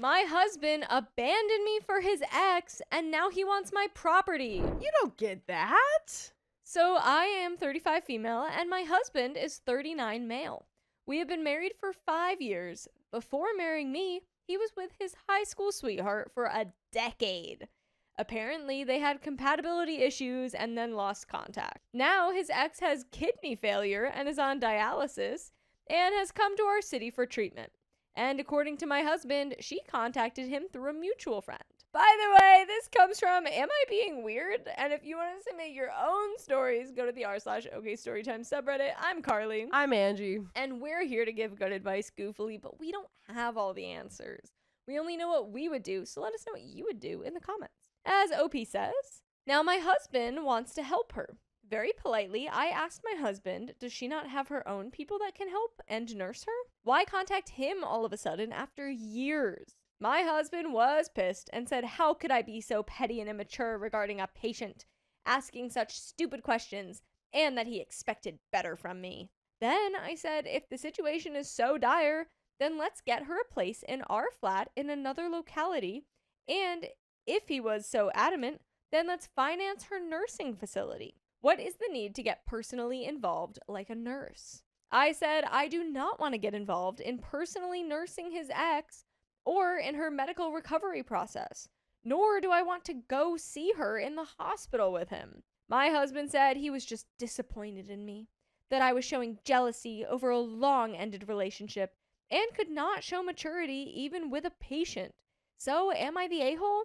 My husband abandoned me for his ex, and now he wants my property. You don't get that. So I am 35 female, and my husband is 39 male. We have been married for 5 years. Before marrying me, he was with his high school sweetheart for a decade. Apparently, they had compatibility issues and then lost contact. Now, his ex has kidney failure and is on dialysis and has come to our city for treatment. And according to my husband, she contacted him through a mutual friend. By the way, this comes from Am I Being Weird? And if you want to submit your own stories, go to the r/OKStorytime subreddit. I'm Carly. I'm Angie. And we're here to give good advice goofily, but we don't have all the answers. We only know what we would do, so let us know what you would do in the comments. As OP says, now my husband wants to help her. Very politely, I asked my husband, does she not have her own people that can help and nurse her? Why contact him all of a sudden after years? My husband was pissed and said, how could I be so petty and immature regarding a patient, asking such stupid questions, and that he expected better from me. Then I said, if the situation is so dire, then let's get her a place in our flat in another locality, and if he was so adamant, then let's finance her nursing facility. What is the need to get personally involved like a nurse? I said I do not want to get involved in personally nursing his ex or in her medical recovery process, nor do I want to go see her in the hospital with him. My husband said he was just disappointed in me, that I was showing jealousy over a long-ended relationship and could not show maturity even with a patient. So am I the a-hole?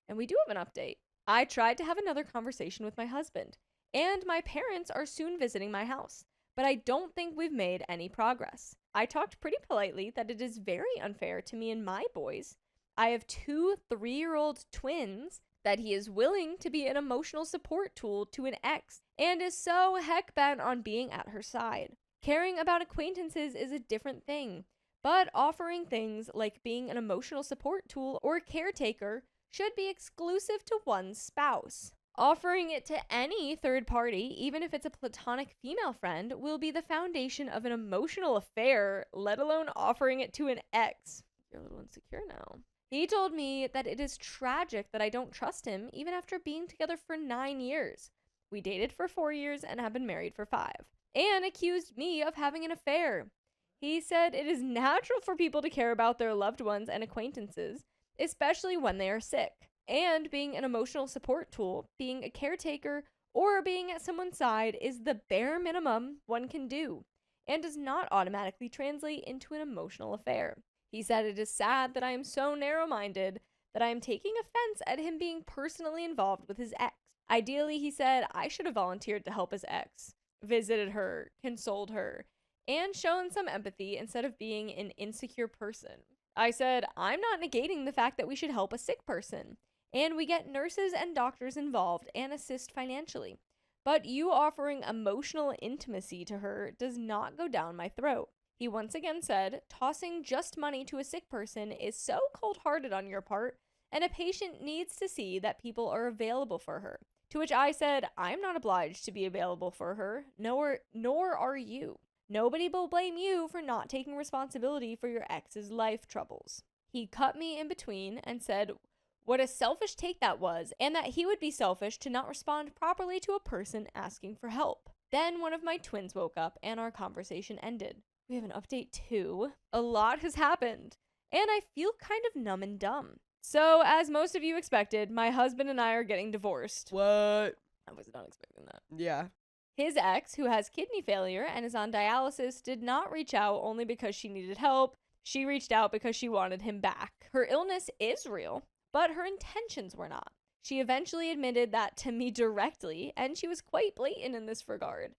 And we do have an update. I tried to have another conversation with my husband, and my parents are soon visiting my house, but I don't think we've made any progress. I talked pretty politely that it is very unfair to me and my boys. I have 2 3-year-old twins, that he is willing to be an emotional support tool to an ex and is so heck bent on being at her side. Caring about acquaintances is a different thing, but offering things like being an emotional support tool or caretaker should be exclusive to one's spouse. Offering it to any third party, even if it's a platonic female friend, will be the foundation of an emotional affair, let alone offering it to an ex. You're a little insecure now. He told me that it is tragic that I don't trust him even after being together for 9 years. We dated for 4 years and have been married for 5, and accused me of having an affair. He said it is natural for people to care about their loved ones and acquaintances, especially when they are sick. And being an emotional support tool, being a caretaker, or being at someone's side is the bare minimum one can do, and does not automatically translate into an emotional affair. He said it is sad that I am so narrow-minded that I am taking offense at him being personally involved with his ex. Ideally, he said, I should have volunteered to help his ex, visited her, consoled her, and shown some empathy instead of being an insecure person. I said, I'm not negating the fact that we should help a sick person, and we get nurses and doctors involved and assist financially. But you offering emotional intimacy to her does not go down my throat. He once again said, tossing just money to a sick person is so cold-hearted on your part, and a patient needs to see that people are available for her. To which I said, I'm not obliged to be available for her, nor are you. Nobody will blame you for not taking responsibility for your ex's life troubles. He cut me in between and said what a selfish take that was, and that he would be selfish to not respond properly to a person asking for help. Then one of my twins woke up and our conversation ended. We have an update too. A lot has happened, and I feel kind of numb and dumb. So, as most of you expected, my husband and I are getting divorced. What? I was not expecting that. Yeah. His ex, who has kidney failure and is on dialysis, did not reach out only because she needed help. She reached out because she wanted him back. Her illness is real, but her intentions were not. She eventually admitted that to me directly, and she was quite blatant in this regard.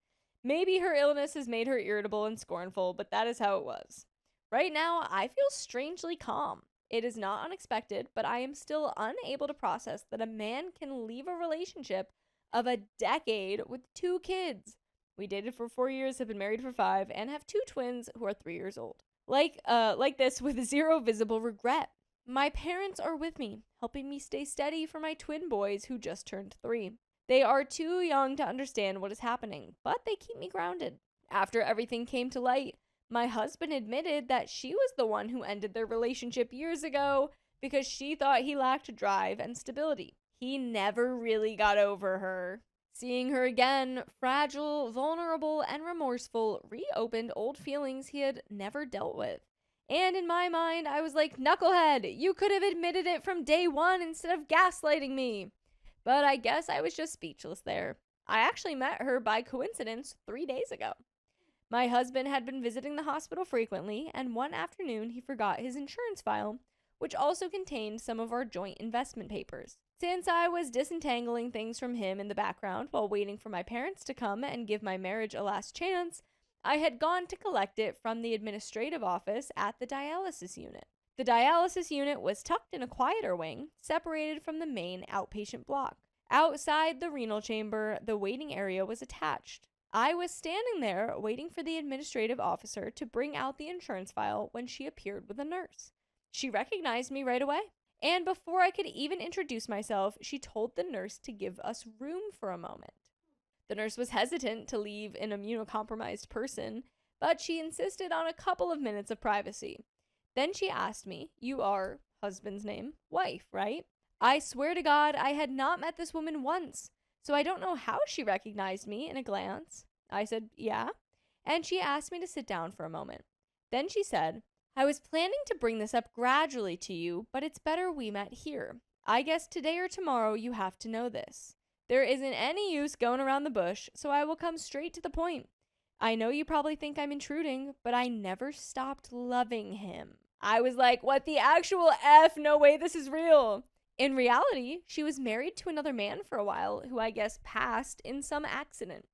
Maybe her illness has made her irritable and scornful, but that is how it was. Right now, I feel strangely calm. It is not unexpected, but I am still unable to process that a man can leave a relationship of a decade with 2 kids. We dated for 4 years, have been married for 5, and have 2 twins who are 3 years old. Like this, with zero visible regret. My parents are with me, helping me stay steady for my twin boys who just turned 3. They are too young to understand what is happening, but they keep me grounded. After everything came to light, My husband admitted that she was the one who ended their relationship years ago because she thought he lacked drive and stability. He never really got over her. Seeing her again, fragile, vulnerable, and remorseful, reopened old feelings he had never dealt with. And in my mind, I was like, knucklehead, you could have admitted it from day one instead of gaslighting me. But I guess I was just speechless there. I actually met her by coincidence 3 days ago. My husband had been visiting the hospital frequently, and one afternoon he forgot his insurance file, which also contained some of our joint investment papers. Since I was disentangling things from him in the background while waiting for my parents to come and give my marriage a last chance, I had gone to collect it from the administrative office at the dialysis unit. The dialysis unit was tucked in a quieter wing, separated from the main outpatient block. Outside the renal chamber, the waiting area was attached. I was standing there waiting for the administrative officer to bring out the insurance file when she appeared with a nurse. She recognized me right away. And before I could even introduce myself, she told the nurse to give us room for a moment. The nurse was hesitant to leave an immunocompromised person, but she insisted on a couple of minutes of privacy. Then she asked me, "You are husband's name, wife, right?" I swear to God, I had not met this woman once, so I don't know how she recognized me in a glance. I said, "Yeah," and she asked me to sit down for a moment. Then she said, "I was planning to bring this up gradually to you, but it's better we met here. I guess today or tomorrow you have to know this. There isn't any use going around the bush, so I will come straight to the point. I know you probably think I'm intruding, but I never stopped loving him." I was like, what the actual F? No way, this is real. In reality, she was married to another man for a while who I guess passed in some accident.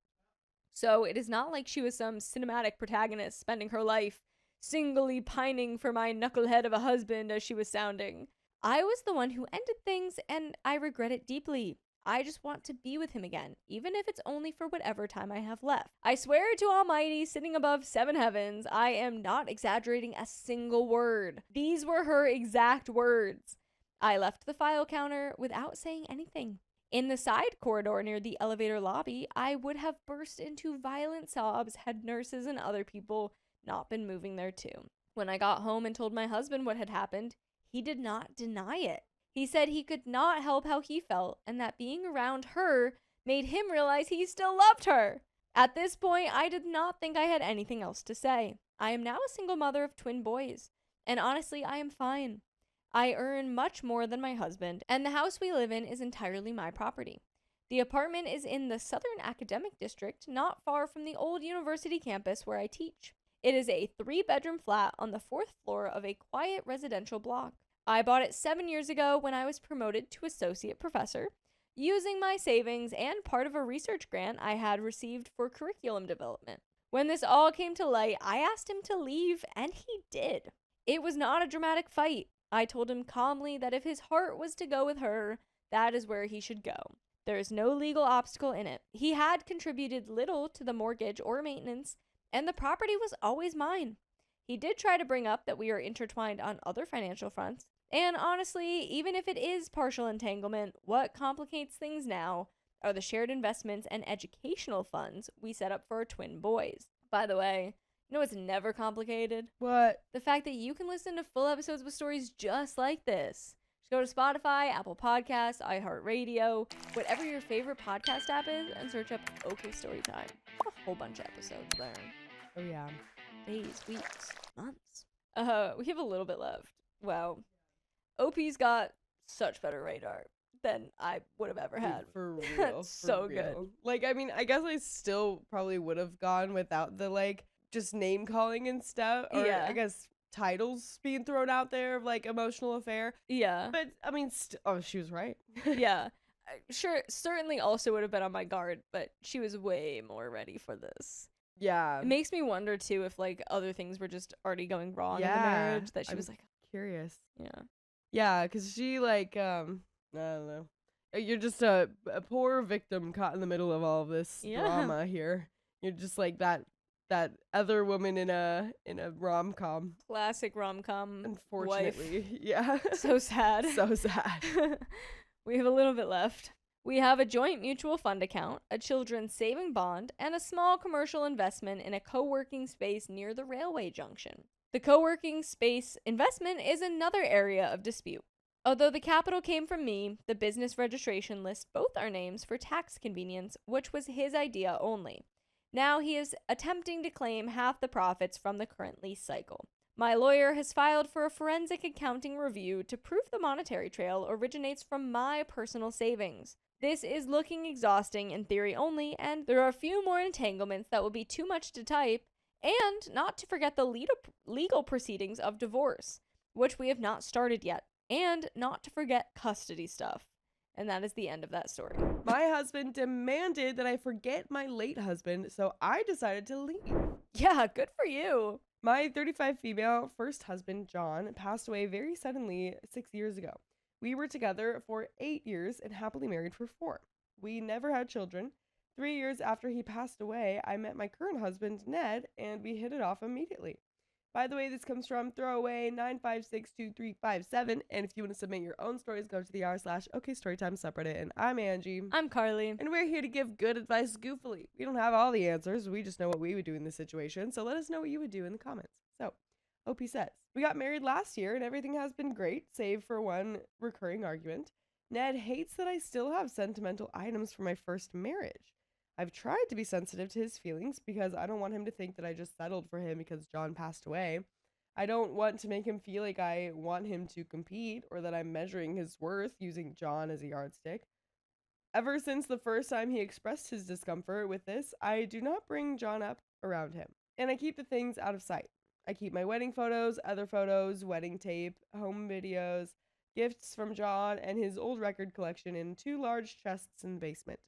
So it is not like she was some cinematic protagonist spending her life singly pining for my knucklehead of a husband, as she was sounding. I was the one who ended things, and I regret it deeply. I just want to be with him again, even if it's only for whatever time I have left. I swear to Almighty, sitting above 7 heavens, I am not exaggerating a single word. These were her exact words. I left the file counter without saying anything. In the side corridor near the elevator lobby, I would have burst into violent sobs had nurses and other people not been moving there too. When I got home and told my husband what had happened, he did not deny it. He said he could not help how he felt and that being around her made him realize he still loved her. At this point, I did not think I had anything else to say. I am now a single mother of twin boys, and honestly, I am fine. I earn much more than my husband, and the house we live in is entirely my property. The apartment is in the Southern Academic District, not far from the old university campus where I teach. It is a 3-bedroom flat on the 4th floor of a quiet residential block. I bought it 7 years ago when I was promoted to associate professor, using my savings and part of a research grant I had received for curriculum development. When this all came to light, I asked him to leave, and he did. It was not a dramatic fight. I told him calmly that if his heart was to go with her, that is where he should go. There is no legal obstacle in it. He had contributed little to the mortgage or maintenance, and the property was always mine. He did try to bring up that we are intertwined on other financial fronts, and honestly, even if it is partial entanglement, what complicates things now are the shared investments and educational funds we set up for our twin boys. By the way, you know what's never complicated? What? The fact that you can listen to full episodes with stories just like this. Just go to Spotify, Apple Podcasts, iHeartRadio, whatever your favorite podcast app is, and search up OK Storytime. A whole bunch of episodes there. Oh, yeah. Days, weeks, months. We have a little bit left. Wow. OP's got such better radar than I would have ever had. For real. So for real. good. Like, I mean, I guess I still probably would have gone without the, like, just name calling and stuff. Or, Yeah. I guess, titles being thrown out there of, like, emotional affair. Yeah. But, I mean, oh, she was right. Yeah. Sure, certainly also would have been on my guard, but she was way more ready for this. Yeah. It makes me wonder, too, if, like, other things were just already going wrong in the Yeah. marriage, that she I'm was like, curious. yeah. Yeah, because she, like, I don't know. You're just a poor victim caught in the middle of all of this drama here. You're just like that other woman in a rom-com. Classic rom-com. Unfortunately. Wife. Yeah. So sad. So sad. We have a little bit left. We have a joint mutual fund account, a children's saving bond, and a small commercial investment in a co-working space near the railway junction. The co-working space investment is another area of dispute. Although the capital came from me, the business registration lists both our names for tax convenience, which was his idea only. Now he is attempting to claim half the profits from the current lease cycle. My lawyer has filed for a forensic accounting review to prove the monetary trail originates from my personal savings. This is looking exhausting in theory only, and there are a few more entanglements that will be too much to type, and not to forget the legal proceedings of divorce, which we have not started yet, and not to forget custody stuff. And that is the end of that story. My husband demanded that I forget my late husband, so I decided to leave. Yeah, good for you. My 35 female first husband, John, passed away very suddenly 6 years ago. We were together for 8 years and happily married for 4. We never had children. 3 years after he passed away, I met my current husband, Ned, and we hit it off immediately. By the way, this comes from throwaway 9562357, and if you want to submit your own stories, go to the r/OKStorytime subreddit, and I'm Angie. I'm Carly. And we're here to give good advice goofily. We don't have all the answers, we just know what we would do in this situation, so let us know what you would do in the comments. So, OP says, we got married last year and everything has been great, save for one recurring argument. Ned hates that I still have sentimental items from my first marriage. I've tried to be sensitive to his feelings because I don't want him to think that I just settled for him because John passed away. I don't want to make him feel like I want him to compete or that I'm measuring his worth using John as a yardstick. Ever since the first time he expressed his discomfort with this, I do not bring John up around him, and I keep the things out of sight. I keep my wedding photos, other photos, wedding tape, home videos, gifts from John, and his old record collection in 2 large chests in the basement.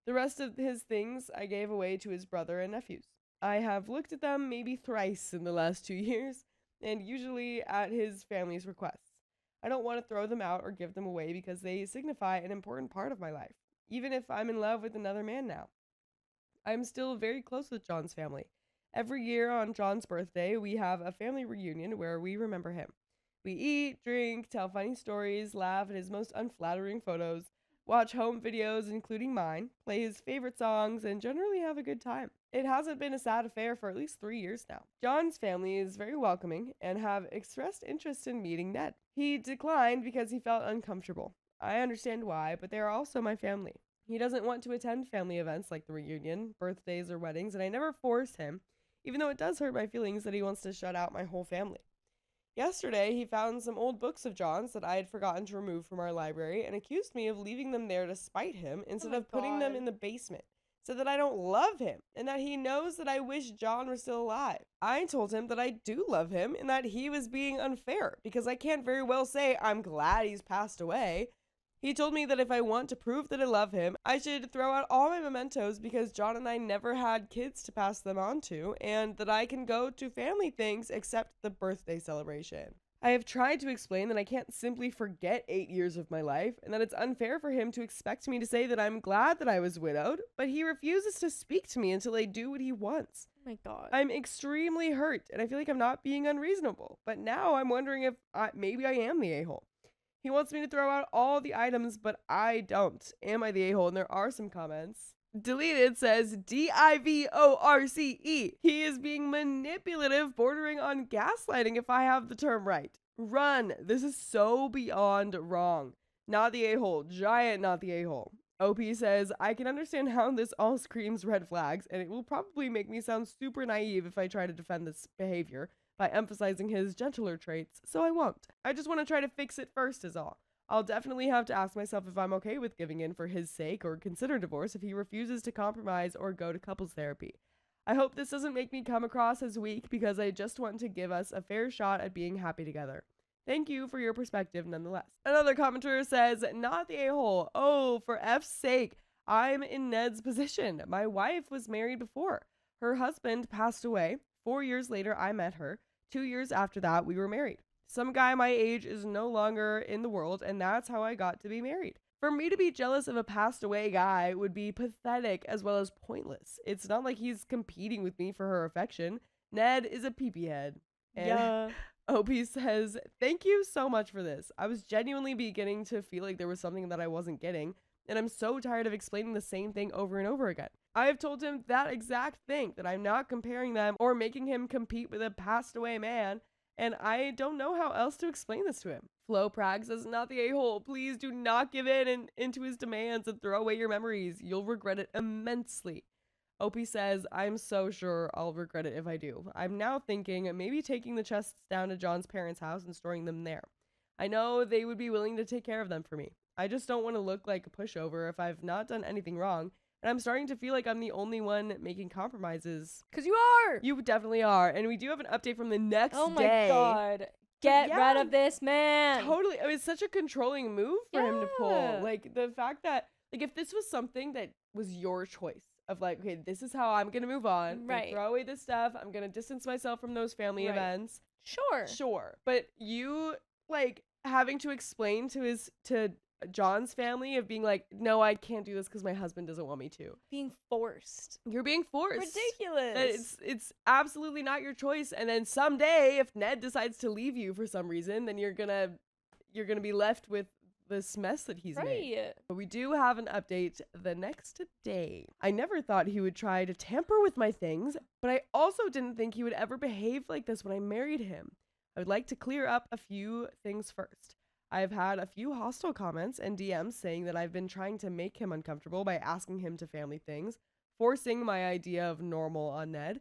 The rest of his things I gave away to his brother and nephews. I have looked at them maybe thrice in the last 2 years, and usually at his family's requests. I don't want to throw them out or give them away because they signify an important part of my life, even if I'm in love with another man now. I'm still very close with John's family. Every year on John's birthday, we have a family reunion where we remember him. We eat, drink, tell funny stories, laugh at his most unflattering photos, watch home videos, including mine, play his favorite songs, and generally have a good time. It hasn't been a sad affair for at least 3 years now. John's family is very welcoming and have expressed interest in meeting Ned. He declined because he felt uncomfortable. I understand why, but they are also my family. He doesn't want to attend family events like the reunion, birthdays, or weddings, and I never force him, even though it does hurt my feelings that he wants to shut out my whole family. Yesterday, he found some old books of John's that I had forgotten to remove from our library and accused me of leaving them there to spite him instead of putting them in the basement. Said that I don't love him and that he knows that I wish John were still alive. I told him that I do love him and that he was being unfair because I can't very well say I'm glad he's passed away. He told me that if I want to prove that I love him, I should throw out all my mementos because John and I never had kids to pass them on to, and that I can go to family things except the birthday celebration. I have tried to explain that I can't simply forget 8 years of my life, and that it's unfair for him to expect me to say that I'm glad that I was widowed, but he refuses to speak to me until I do what he wants. Oh my god. I'm extremely hurt, and I feel like I'm not being unreasonable, but now I'm wondering if maybe I am the a-hole. He wants me to throw out all the items, but I don't. Am I the a-hole? And there are some comments. Deleted says Divorce. He is being manipulative, bordering on gaslighting if I have the term right. Run. This is so beyond wrong. Not the a-hole. Giant not the a-hole. OP says, I can understand how this all screams red flags, and it will probably make me sound super naive if I try to defend this behavior by emphasizing his gentler traits, so I won't. I just want to try to fix it first is all. I'll definitely have to ask myself if I'm okay with giving in for his sake or consider divorce if he refuses to compromise or go to couples therapy. I hope this doesn't make me come across as weak because I just want to give us a fair shot at being happy together. Thank you for your perspective nonetheless. Another commenter says, not the a-hole. Oh, for F's sake, I'm in Ned's position. My wife was married before. Her husband passed away. 4 years later, I met her. 2 years after that, we were married. Some guy my age is no longer in the world, and that's how I got to be married. For me to be jealous of a passed away guy would be pathetic as well as pointless. It's not like he's competing with me for her affection. Ned is a peepee head. And Yeah. OP says, thank you so much for this. I was genuinely beginning to feel like there was something that I wasn't getting, and I'm so tired of explaining the same thing over and over again. I've told him that exact thing, that I'm not comparing them or making him compete with a passed away man, and I don't know how else to explain this to him. Flo Prag says, not the a-hole. Please do not give in into his demands and throw away your memories. You'll regret it immensely. Opie says, I'm so sure I'll regret it if I do. I'm now thinking maybe taking the chests down to John's parents' house and storing them there. I know they would be willing to take care of them for me. I just don't want to look like a pushover if I've not done anything wrong. And I'm starting to feel like I'm the only one making compromises. Because you are. You definitely are. And we do have an update from the next day. Oh my God. Get rid of this man. Totally. I mean, it's such a controlling move for him to pull. Like, the fact that, like, if this was something that was your choice of, like, okay, this is how I'm going to move on. Right. Throw away this stuff. I'm going to distance myself from those family events. Sure. But you, like, having to explain to John's family of being like, no, I can't do this because my husband doesn't want me to. Being forced. You're being forced. Ridiculous. It's absolutely not your choice. And then someday, if Ned decides to leave you for some reason, then you're gonna be left with this mess that he's made. But we do have an update the next day. I never thought he would try to tamper with my things, but I also didn't think he would ever behave like this when I married him. I would like to clear up a few things first. I've had a few hostile comments and DMs saying that I've been trying to make him uncomfortable by asking him to family things, forcing my idea of normal on Ned,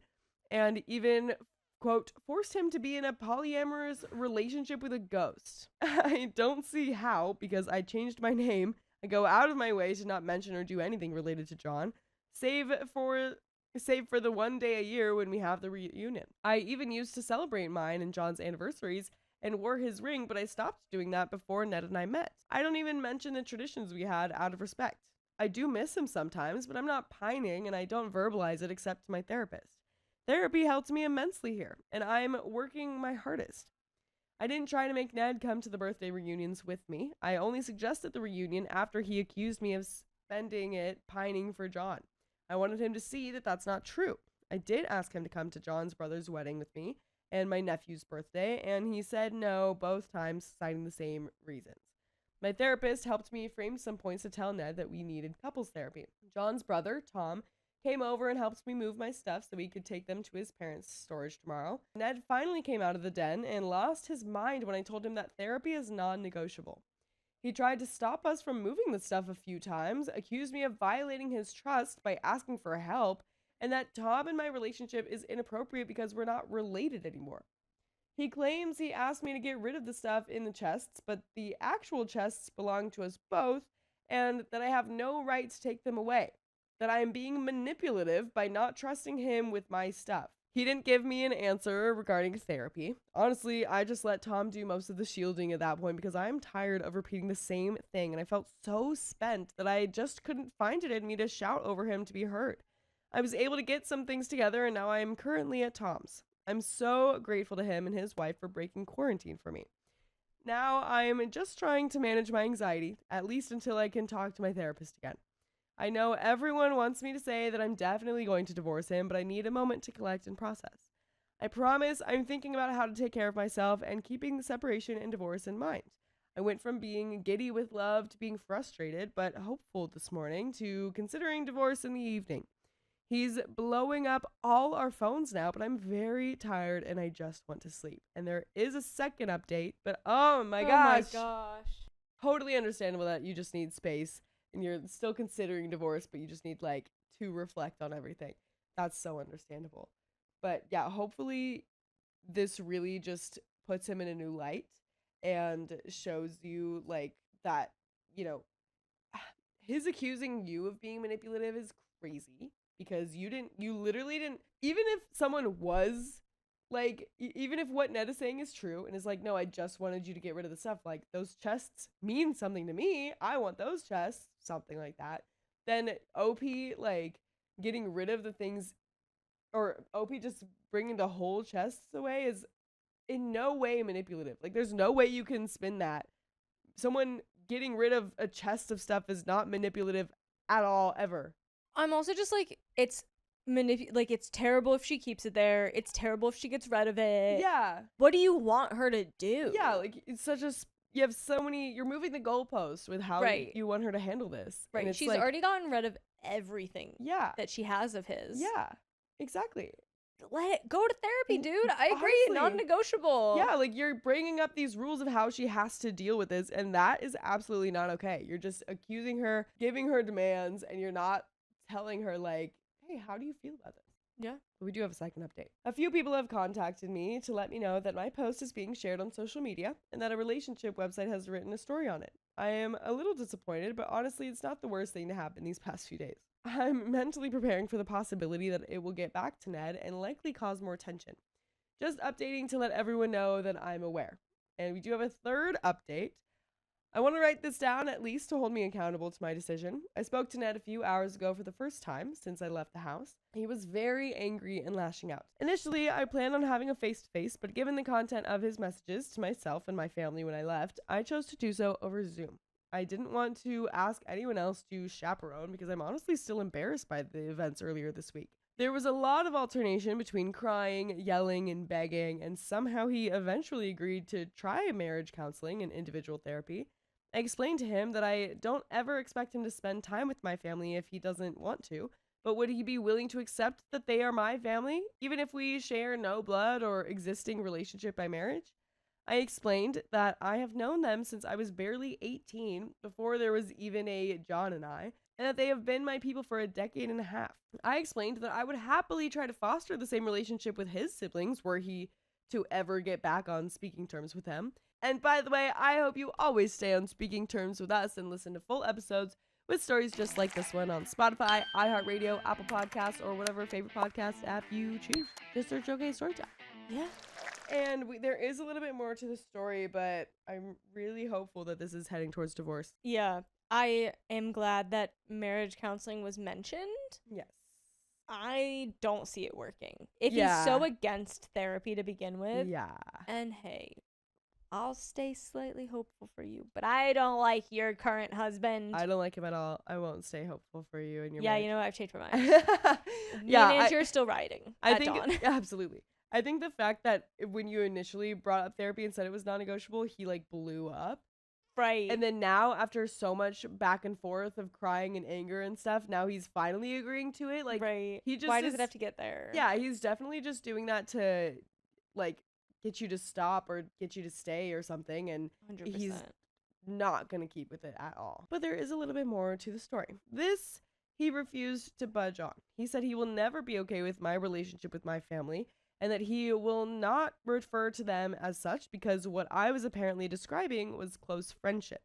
and even, quote, forced him to be in a polyamorous relationship with a ghost. I don't see how, because I changed my name. I go out of my way to not mention or do anything related to John, save for the one day a year when we have the reunion. I even used to celebrate mine and John's anniversaries and wore his ring, but I stopped doing that before Ned and I met. I don't even mention the traditions we had out of respect. I do miss him sometimes, but I'm not pining and I don't verbalize it except to my therapist. Therapy helped me immensely here, and I'm working my hardest. I didn't try to make Ned come to the birthday reunions with me. I only suggested the reunion after he accused me of spending it pining for John. I wanted him to see that that's not true. I did ask him to come to John's brother's wedding with me and my nephew's birthday, and he said no both times, citing the same reasons. My therapist helped me frame some points to tell Ned that we needed couples therapy. John's brother, Tom, came over and helped me move my stuff so we could take them to his parents' storage tomorrow. Ned finally came out of the den and lost his mind when I told him that therapy is non-negotiable. He tried to stop us from moving the stuff a few times, accused me of violating his trust by asking for help, and that Tom and my relationship is inappropriate because we're not related anymore. He claims he asked me to get rid of the stuff in the chests, but the actual chests belong to us both, and that I have no right to take them away. That I am being manipulative by not trusting him with my stuff. He didn't give me an answer regarding therapy. Honestly, I just let Tom do most of the shielding at that point because I'm tired of repeating the same thing, and I felt so spent that I just couldn't find it in me to shout over him to be heard. I was able to get some things together, and now I am currently at Tom's. I'm so grateful to him and his wife for breaking quarantine for me. Now I'm just trying to manage my anxiety, at least until I can talk to my therapist again. I know everyone wants me to say that I'm definitely going to divorce him, but I need a moment to collect and process. I promise I'm thinking about how to take care of myself and keeping the separation and divorce in mind. I went from being giddy with love to being frustrated but hopeful this morning to considering divorce in the evening. He's blowing up all our phones now, but I'm very tired and I just want to sleep. And there is a second update, but oh my gosh. Totally understandable that you just need space and you're still considering divorce, but you just need to reflect on everything. That's so understandable. But yeah, hopefully this really just puts him in a new light and shows you that, his accusing you of being manipulative is crazy. Because you literally didn't, even if someone was, even if what Ned is saying is true and is no, I just wanted you to get rid of the stuff, those chests mean something to me, I want those chests, something like that, then OP, getting rid of the things, or OP just bringing the whole chests away is in no way manipulative. There's no way you can spin that. Someone getting rid of a chest of stuff is not manipulative at all, ever. I'm also just it's it's terrible if she keeps it there. It's terrible if she gets rid of it. Yeah. What do you want her to do? Yeah, it's such a you have so many, you're moving the goalpost with how Right. you want her to handle this. And Right. it's She's like, already gotten rid of everything yeah, that she has of his. yeah, exactly. Let it go to therapy, And dude. I agree. honestly, Non-negotiable. Yeah, like you're bringing up these rules of how she has to deal with this, and that is absolutely not okay. You're just accusing her, giving her demands, and you're not telling her, like, hey, how do you feel about this? Yeah. But we do have a second update. A few people have contacted me to let me know that my post is being shared on social media and that a relationship website has written a story on it. I am a little disappointed, but honestly, it's not the worst thing to happen these past few days. I'm mentally preparing for the possibility that it will get back to Ned and likely cause more tension. Just updating to let everyone know that I'm aware. And we do have a third update. I want to write this down at least to hold me accountable to my decision. I spoke to Ned a few hours ago for the first time since I left the house. He was very angry and lashing out. Initially, I planned on having a face-to-face, but given the content of his messages to myself and my family when I left, I chose to do so over Zoom. I didn't want to ask anyone else to chaperone because I'm honestly still embarrassed by the events earlier this week. There was a lot of alternation between crying, yelling, and begging, and somehow he eventually agreed to try marriage counseling and individual therapy. I explained to him that I don't ever expect him to spend time with my family if he doesn't want to, but would he be willing to accept that they are my family, even if we share no blood or existing relationship by marriage? I explained that I have known them since I was barely 18, before there was even a John and I, and that they have been my people for a decade and a half. I explained that I would happily try to foster the same relationship with his siblings were he to ever get back on speaking terms with them. And by the way, I hope you always stay on speaking terms with us and listen to full episodes with stories just like this one on Spotify, iHeartRadio, Apple Podcasts, or whatever favorite podcast app you choose. Just search OK Storytime. Yeah. And there is a little bit more to the story, but I'm really hopeful that this is heading towards divorce. Yeah. I am glad that marriage counseling was mentioned. Yes. I don't see it working. If Yeah. he's so against therapy to begin with. Yeah. And hey, I'll stay slightly hopeful for you, but I don't like your current husband. I don't like him at all. I won't stay hopeful for you and your Yeah, marriage. you know what? I've changed my mind. Yeah, Me and Andrew are still riding I at think dawn. absolutely. I think the fact that when you initially brought up therapy and said it was non-negotiable, he like blew up. Right. And then now, after so much back and forth of crying and anger and stuff, now he's finally agreeing to it. Like, right. he just Why does it have to get there? Yeah, he's definitely just doing that to like get you to stop or get you to stay or something. And 100%. he's not going to keep with it at all. But there is a little bit more to the story. This he refused to budge on. He said he will never be okay with my relationship with my family and that he will not refer to them as such because what I was apparently describing was close friendships.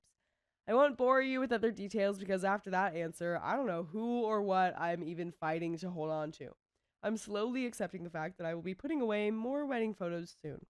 I won't bore you with other details because after that answer, I don't know who or what I'm even fighting to hold on to. I'm slowly accepting the fact that I will be putting away more wedding photos soon.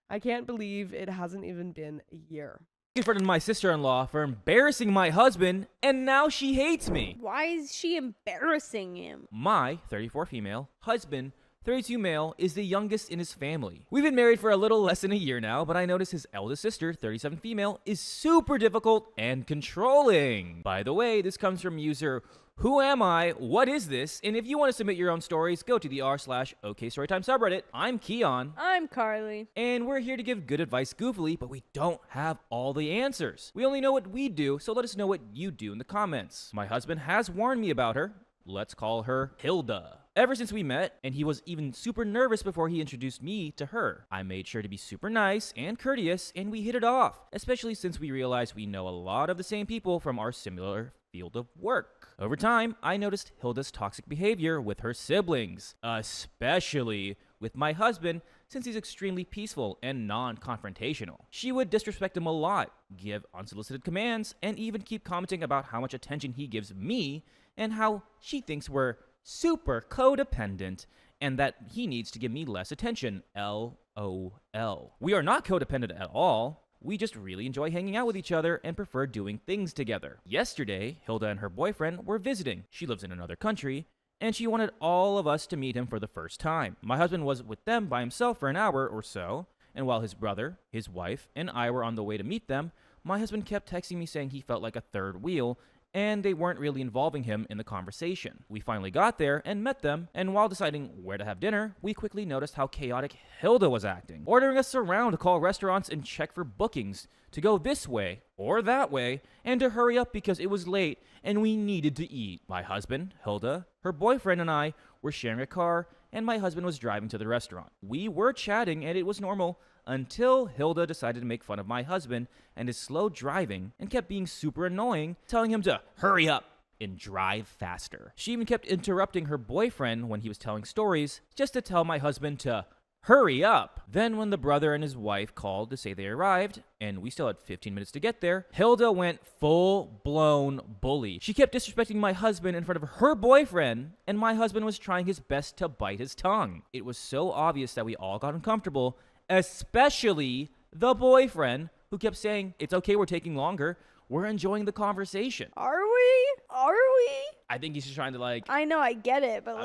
I can't believe it hasn't even been a year. Confronted my sister-in-law for embarrassing my husband, and now she hates me. Why is she embarrassing him? My 34 female husband, 32 male, is the youngest in his family. We've been married for a little less than a year now, but I notice his eldest sister, 37 female, is super difficult and controlling. By the way, this comes from user Who Am I? What is this? And if you want to submit your own stories, go to the r/OK Storytime subreddit. I'm Keon. I'm Carly. And we're here to give good advice goofily, but we don't have all the answers. We only know what we do, so let us know what you do in the comments. My husband has warned me about her. Let's call her Hilda. Ever since we met, and he was even super nervous before he introduced me to her. I made sure to be super nice and courteous, and we hit it off, especially since we realized we know a lot of the same people from our similar field of work. Over time, I noticed Hilda's toxic behavior with her siblings, especially with my husband, since he's extremely peaceful and non-confrontational. She would disrespect him a lot, give unsolicited commands, and even keep commenting about how much attention he gives me and how she thinks we're super codependent and that he needs to give me less attention. LOL. We are not codependent at all. We just really enjoy hanging out with each other and prefer doing things together. Yesterday, Hilda and her boyfriend were visiting. She lives in another country, and she wanted all of us to meet him for the first time. My husband was with them by himself for an hour or so, and while his brother, his wife, and I were on the way to meet them, my husband kept texting me saying he felt like a third wheel and they weren't really involving him in the conversation. We finally got there and met them, and while deciding where to have dinner, we quickly noticed how chaotic Hilda was acting, ordering us around to call restaurants and check for bookings to go this way or that way, and to hurry up because it was late and we needed to eat. My husband, Hilda, her boyfriend, and I were sharing a car, and my husband was driving to the restaurant. We were chatting and it was normal until Hilda decided to make fun of my husband and his slow driving and kept being super annoying, telling him to hurry up and drive faster. She even kept interrupting her boyfriend when he was telling stories just to tell my husband to hurry up. Then when the brother and his wife called to say they arrived, and we still had 15 minutes to get there, Hilda went full-blown bully. She kept disrespecting my husband in front of her boyfriend, and my husband was trying his best to bite his tongue. It was so obvious that we all got uncomfortable, especially the boyfriend, who kept saying, "It's okay, we're taking longer. We're enjoying the conversation." Are we? Are we? I think he's just trying to I know, I get it, but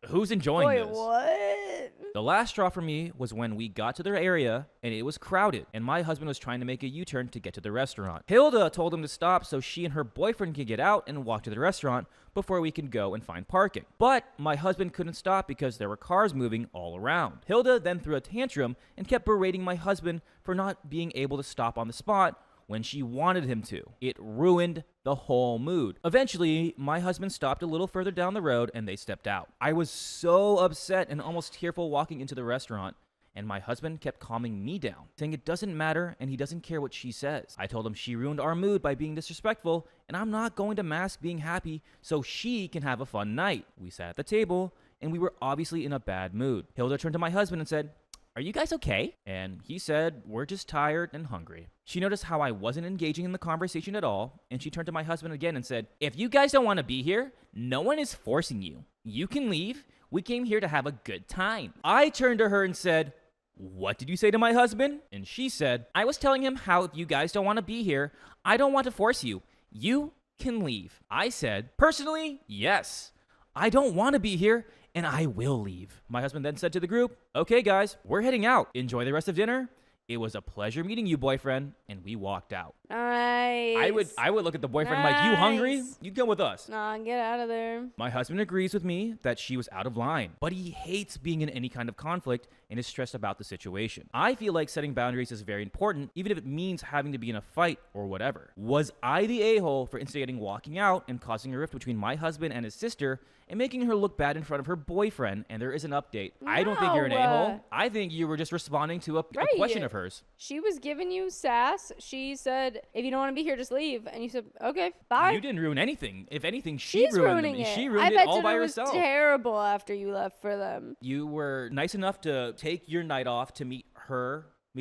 who's enjoying boy, this? What? The last straw for me was when we got to their area and it was crowded, and my husband was trying to make a U-turn to get to the restaurant. Hilda told him to stop so she and her boyfriend could get out and walk to the restaurant before we could go and find parking. But my husband couldn't stop because there were cars moving all around. Hilda then threw a tantrum and kept berating my husband for not being able to stop on the spot when she wanted him to. It ruined the whole mood. Eventually, my husband stopped a little further down the road and they stepped out. I was so upset and almost tearful walking into the restaurant, and my husband kept calming me down, saying it doesn't matter and he doesn't care what she says. I told him she ruined our mood by being disrespectful, and I'm not going to mask being happy so she can have a fun night. We sat at the table, and we were obviously in a bad mood. Hilda turned to my husband and said, "Are you guys okay?" And he said, "We're just tired and hungry." She noticed how I wasn't engaging in the conversation at all, and she turned to my husband again and said, "If you guys don't want to be here, no one is forcing you. You can leave. We came here to have a good time." I turned to her and said, "What did you say to my husband?" And she said, "I was telling him how if you guys don't want to be here, I don't want to force you. You can leave." I said, "Personally, yes. I don't want to be here, and I will leave." My husband then said to the group, "Okay, guys, we're heading out. Enjoy the rest of dinner. It was a pleasure meeting you, boyfriend." And we walked out. Nice. I would look at the boyfriend like, "You hungry? You go with us." Nah, get out of there. My husband agrees with me that she was out of line, but he hates being in any kind of conflict and is stressed about the situation. I feel like setting boundaries is very important, even if it means having to be in a fight or whatever. Was I the a-hole for instigating walking out and causing a rift between my husband and his sister and making her look bad in front of her boyfriend? And there is an update. I don't think you're an a-hole. I think you were just responding to a question of hers. She was giving you sass. She said, "If you don't want to be here, just leave." And you said, "Okay, bye." You didn't ruin anything. If anything, She's ruined ruining it. it. She ruined I it bet all by it herself. was terrible after you left for them. You were nice enough to take your night off to meet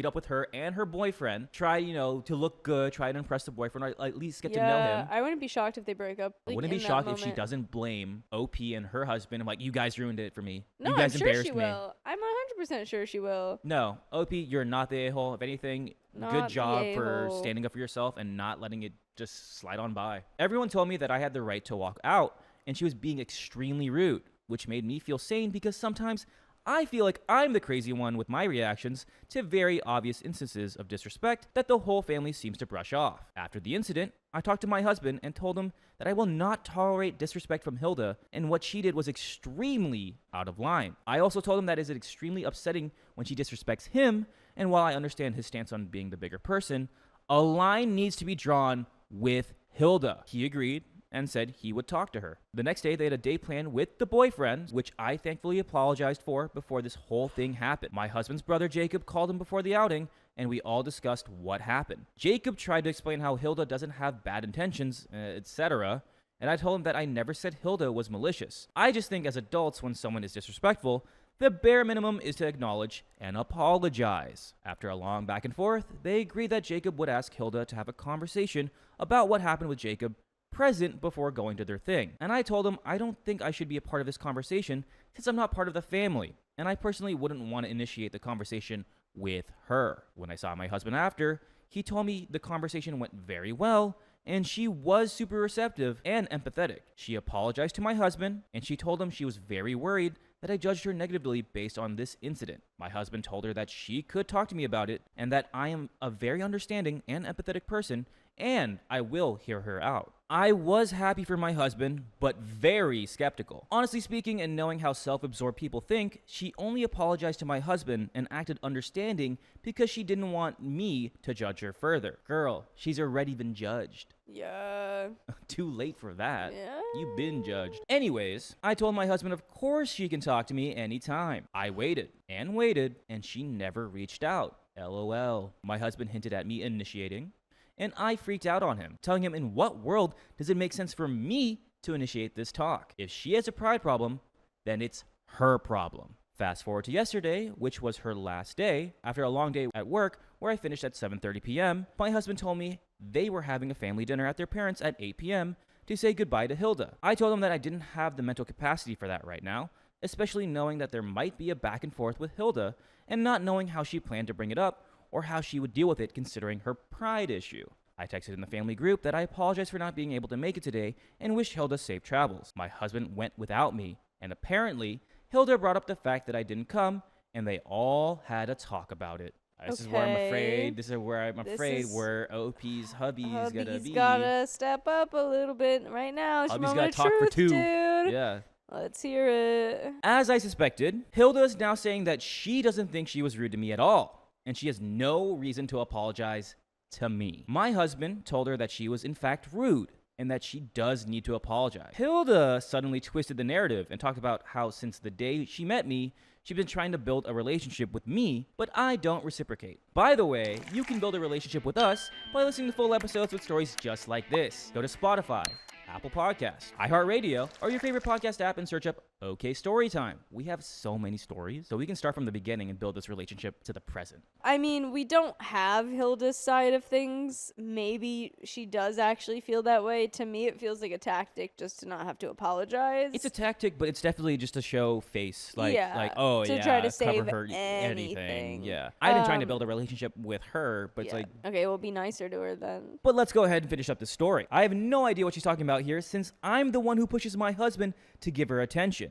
up with her and her boyfriend. Try, to look good. Try to impress the boyfriend, or at least get to know him. I wouldn't be shocked if they break up. I wouldn't be shocked if she doesn't blame OP and her husband. I'm like, "You guys ruined it for me. No, you guys I'm sure embarrassed she me." will. I'm 100% sure she will. No, OP, you're not the a-hole. If anything, Not good the job for a-hole. standing up for yourself and not letting it just slide on by. Everyone told me that I had the right to walk out, and she was being extremely rude, which made me feel sane because sometimes I feel like I'm the crazy one with my reactions to very obvious instances of disrespect that the whole family seems to brush off. After the incident, I talked to my husband and told him that I will not tolerate disrespect from Hilda, and what she did was extremely out of line. I also told him that it is extremely upsetting when she disrespects him, and while I understand his stance on being the bigger person, a line needs to be drawn with Hilda. He agreed and said he would talk to her. The next day, they had a day planned with the boyfriend, which I thankfully apologized for before this whole thing happened. My husband's brother, Jacob, called him before the outing, and we all discussed what happened. Jacob tried to explain how Hilda doesn't have bad intentions, etc., and I told him that I never said Hilda was malicious. I just think as adults, when someone is disrespectful, the bare minimum is to acknowledge and apologize. After a long back and forth, they agreed that Jacob would ask Hilda to have a conversation about what happened with Jacob present before going to their thing. And I told him I don't think I should be a part of this conversation since I'm not part of the family, and I personally wouldn't want to initiate the conversation with her. When I saw my husband after, he told me the conversation went very well, and she was super receptive and empathetic. She apologized to my husband, and she told him she was very worried that I judged her negatively based on this incident. My husband told her that she could talk to me about it and that I am a very understanding and empathetic person and I will hear her out. I was happy for my husband, but very skeptical. Honestly speaking, and knowing how self-absorbed people think, she only apologized to my husband and acted understanding because she didn't want me to judge her further. Girl, she's already been judged. Yeah. Too late for that. Yeah. You've been judged. Anyways, I told my husband of course she can talk to me anytime. I waited, and she never reached out. LOL. My husband hinted at me initiating, and I freaked out on him, telling him in what world does it make sense for me to initiate this talk? If she has a pride problem, then it's her problem. Fast forward to yesterday, which was her last day, after a long day at work where I finished at 7:30 p.m., my husband told me they were having a family dinner at their parents' at 8 p.m. to say goodbye to Hilda. I told him that I didn't have the mental capacity for that right now, especially knowing that there might be a back and forth with Hilda and not knowing how she planned to bring it up or how she would deal with it considering her pride issue. I texted in the family group that I apologized for not being able to make it today and wished Hilda safe travels. My husband went without me, and apparently, Hilda brought up the fact that I didn't come, and they all had a talk about it. This is where I'm afraid where OP's hubby's gonna be. Gotta step up a little bit right now. Hubby's gotta talk for two. Dude. Yeah. Let's hear it. As I suspected, Hilda is now saying that she doesn't think she was rude to me at all, and she has no reason to apologize to me. My husband told her that she was in fact rude and that she does need to apologize. Hilda suddenly twisted the narrative and talked about how since the day she met me, she'd been trying to build a relationship with me, but I don't reciprocate. By the way, you can build a relationship with us by listening to full episodes with stories just like this. Go to Spotify, Apple Podcasts, iHeartRadio, or your favorite podcast app and search up OK Storytime. We have so many stories, so we can start from the beginning and build this relationship to the present. I mean, we don't have Hilda's side of things. Maybe she does actually feel that way. To me, it feels like a tactic just to not have to apologize. It's a tactic, but it's definitely just to show face. Try to save cover her anything. Yeah. I've been trying to build a relationship with her, but it's like... Okay, well, be nicer to her then. But let's go ahead and finish up the story. I have no idea what she's talking about here since I'm the one who pushes my husband to give her attention.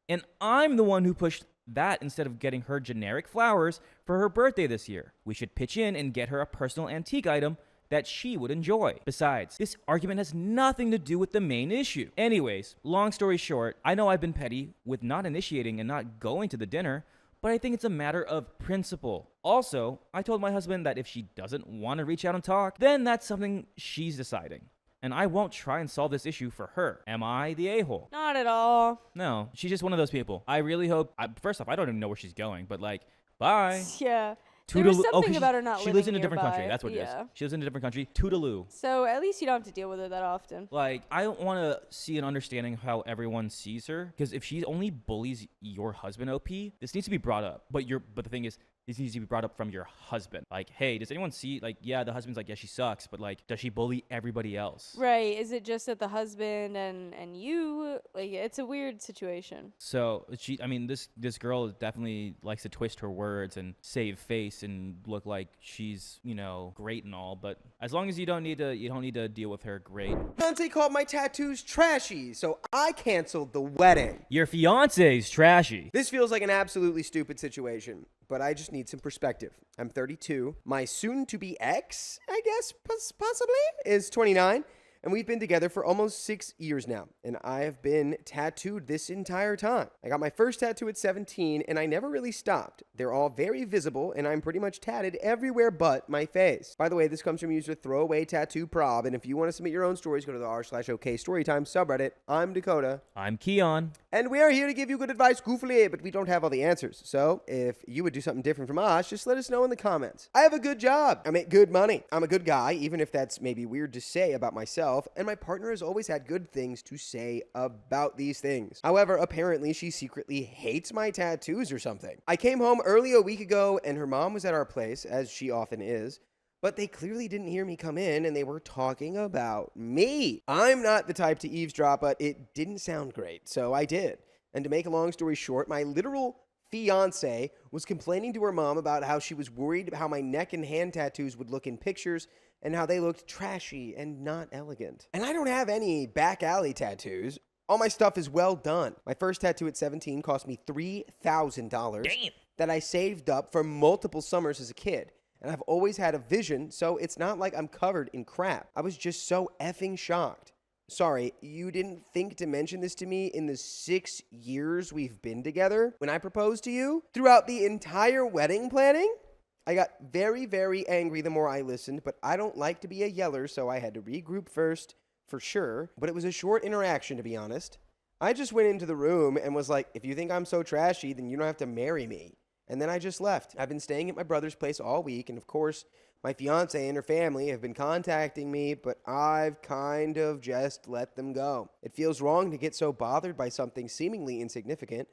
And I'm the one who pushed that instead of getting her generic flowers for her birthday this year. We should pitch in and get her a personal antique item that she would enjoy. Besides, this argument has nothing to do with the main issue. Anyways, long story short, I know I've been petty with not initiating and not going to the dinner, but I think it's a matter of principle. Also, I told my husband that if she doesn't want to reach out and talk, then that's something she's deciding. And I won't try and solve this issue for her. Am I the a-hole? Not at all. No, she's just one of those people. I really hope... first off, I don't even know where she's going, but like, bye. Yeah. There was something about her not living She lives in a different nearby. country. That's what it is. She lives in a different country. Toodaloo. So at least you don't have to deal with her that often. Like, I don't want to see an understanding of how everyone sees her. Because if she only bullies your husband, OP, this needs to be brought up. But the thing is, this needs to be brought up from your husband. Like, hey, does anyone see, like, yeah, the husband's like, yeah, she sucks, but, like, does she bully everybody else? Right. Is it just that the husband and you, like, it's a weird situation. So, this girl definitely likes to twist her words and save face and look like she's, great and all, but as long as you don't need to deal with her, great. Fiance called my tattoos trashy, so I canceled the wedding. Your fiance's trashy. This feels like an absolutely stupid situation, but I just need some perspective. I'm 32. My soon-to-be ex, I guess, possibly, is 29. And we've been together for almost 6 years now. And I have been tattooed this entire time. I got my first tattoo at 17, and I never really stopped. They're all very visible, and I'm pretty much tatted everywhere but my face. By the way, this comes from user Throwaway Tattoo Prob. And if you want to submit your own stories, go to the r/OK Storytime subreddit. I'm Dakota. I'm Keon. And we are here to give you good advice, goofily, but we don't have all the answers. So if you would do something different from us, just let us know in the comments. I have a good job. I make good money. I'm a good guy, even if that's maybe weird to say about myself. And my partner has always had good things to say about these things. However, apparently she secretly hates my tattoos or something. I came home early a week ago and her mom was at our place, as she often is, but they clearly didn't hear me come in and they were talking about me. I'm not the type to eavesdrop, but it didn't sound great, so I did. And to make a long story short, my literal fiance was complaining to her mom about how she was worried how my neck and hand tattoos would look in pictures and how they looked trashy and not elegant. And I don't have any back alley tattoos. All my stuff is well done. My first tattoo at 17 cost me $3,000. Damn. that I saved up for multiple summers as a kid. And I've always had a vision, so it's not like I'm covered in crap. I was just so effing shocked. Sorry, you didn't think to mention this to me in the 6 years we've been together when I proposed to you? Throughout the entire wedding planning? I got very, very angry the more I listened, but I don't like to be a yeller, so I had to regroup first, for sure. But it was a short interaction, to be honest. I just went into the room and was like, if you think I'm so trashy, then you don't have to marry me. And then I just left. I've been staying at my brother's place all week, and of course, my fiance and her family have been contacting me, but I've kind of just let them go. It feels wrong to get so bothered by something seemingly insignificant,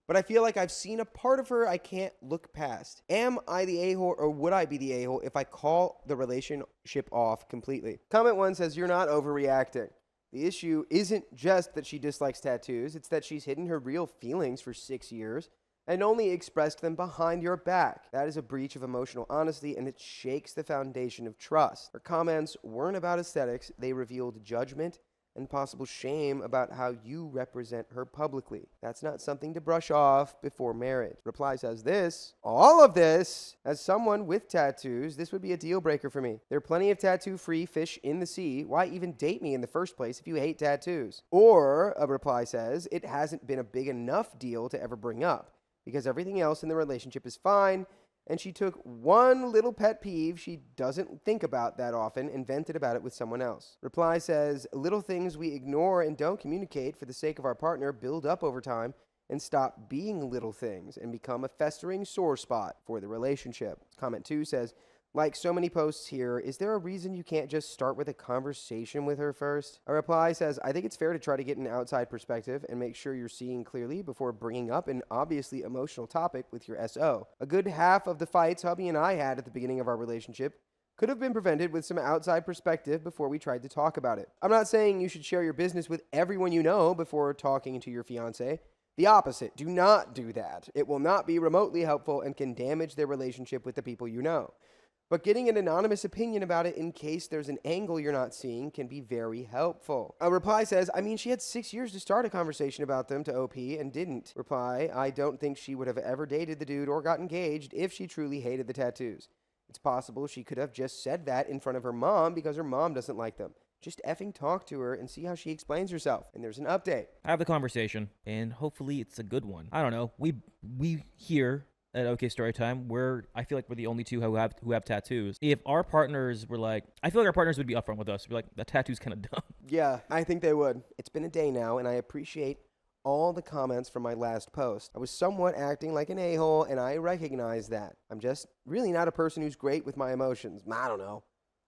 but I feel like I've seen a part of her I can't look past. Am I the a-hole, or would I be the a-hole if I call the relationship off completely? Comment 1 says, you're not overreacting. The issue isn't just that she dislikes tattoos, it's that she's hidden her real feelings for 6 years and only expressed them behind your back. That is a breach of emotional honesty, and it shakes the foundation of trust. Her comments weren't about aesthetics, they revealed judgment and possible shame about how you represent her publicly. That's not something to brush off before marriage. Reply says this, all of this, as someone with tattoos, this would be a deal breaker for me. There are plenty of tattoo-free fish in the sea. Why even date me in the first place if you hate tattoos? Or, a reply says, it hasn't been a big enough deal to ever bring up, because everything else in the relationship is fine, and she took one little pet peeve she doesn't think about that often and vented about it with someone else. Reply says, little things we ignore and don't communicate for the sake of our partner build up over time and stop being little things and become a festering sore spot for the relationship. Comment 2 says, like so many posts here, is there a reason you can't just start with a conversation with her first? A reply says, I think it's fair to try to get an outside perspective and make sure you're seeing clearly before bringing up an obviously emotional topic with your SO. A good half of the fights hubby and I had at the beginning of our relationship could have been prevented with some outside perspective before we tried to talk about it. I'm not saying you should share your business with everyone you know before talking to your fiance. The opposite. Do not do that. It will not be remotely helpful and can damage their relationship with the people you know. But getting an anonymous opinion about it in case there's an angle you're not seeing can be very helpful. A reply says, I mean, she had 6 years to start a conversation about them to OP and didn't. Reply, I don't think she would have ever dated the dude or got engaged if she truly hated the tattoos. It's possible she could have just said that in front of her mom because her mom doesn't like them. Just effing talk to her and see how she explains herself. And there's an update. Have the conversation, and hopefully it's a good one. I don't know. We here at OK Storytime, I feel like we're the only two who have tattoos. If our partners were like, I feel like our partners would be upfront with us. Be like, that tattoo's kind of dumb. Yeah, I think they would. It's been a day now, and I appreciate all the comments from my last post. I was somewhat acting like an a-hole, and I recognize that. I'm just really not a person who's great with my emotions. I don't know.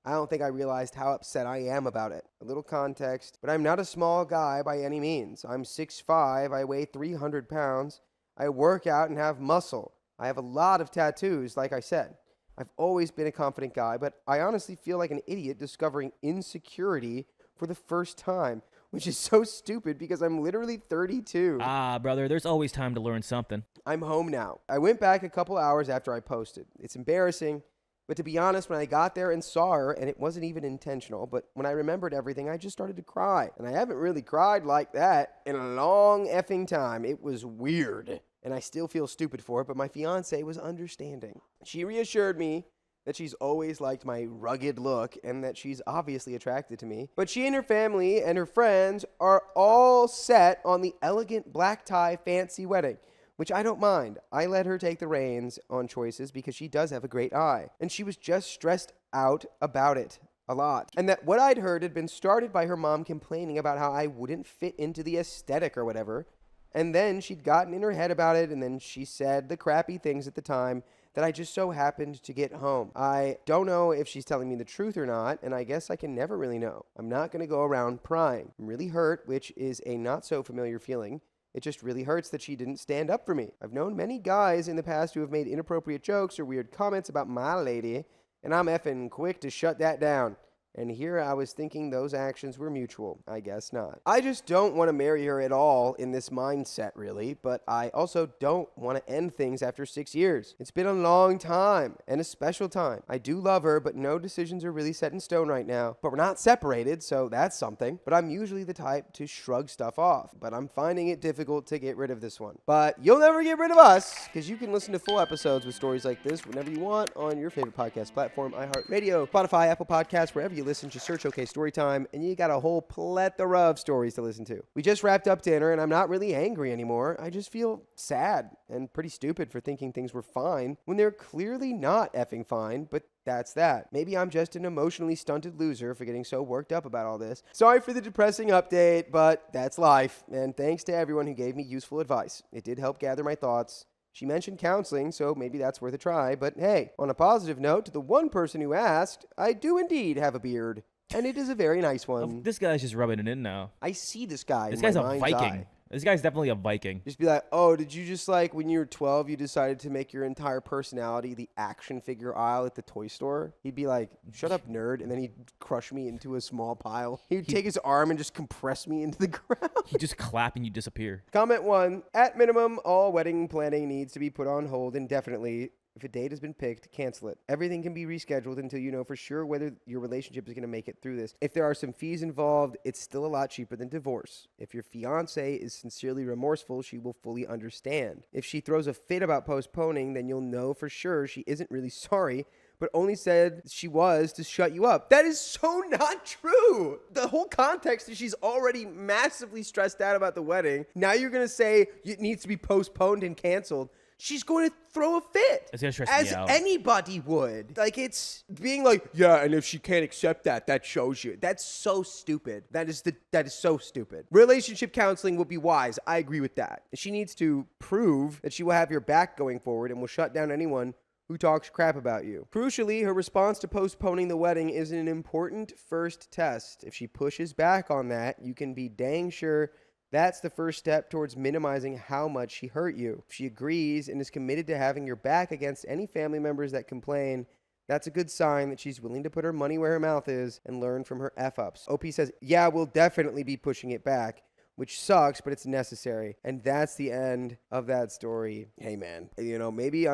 I don't think I realized how upset I am about it. A little context, but I'm not a small guy by any means. I'm 6'5", I weigh 300 pounds. I work out and have muscle. I have a lot of tattoos, like I said. I've always been a confident guy, but I honestly feel like an idiot discovering insecurity for the first time, which is so stupid because I'm literally 32. Brother, there's always time to learn something. I'm home now. I went back a couple hours after I posted. It's embarrassing, but to be honest, when I got there and saw her, and it wasn't even intentional, but when I remembered everything, I just started to cry. And I haven't really cried like that in a long effing time. It was weird. And I still feel stupid for it, but my fiance was understanding. She reassured me that she's always liked my rugged look and that she's obviously attracted to me. But she and her family and her friends are all set on the elegant black tie fancy wedding, which I don't mind. I let her take the reins on choices because she does have a great eye. And she was just stressed out about it a lot. And that what I'd heard had been started by her mom complaining about how I wouldn't fit into the aesthetic or whatever. And then she'd gotten in her head about it, and then she said the crappy things at the time that I just so happened to get home. I don't know if she's telling me the truth or not, and I guess I can never really know. I'm not going to go around prying. I'm really hurt, which is a not so familiar feeling. It just really hurts that she didn't stand up for me. I've known many guys in the past who have made inappropriate jokes or weird comments about my lady, and I'm effing quick to shut that down. And here I was thinking those actions were mutual. I guess not. I just don't want to marry her at all in this mindset, really, but I also don't want to end things after 6 years. It's been a long time and a special time. I do love her, but no decisions are really set in stone right now. But we're not separated, so that's something. But I'm usually the type to shrug stuff off, but I'm finding it difficult to get rid of this one. But you'll never get rid of us, because you can listen to full episodes with stories like this whenever you want on your favorite podcast platform, iHeartRadio, Spotify, Apple Podcasts, wherever you listen. Just search OK Storytime, and you got a whole plethora of stories to listen to. We just wrapped up dinner, and I'm not really angry anymore. I just feel sad and pretty stupid for thinking things were fine when they're clearly not effing fine, but that's that. Maybe I'm just an emotionally stunted loser for getting so worked up about all this. Sorry for the depressing update, but that's life. And thanks to everyone who gave me useful advice. It did help gather my thoughts. She mentioned counseling, so maybe that's worth a try. But hey, on a positive note, to the one person who asked, I do indeed have a beard. And it is a very nice one. Oh, this guy's just rubbing it in now. I see this guy. This in my guy's a mind's Viking. eye. This guy's definitely a Viking. Just be like, oh, did you just like when you were 12, you decided to make your entire personality the action figure aisle at the toy store? He'd be like, shut up, nerd. And then he'd crush me into a small pile. He'd take his arm and just compress me into the ground. He'd just clap and you disappear. Comment 1. At minimum, all wedding planning needs to be put on hold indefinitely. If a date has been picked, cancel it. Everything can be rescheduled until you know for sure whether your relationship is going to make it through this. If there are some fees involved, it's still a lot cheaper than divorce. If your fiance is sincerely remorseful, she will fully understand. If she throws a fit about postponing, then you'll know for sure she isn't really sorry, but only said she was to shut you up. That is so not true. The whole context is she's already massively stressed out about the wedding. Now you're going to say it needs to be postponed and canceled. She's going to throw a fit. It's gonna stress as me out. anybody would. Like, it's being like, yeah, and if she can't accept that, that shows you. That's so stupid. That is so stupid. Relationship counseling will be wise. I agree with that. She needs to prove that she will have your back going forward and will shut down anyone who talks crap about you. Crucially, her response to postponing the wedding is an important first test. If she pushes back on that, you can be dang sure that's the first step towards minimizing how much she hurt you. If she agrees and is committed to having your back against any family members that complain, that's a good sign that she's willing to put her money where her mouth is and learn from her F-ups. OP says, yeah, we'll definitely be pushing it back, which sucks, but it's necessary. And that's the end of that story. Hey, man, maybe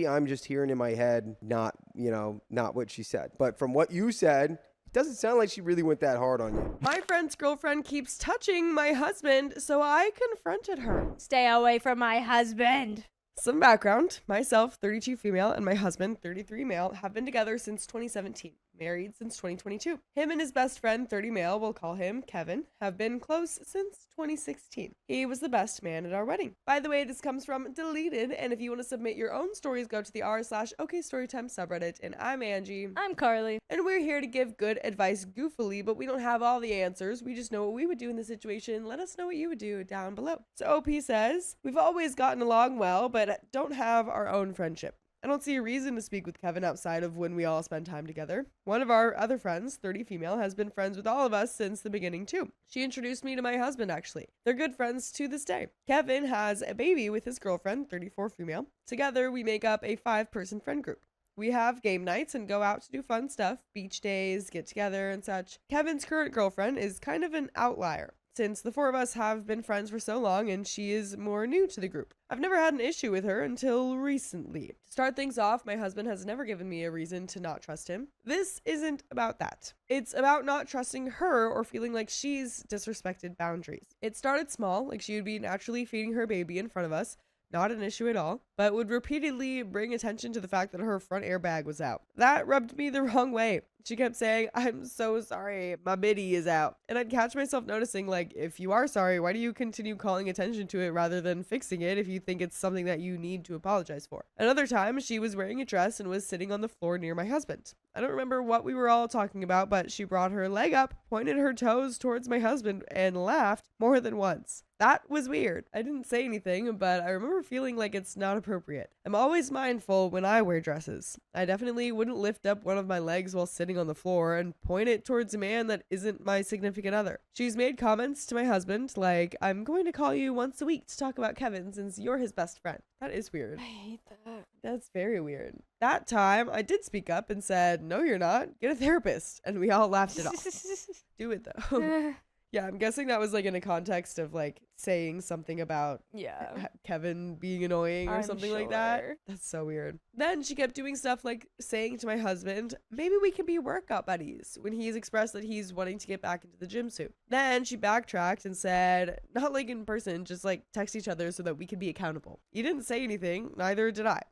I'm just hearing in my head, not what she said. But from what you said, doesn't sound like she really went that hard on you. My friend's girlfriend keeps touching my husband, so I confronted her. Stay away from my husband. Some background. Myself, 32 female, and my husband, 33 male, have been together since 2017. Married since 2022. Him and his best friend, 30 male, we'll call him Kevin, have been close since 2016. He was the best man at our wedding. By the way, this comes from Deleted, and if you want to submit your own stories, go to the r/OKStorytime subreddit, and I'm Angie. I'm Carly. And we're here to give good advice goofily, but we don't have all the answers. We just know what we would do in this situation. Let us know what you would do down below. So OP says, we've always gotten along well, but don't have our own friendship. I don't see a reason to speak with Kevin outside of when we all spend time together. One of our other friends, 30 female, has been friends with all of us since the beginning too. She introduced me to my husband actually. They're good friends to this day. Kevin has a baby with his girlfriend, 34 female. Together we make up a 5-person friend group. We have game nights and go out to do fun stuff, beach days, get together and such. Kevin's current girlfriend is kind of an outlier, since the 4 of us have been friends for so long and she is more new to the group. I've never had an issue with her until recently. To start things off, my husband has never given me a reason to not trust him. This isn't about that. It's about not trusting her or feeling like she's disrespected boundaries. It started small, like she would be naturally feeding her baby in front of us, not an issue at all, but would repeatedly bring attention to the fact that her front airbag was out. That rubbed me the wrong way. She kept saying, I'm so sorry, my biddy is out. And I'd catch myself noticing, like, if you are sorry, why do you continue calling attention to it rather than fixing it if you think it's something that you need to apologize for? Another time, she was wearing a dress and was sitting on the floor near my husband. I don't remember what we were all talking about, but she brought her leg up, pointed her toes towards my husband, and laughed more than once. That was weird. I didn't say anything, but I remember feeling like it's not appropriate. I'm always mindful when I wear dresses. I definitely wouldn't lift up one of my legs while sitting sitting on the floor and point it towards a man that isn't my significant other. She's made comments to my husband like, I'm going to call you once a week to talk about Kevin since you're his best friend. That is weird. I hate that. That's very weird. That time, I did speak up and said, no, you're not. Get a therapist. And we all laughed it off. Do it, though. Yeah, I'm guessing that was like in a context of like saying something about Yeah. Kevin being annoying or I'm something like that. sure. That's so weird. Then she kept doing stuff like saying to my husband, maybe we can be workout buddies, when he's expressed that he's wanting to get back into the gym soon. Then she backtracked and said, not like in person, just like text each other so that we can be accountable. You didn't say anything, neither did I.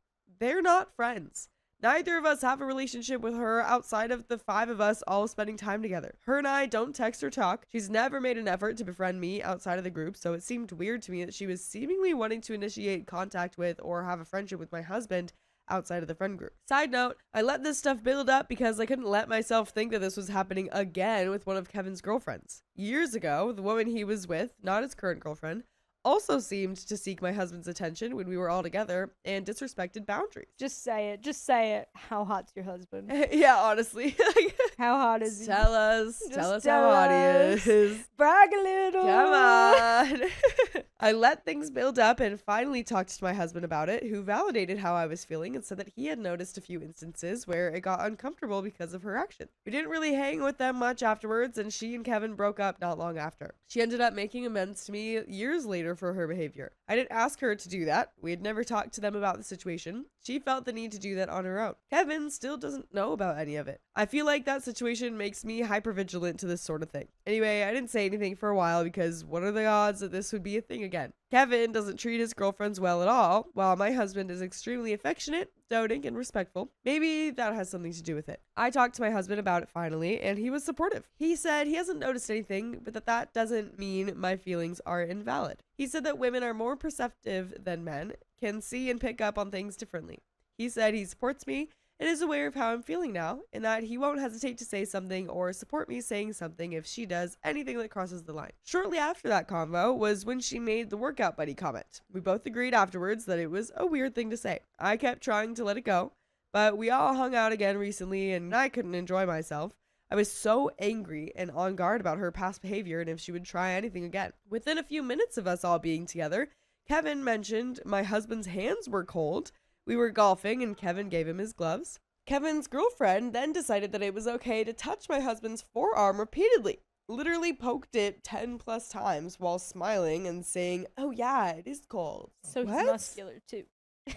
They're not friends. Neither of us have a relationship with her outside of the 5 of us all spending time together. Her and I don't text or talk. She's never made an effort to befriend me outside of the group, so it seemed weird to me that she was seemingly wanting to initiate contact with or have a friendship with my husband outside of the friend group. Side note, I let this stuff build up because I couldn't let myself think that this was happening again with one of Kevin's girlfriends. Years ago, the woman he was with, not his current girlfriend, also seemed to seek my husband's attention when we were all together and disrespected boundaries. Just say it. Just say it. How hot's your husband? Yeah, honestly. How hot is he? Tell us. Just Tell us tell how hot us. he is. Brag a little. Come on. I let things build up and finally talked to my husband about it, who validated how I was feeling and said that he had noticed a few instances where it got uncomfortable because of her action. We didn't really hang with them much afterwards, and she and Kevin broke up not long after. She ended up making amends to me years later for her behavior. I didn't ask her to do that. We had never talked to them about the situation. She felt the need to do that on her own. Kevin still doesn't know about any of it. I feel like that situation makes me hypervigilant to this sort of thing. Anyway, I didn't say anything for a while because what are the odds that this would be a thing again? Kevin doesn't treat his girlfriends well at all, while my husband is extremely affectionate, doting, and respectful. Maybe that has something to do with it. I talked to my husband about it finally, and he was supportive. He said he hasn't noticed anything, but that doesn't mean my feelings are invalid. He said that women are more perceptive than men, can see and pick up on things differently. He said he supports me and is aware of how I'm feeling now, and that he won't hesitate to say something or support me saying something if she does anything that crosses the line. Shortly after that convo was when she made the workout buddy comment. We both agreed afterwards that it was a weird thing to say. I kept trying to let it go, but we all hung out again recently and I couldn't enjoy myself. I was so angry and on guard about her past behavior and if she would try anything again. Within a few minutes of us all being together, Kevin mentioned my husband's hands were cold. We were golfing and Kevin gave him his gloves. Kevin's girlfriend then decided that it was okay to touch my husband's forearm repeatedly. Literally poked it 10 plus times while smiling and saying, oh yeah, it is cold. So What? he's muscular too.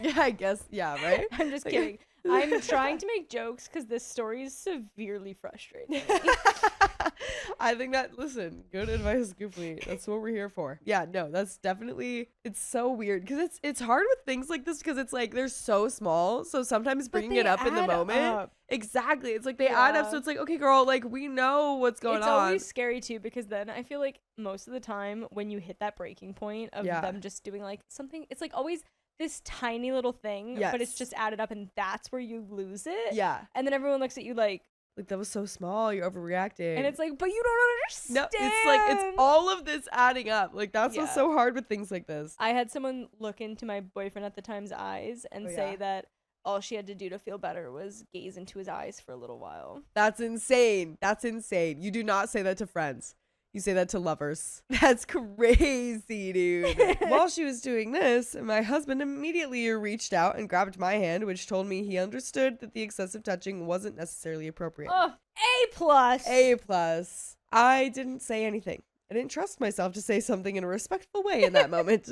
Yeah, I guess. Yeah, right? I'm just kidding. I'm trying to make jokes because this story is severely frustrating. I think that, listen, good advice, Goofy. That's what we're here for. Yeah, no, that's definitely, it's so weird because it's hard with things like this because it's like they're so small. So sometimes bringing it up in the moment. Exactly. It's like they add up. So it's like, okay, girl, like we know what's going on. It's always scary too because then I feel like most of the time when you hit that breaking point of them just doing like something, it's like always this tiny little thing, but it's just added up and that's where you lose it. Yeah. And then everyone looks at you like that was so small, you're overreacting. And it's like, but you don't understand. No, it's like, it's all of this adding up. Like, that's what's so hard with things like this. I had someone look into my boyfriend at the time's eyes and say that all she had to do to feel better was gaze into his eyes for a little while. That's insane. That's insane. You do not say that to friends. You say that to lovers. That's crazy, dude. While she was doing this, my husband immediately reached out and grabbed my hand, which told me he understood that the excessive touching wasn't necessarily appropriate. Oh, A+. A+. I didn't say anything. I didn't trust myself to say something in a respectful way in that moment.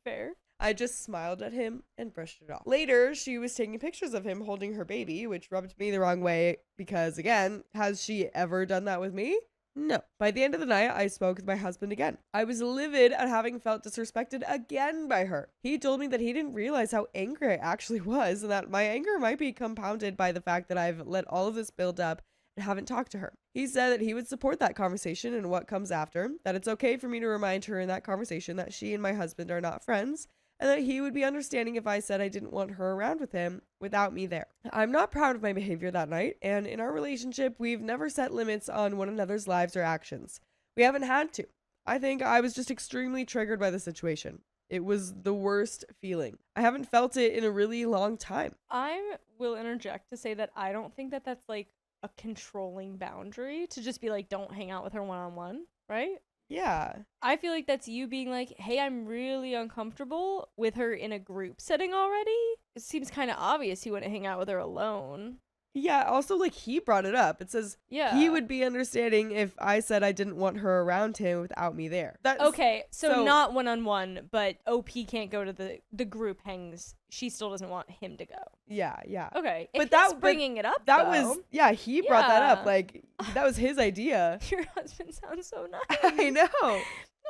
Fair. I just smiled at him and brushed it off. Later, she was taking pictures of him holding her baby, which rubbed me the wrong way because, again, has she ever done that with me? No. By the end of the night, I spoke with my husband again. I was livid at having felt disrespected again by her. He told me that he didn't realize how angry I actually was and that my anger might be compounded by the fact that I've let all of this build up and haven't talked to her. He said that he would support that conversation and what comes after, that it's okay for me to remind her in that conversation that she and my husband are not friends, and that he would be understanding if I said I didn't want her around with him without me there. I'm not proud of my behavior that night, and in our relationship, we've never set limits on one another's lives or actions. We haven't had to. I think I was just extremely triggered by the situation. It was the worst feeling. I haven't felt it in a really long time. I will interject to say that I don't think that that's like a controlling boundary to just be like, don't hang out with her one-on-one, right? Yeah. I feel like that's you being like, hey, I'm really uncomfortable with her in a group setting already. It seems kind of obvious you wouldn't hang out with her alone. Yeah, also, like, he brought it up. It says he would be understanding if I said I didn't want her around him without me there. That's, okay, so not one-on-one, but OP can't go to the group hangs. She still doesn't want him to go. Yeah. Okay, But if that- he's bringing it up, That though, was, he brought that up. Yeah. Like, that was his idea. your husband sounds so nice. I know.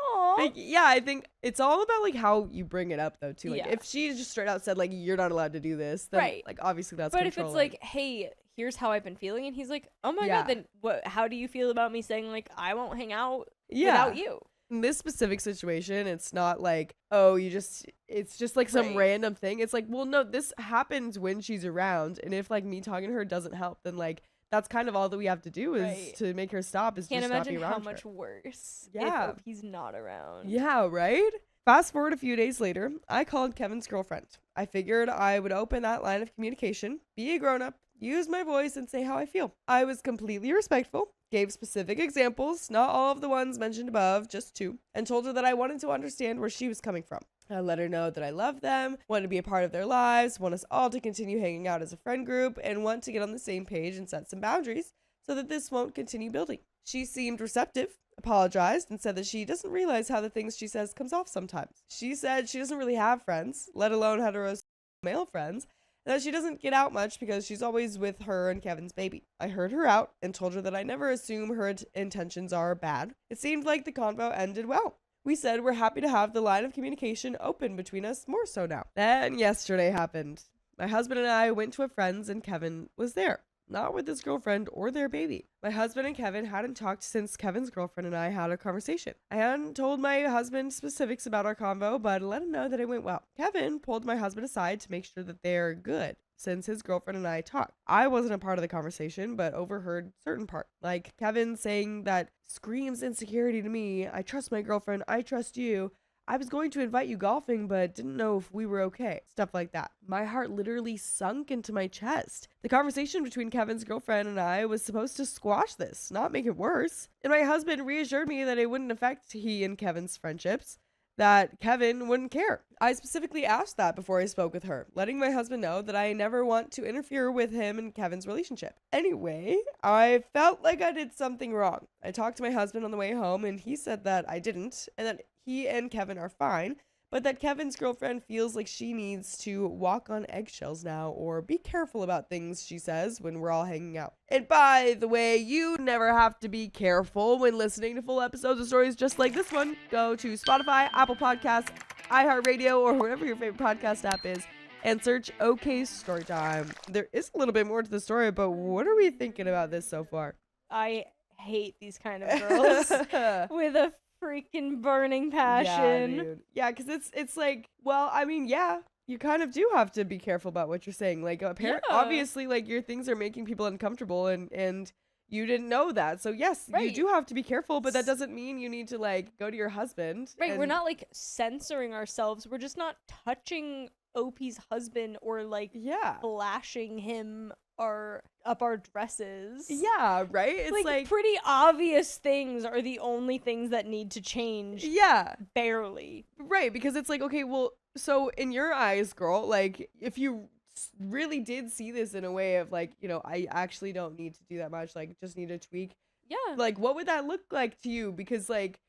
Aw. Like, yeah, I think it's all about, like, how you bring it up, though, too. Like, Yeah. if she just straight out said, like, you're not allowed to do this, then, Right. like, obviously that's But if controlling. it's like, hey, here's how I've been feeling, and he's like, oh my Yeah. god, then what? How do you feel about me saying like I won't hang out yeah. without you? In this specific situation, it's not like, oh, it's just like some Right. random thing. It's like, well, no, this happens when she's around. And if like me talking to her doesn't help, then like, that's kind of all that we have to do is Right. to make her stop is Can't just not be imagine around how her. much worse Yeah. if OP's not around. Yeah, right? Fast forward a few days later, I called Kevin's girlfriend. I figured I would open that line of communication, be a grown-up, use my voice, and say how I feel. I was completely respectful, gave specific examples, not all of the ones mentioned above, just 2, and told her that I wanted to understand where she was coming from. I let her know that I love them, want to be a part of their lives, want us all to continue hanging out as a friend group, and want to get on the same page and set some boundaries so that this won't continue building. She seemed receptive, apologized, and said that she doesn't realize how the things she says comes off sometimes. She said she doesn't really have friends, let alone heterosexual male friends, and that she doesn't get out much because she's always with her and Kevin's baby. I heard her out and told her that I never assume her intentions are bad. It seemed like the convo ended well. We said we're happy to have the line of communication open between us more so now. Then yesterday happened. My husband and I went to a friend's and Kevin was there. Not with his girlfriend or their baby. My husband and Kevin hadn't talked since Kevin's girlfriend and I had a conversation. I hadn't told my husband specifics about our convo, but let him know that it went well. Kevin pulled my husband aside to make sure that they're good, since his girlfriend and I talked. I wasn't a part of the conversation, but overheard certain parts. Like Kevin saying that screams insecurity to me. I trust my girlfriend. I trust you. I was going to invite you golfing, but didn't know if we were okay. Stuff like that. My heart literally sunk into my chest. The conversation between Kevin's girlfriend and I was supposed to squash this, not make it worse. And my husband reassured me that it wouldn't affect he and Kevin's friendships, that Kevin wouldn't care. I specifically asked that before I spoke with her, letting my husband know that I never want to interfere with him and Kevin's relationship. Anyway, I felt like I did something wrong. I talked to my husband on the way home, and he said that I didn't, and that he and Kevin are fine, but that Kevin's girlfriend feels like she needs to walk on eggshells now or be careful about things she says when we're all hanging out. And by the way, you never have to be careful when listening to full episodes of stories just like this one. Go to Spotify, Apple Podcasts, iHeartRadio, or whatever your favorite podcast app is, and search OK Storytime. There is a little bit more to the story, but what are we thinking about this so far? I hate these kind of girls with a freaking burning passion. Yeah, dude. Yeah, because it's like, well, I mean, yeah, you kind of do have to be careful about what you're saying. Like, obviously, like, your things are making people uncomfortable, and you didn't know that. So, yes, you Right. do have to be careful, but that doesn't mean you need to, like, go to your husband. Right, we're and- not like censoring ourselves. We're just not touching OP's husband or like Yeah. flashing him up our dresses. Yeah, right? It's like pretty obvious things are the only things that need to change. yeah. Barely. Right, because it's like, okay, well, so in your eyes, girl, like, if you really did see this in a way of, like, you know, I actually don't need to do that much, like, just need to tweak, Yeah. like, what would that look like to you? Because, like,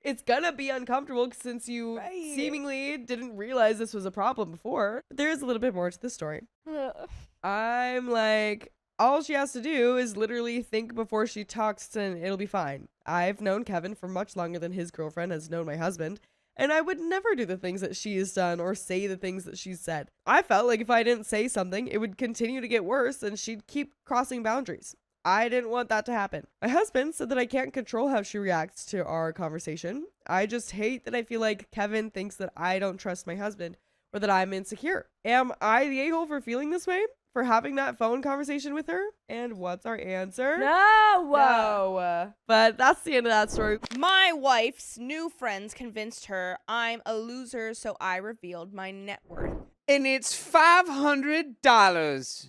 it's gonna be uncomfortable since you Right. seemingly didn't realize this was a problem before. But there is a little bit more to the story. Ugh. I'm like, all she has to do is literally think before she talks and it'll be fine. I've known Kevin for much longer than his girlfriend has known my husband, and I would never do the things that she has done or say the things that she's said. I felt like if I didn't say something, it would continue to get worse and she'd keep crossing boundaries. I didn't want that to happen. My husband said that I can't control how she reacts to our conversation. I just hate that I feel like Kevin thinks that I don't trust my husband or that I'm insecure. Am I the a-hole for feeling this way? For having that phone conversation with her? And what's our answer? No. But that's the end of that story. My wife's new friends convinced her I'm a loser, so I revealed my net worth. And it's $500.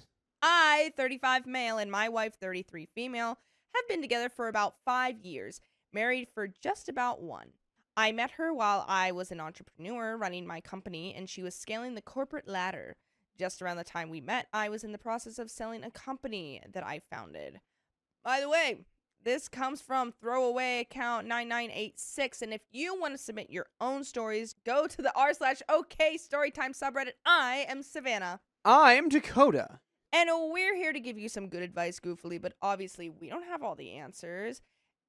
I, 35 male, and my wife, 33 female, have been together for about 5 years, married for just about 1. I met her while I was an entrepreneur running my company, and she was scaling the corporate ladder. Just around the time we met, I was in the process of selling a company that I founded. By the way, this comes from throwaway account 9986, and if you want to submit your own stories, go to the r/OK Storytime subreddit. I am Savannah. I'm Dakota. And we're here to give you some good advice, goofily, but obviously we don't have all the answers.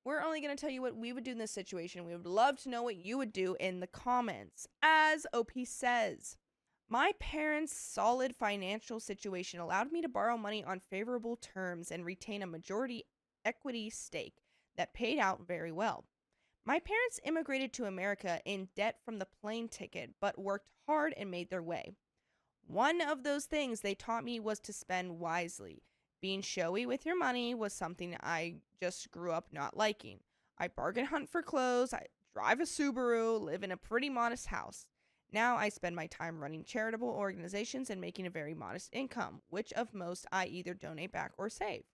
We're only going to tell you what we would do in this situation. We would love to know what you would do in the comments. As OP says, my parents' solid financial situation allowed me to borrow money on favorable terms and retain a majority equity stake that paid out very well. My parents immigrated to America in debt from the plane ticket, but worked hard and made their way. One of those things they taught me was to spend wisely. Being showy with your money was something I just grew up not liking. I bargain hunt for clothes, I drive a Subaru, live in a pretty modest house. Now I spend my time running charitable organizations and making a very modest income, which of most I either donate back or save.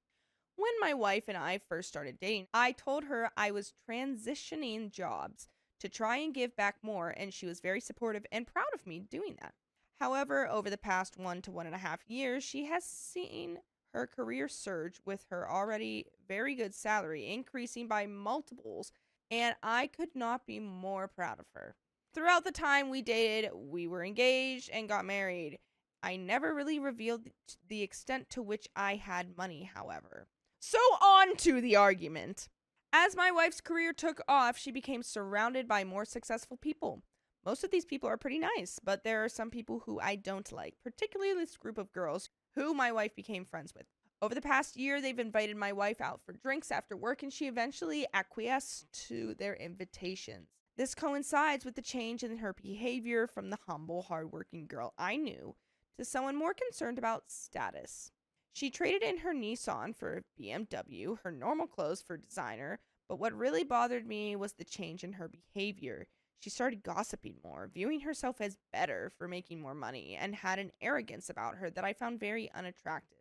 When my wife and I first started dating, I told her I was transitioning jobs to try and give back more, and she was very supportive and proud of me doing that. However, over the past 1 to 1.5 years, she has seen her career surge with her already very good salary increasing by multiples, and I could not be more proud of her. Throughout the time we dated, we were engaged and got married. I never really revealed the extent to which I had money, however. So on to the argument. As my wife's career took off, she became surrounded by more successful people. Most of these people are pretty nice, but there are some people who I don't like, particularly this group of girls who my wife became friends with. Over the past year, they've invited my wife out for drinks after work, and she eventually acquiesced to their invitations. This coincides with the change in her behavior from the humble, hardworking girl I knew to someone more concerned about status. She traded in her Nissan for a BMW, her normal clothes for designer, but what really bothered me was the change in her behavior. She started gossiping more, viewing herself as better for making more money, and had an arrogance about her that I found very unattractive.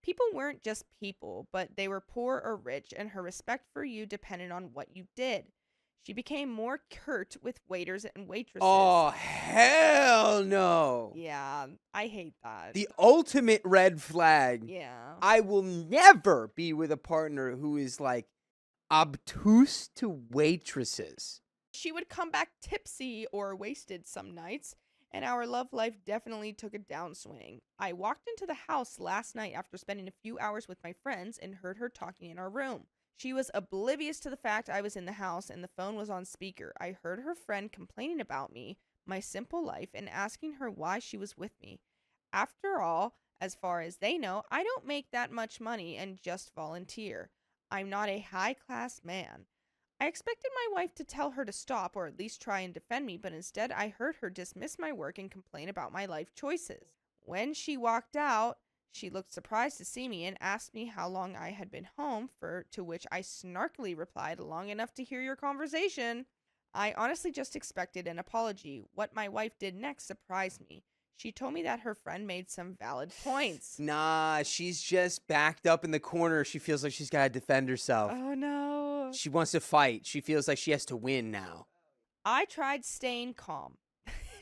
People weren't just people, but they were poor or rich, and her respect for you depended on what you did. She became more curt with waiters and waitresses. Oh, hell no. Yeah, I hate that. The ultimate red flag. Yeah. I will never be with a partner who is like obtuse to waitresses. She would come back tipsy or wasted some nights, and our love life definitely took a downswing. I walked into the house last night after spending a few hours with my friends and heard her talking in our room. She was oblivious to the fact I was in the house and the phone was on speaker. I heard her friend complaining about me, my simple life, and asking her why she was with me. After all, as far as they know, I don't make that much money and just volunteer. I'm not a high-class man. I expected my wife to tell her to stop or at least try and defend me, but instead I heard her dismiss my work and complain about my life choices. When she walked out, she looked surprised to see me and asked me how long I had been home, to which I snarkily replied, "Long enough to hear your conversation." I honestly just expected an apology. What my wife did next surprised me. She told me that her friend made some valid points. Nah, she's just backed up in the corner. She feels like she's got to defend herself. Oh no. She wants to fight. She feels like she has to win now. I tried staying calm.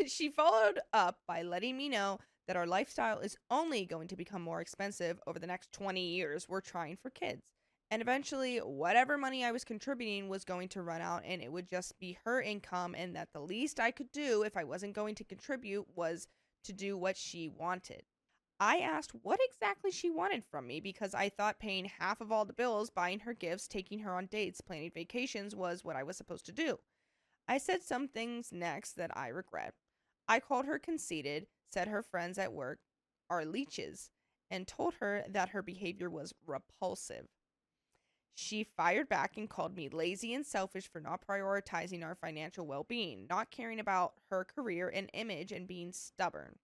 She followed up by letting me know that our lifestyle is only going to become more expensive over the next 20 years. We're trying for kids. And eventually, whatever money I was contributing was going to run out, and it would just be her income, and that the least I could do if I wasn't going to contribute was to do what she wanted. I asked what exactly she wanted from me because I thought paying half of all the bills, buying her gifts, taking her on dates, planning vacations was what I was supposed to do. I said some things next that I regret. I called her conceited, said her friends at work are leeches, and told her that her behavior was repulsive. She fired back and called me lazy and selfish for not prioritizing our financial well-being, not caring about her career and image, and being stubborn.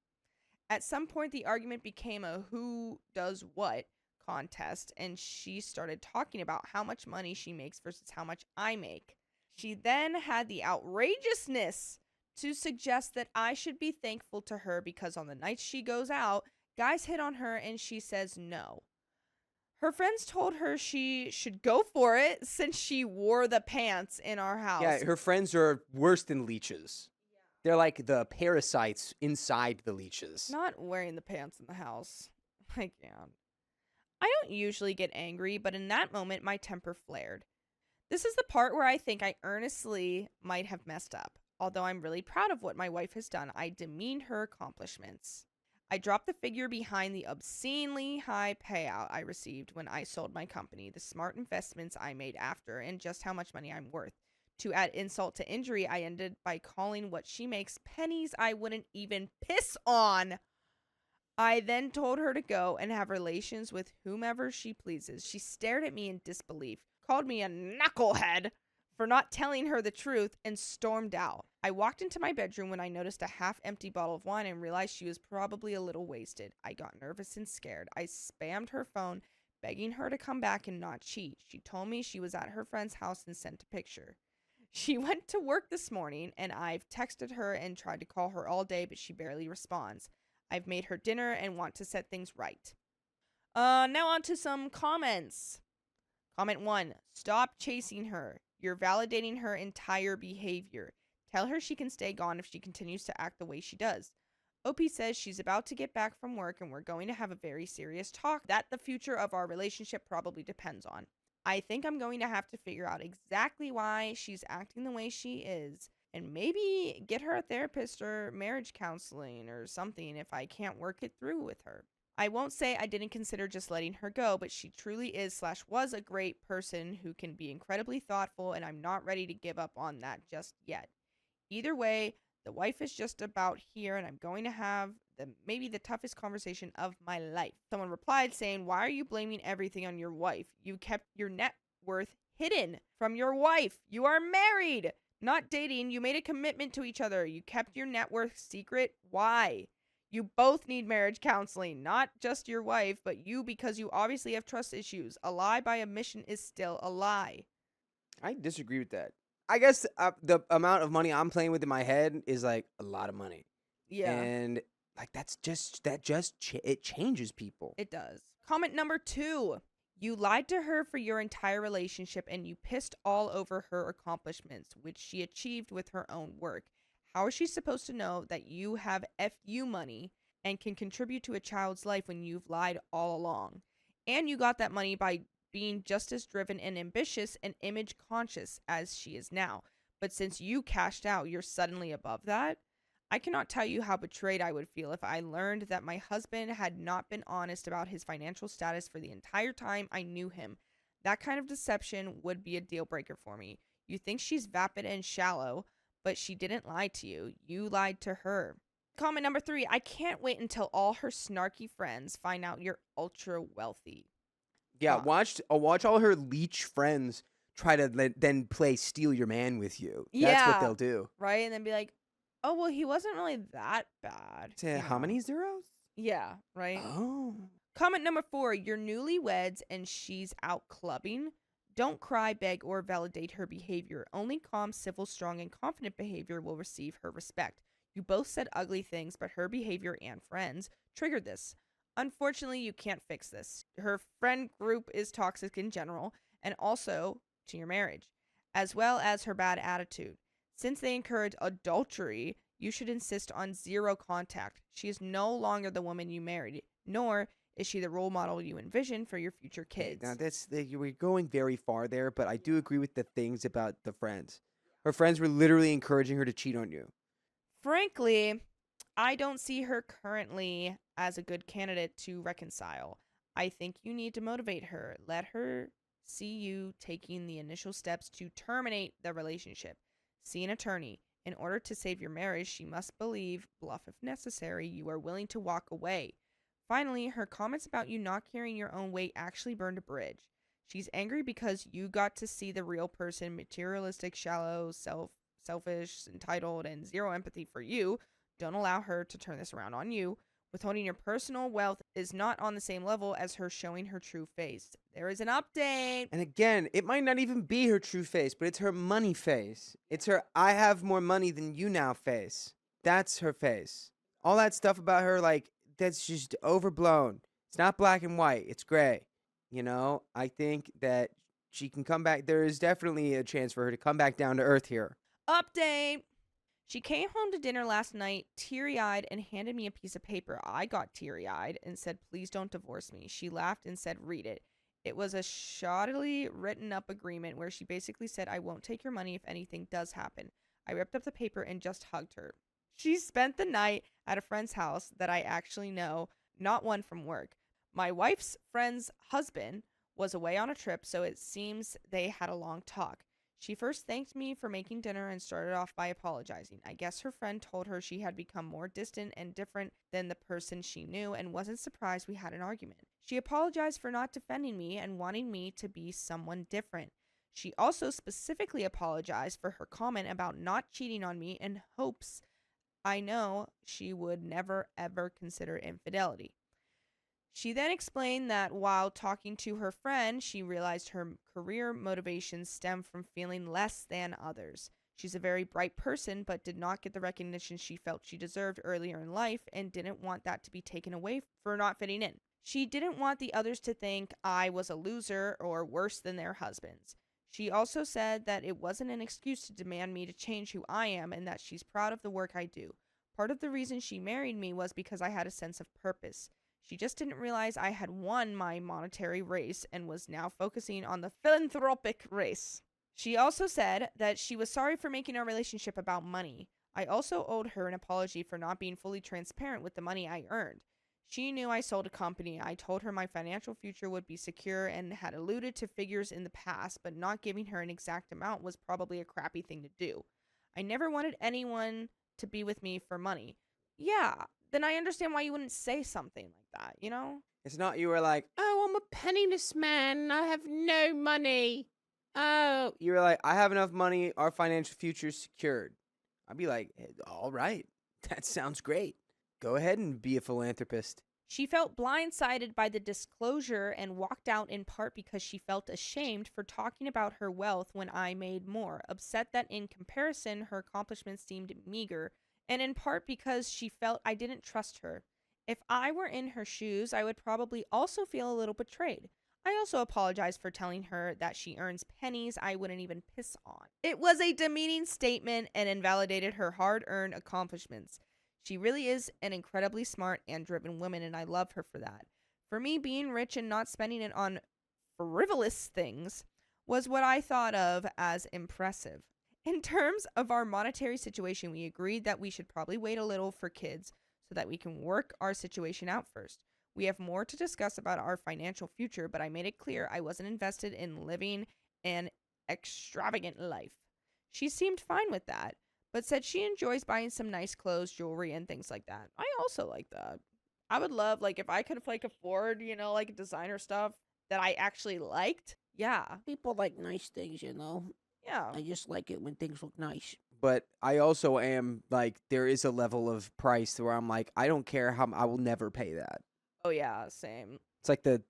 At some point, the argument became a who does what contest, and she started talking about how much money she makes versus how much I make. She then had the outrageousness to suggest that I should be thankful to her because on the nights she goes out, Guys hit on her and she says no. Her friends told her she should go for it since she wore the pants in our house. Yeah, her friends are worse than leeches. They're like the parasites inside the leeches. Not wearing the pants in the house. I can't. I don't usually get angry, but in that moment, my temper flared. This is the part where I think I earnestly might have messed up. Although I'm really proud of what my wife has done, I demeaned her accomplishments. I dropped the figure behind the obscenely high payout I received when I sold my company, the smart investments I made after, and just how much money I'm worth. To add insult to injury, I ended by calling what she makes pennies I wouldn't even piss on. I then told her to go and have relations with whomever she pleases. She stared at me in disbelief, called me a knucklehead for not telling her the truth, and stormed out. I walked into my bedroom when I noticed a half-empty bottle of wine and realized she was probably a little wasted. I got nervous and scared. I spammed her phone, begging her to come back and not cheat. She told me she was at her friend's house and sent a picture. She went to work this morning, and I've texted her and tried to call her all day, but she barely responds. I've made her dinner and want to set things right. Now on to some comments. Comment 1. Stop chasing her. You're validating her entire behavior. Tell her she can stay gone if she continues to act the way she does. OP says she's about to get back from work and we're going to have a very serious talk that the future of our relationship probably depends on. I think I'm going to have to figure out exactly why she's acting the way she is and maybe get her a therapist or marriage counseling or something if I can't work it through with her. I won't say I didn't consider just letting her go, but she truly is/was a great person who can be incredibly thoughtful, and I'm not ready to give up on that just yet. Either way, the wife is just about here, and I'm going to have maybe the toughest conversation of my life. Someone replied saying, why are you blaming everything on your wife? You kept your net worth hidden from your wife. You are married, not dating. You made a commitment to each other. You kept your net worth secret. Why? You both need marriage counseling, not just your wife, but you, because you obviously have trust issues. A lie by omission is still a lie. I disagree with that. I guess the amount of money I'm playing with in my head is like a lot of money. Yeah. And like it changes people. It does. Comment number 2. You lied to her for your entire relationship and you pissed all over her accomplishments, which she achieved with her own work. How is she supposed to know that you have FU money and can contribute to a child's life when you've lied all along? And you got that money by being just as driven and ambitious and image conscious as she is now. But since you cashed out, you're suddenly above that? I cannot tell you how betrayed I would feel if I learned that my husband had not been honest about his financial status for the entire time I knew him. That kind of deception would be a deal breaker for me. You think she's vapid and shallow, but she didn't lie to you. You lied to her. Comment number 3. I can't wait until all her snarky friends find out you're ultra wealthy. Yeah, watch all her leech friends try to then play steal your man with you. That's what they'll do. Right? And then be like, oh, well, he wasn't really that bad. Say, how many zeros? Yeah, right? Oh. Comment number 4. You're newlyweds and she's out clubbing. Don't cry, beg, or validate her behavior. Only calm, civil, strong, and confident behavior will receive her respect. You both said ugly things, but her behavior and friends triggered this. Unfortunately, you can't fix this. Her friend group is toxic in general, and also to your marriage, as well as her bad attitude. Since they encourage adultery, you should insist on zero contact. She is no longer the woman you married, nor is she the role model you envision for your future kids. Now we're going very far there, but I do agree with the things about the friends. Her friends were literally encouraging her to cheat on you. Frankly, I don't see her currently as a good candidate to reconcile. I think you need to motivate her. Let her see you taking the initial steps to terminate the relationship. See an attorney. In order to save your marriage, she must believe, bluff if necessary, you are willing to walk away. Finally, her comments about you not carrying your own weight actually burned a bridge. She's angry because you got to see the real person, materialistic, shallow, selfish, entitled, and zero empathy for you. Don't allow her to turn this around on you. Withholding your personal wealth is not on the same level as her showing her true face. There is an update. And again, it might not even be her true face, but it's her money face. It's her I have more money than you now face. That's her face. All that stuff about her, like, that's just overblown. It's not black and white. It's gray. You know, I think that she can come back. There is definitely a chance for her to come back down to earth here. Update. She came home to dinner last night, teary-eyed, and handed me a piece of paper. I got teary-eyed and said, "Please don't divorce me." She laughed and said, "Read it." It was a shoddily written up agreement where she basically said, "I won't take your money if anything does happen." I ripped up the paper and just hugged her. She spent the night at a friend's house that I actually know, not one from work. My wife's friend's husband was away on a trip, so it seems they had a long talk. She first thanked me for making dinner and started off by apologizing. I guess her friend told her she had become more distant and different than the person she knew and wasn't surprised we had an argument. She apologized for not defending me and wanting me to be someone different. She also specifically apologized for her comment about not cheating on me in hopes I know she would never ever consider infidelity. She then explained that while talking to her friend, she realized her career motivations stem from feeling less than others. She's a very bright person, but did not get the recognition she felt she deserved earlier in life and didn't want that to be taken away for not fitting in. She didn't want the others to think I was a loser or worse than their husbands. She also said that it wasn't an excuse to demand me to change who I am and that she's proud of the work I do. Part of the reason she married me was because I had a sense of purpose. She just didn't realize I had won my monetary race and was now focusing on the philanthropic race. She also said that she was sorry for making our relationship about money. I also owed her an apology for not being fully transparent with the money I earned. She knew I sold a company. I told her my financial future would be secure and had alluded to figures in the past, but not giving her an exact amount was probably a crappy thing to do. I never wanted anyone to be with me for money. Yeah, then I understand why you wouldn't say something like that, you know? It's not you were like, oh, I'm a penniless man. I have no money. Oh, you were like, I have enough money. Our financial future is secured. I'd be like, all right. That sounds great. Go ahead and be a philanthropist. She felt blindsided by the disclosure and walked out in part because she felt ashamed for talking about her wealth when I made more, upset that in comparison her accomplishments seemed meager, and in part because she felt I didn't trust her. If I were in her shoes, I would probably also feel a little betrayed. I also apologized for telling her that she earns pennies I wouldn't even piss on. It was a demeaning statement and invalidated her hard-earned accomplishments. She really is an incredibly smart and driven woman, and I love her for that. For me, being rich and not spending it on frivolous things was what I thought of as impressive. In terms of our monetary situation, we agreed that we should probably wait a little for kids so that we can work our situation out first. We have more to discuss about our financial future, but I made it clear I wasn't invested in living an extravagant life. She seemed fine with that, but said she enjoys buying some nice clothes, jewelry, and things like that. I also like that. I would love, like, if I could, like, afford, you know, like, designer stuff that I actually liked. Yeah. People like nice things, you know. Yeah. I just like it when things look nice. But I also am like, there is a level of price where I'm like, I don't care how I will never pay that. Oh, yeah, same. It's like the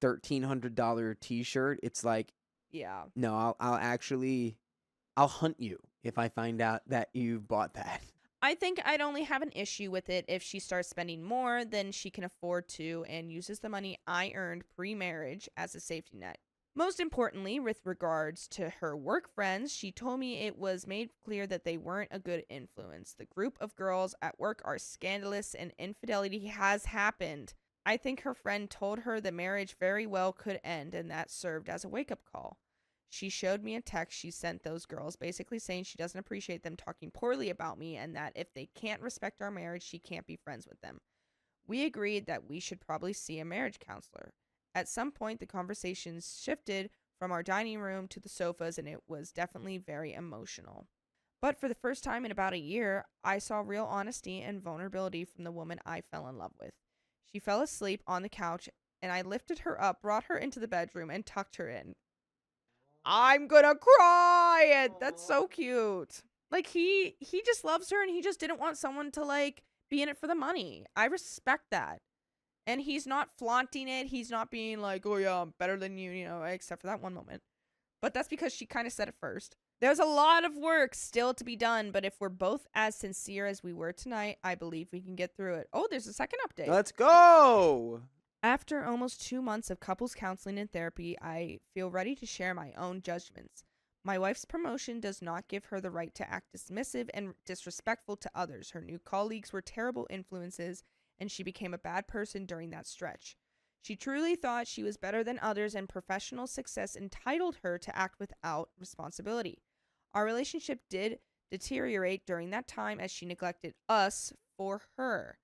$1,300 T-shirt. It's like, Yeah. no, I'll hunt you if I find out that you bought that. I think I'd only have an issue with it if she starts spending more than she can afford to and uses the money I earned pre-marriage as a safety net. Most importantly, with regards to her work friends, she told me it was made clear that they weren't a good influence. The group of girls at work are scandalous and infidelity has happened. I think her friend told her the marriage very well could end, and that served as a wake-up call. She showed me a text she sent those girls basically saying she doesn't appreciate them talking poorly about me and that if they can't respect our marriage, she can't be friends with them. We agreed that we should probably see a marriage counselor. At some point, the conversations shifted from our dining room to the sofas, and it was definitely very emotional. But for the first time in about a year, I saw real honesty and vulnerability from the woman I fell in love with. She fell asleep on the couch, and I lifted her up, brought her into the bedroom, and tucked her in. I'm gonna cry! That's so cute. Like, he just loves her, and he just didn't want someone to, like, be in it for the money. I respect that. And he's not flaunting it. He's not being like, oh, yeah, I'm better than you, you know, except for that one moment. But that's because she kind of said it first. There's a lot of work still to be done, but if we're both as sincere as we were tonight, I believe we can get through it. Oh, there's a second update. Let's go. After almost 2 months of couples counseling and therapy, I feel ready to share my own judgments. My wife's promotion does not give her the right to act dismissive and disrespectful to others. Her new colleagues were terrible influences, and she became a bad person during that stretch. She truly thought she was better than others, and professional success entitled her to act without responsibility. Our relationship did deteriorate during that time as she neglected us for her.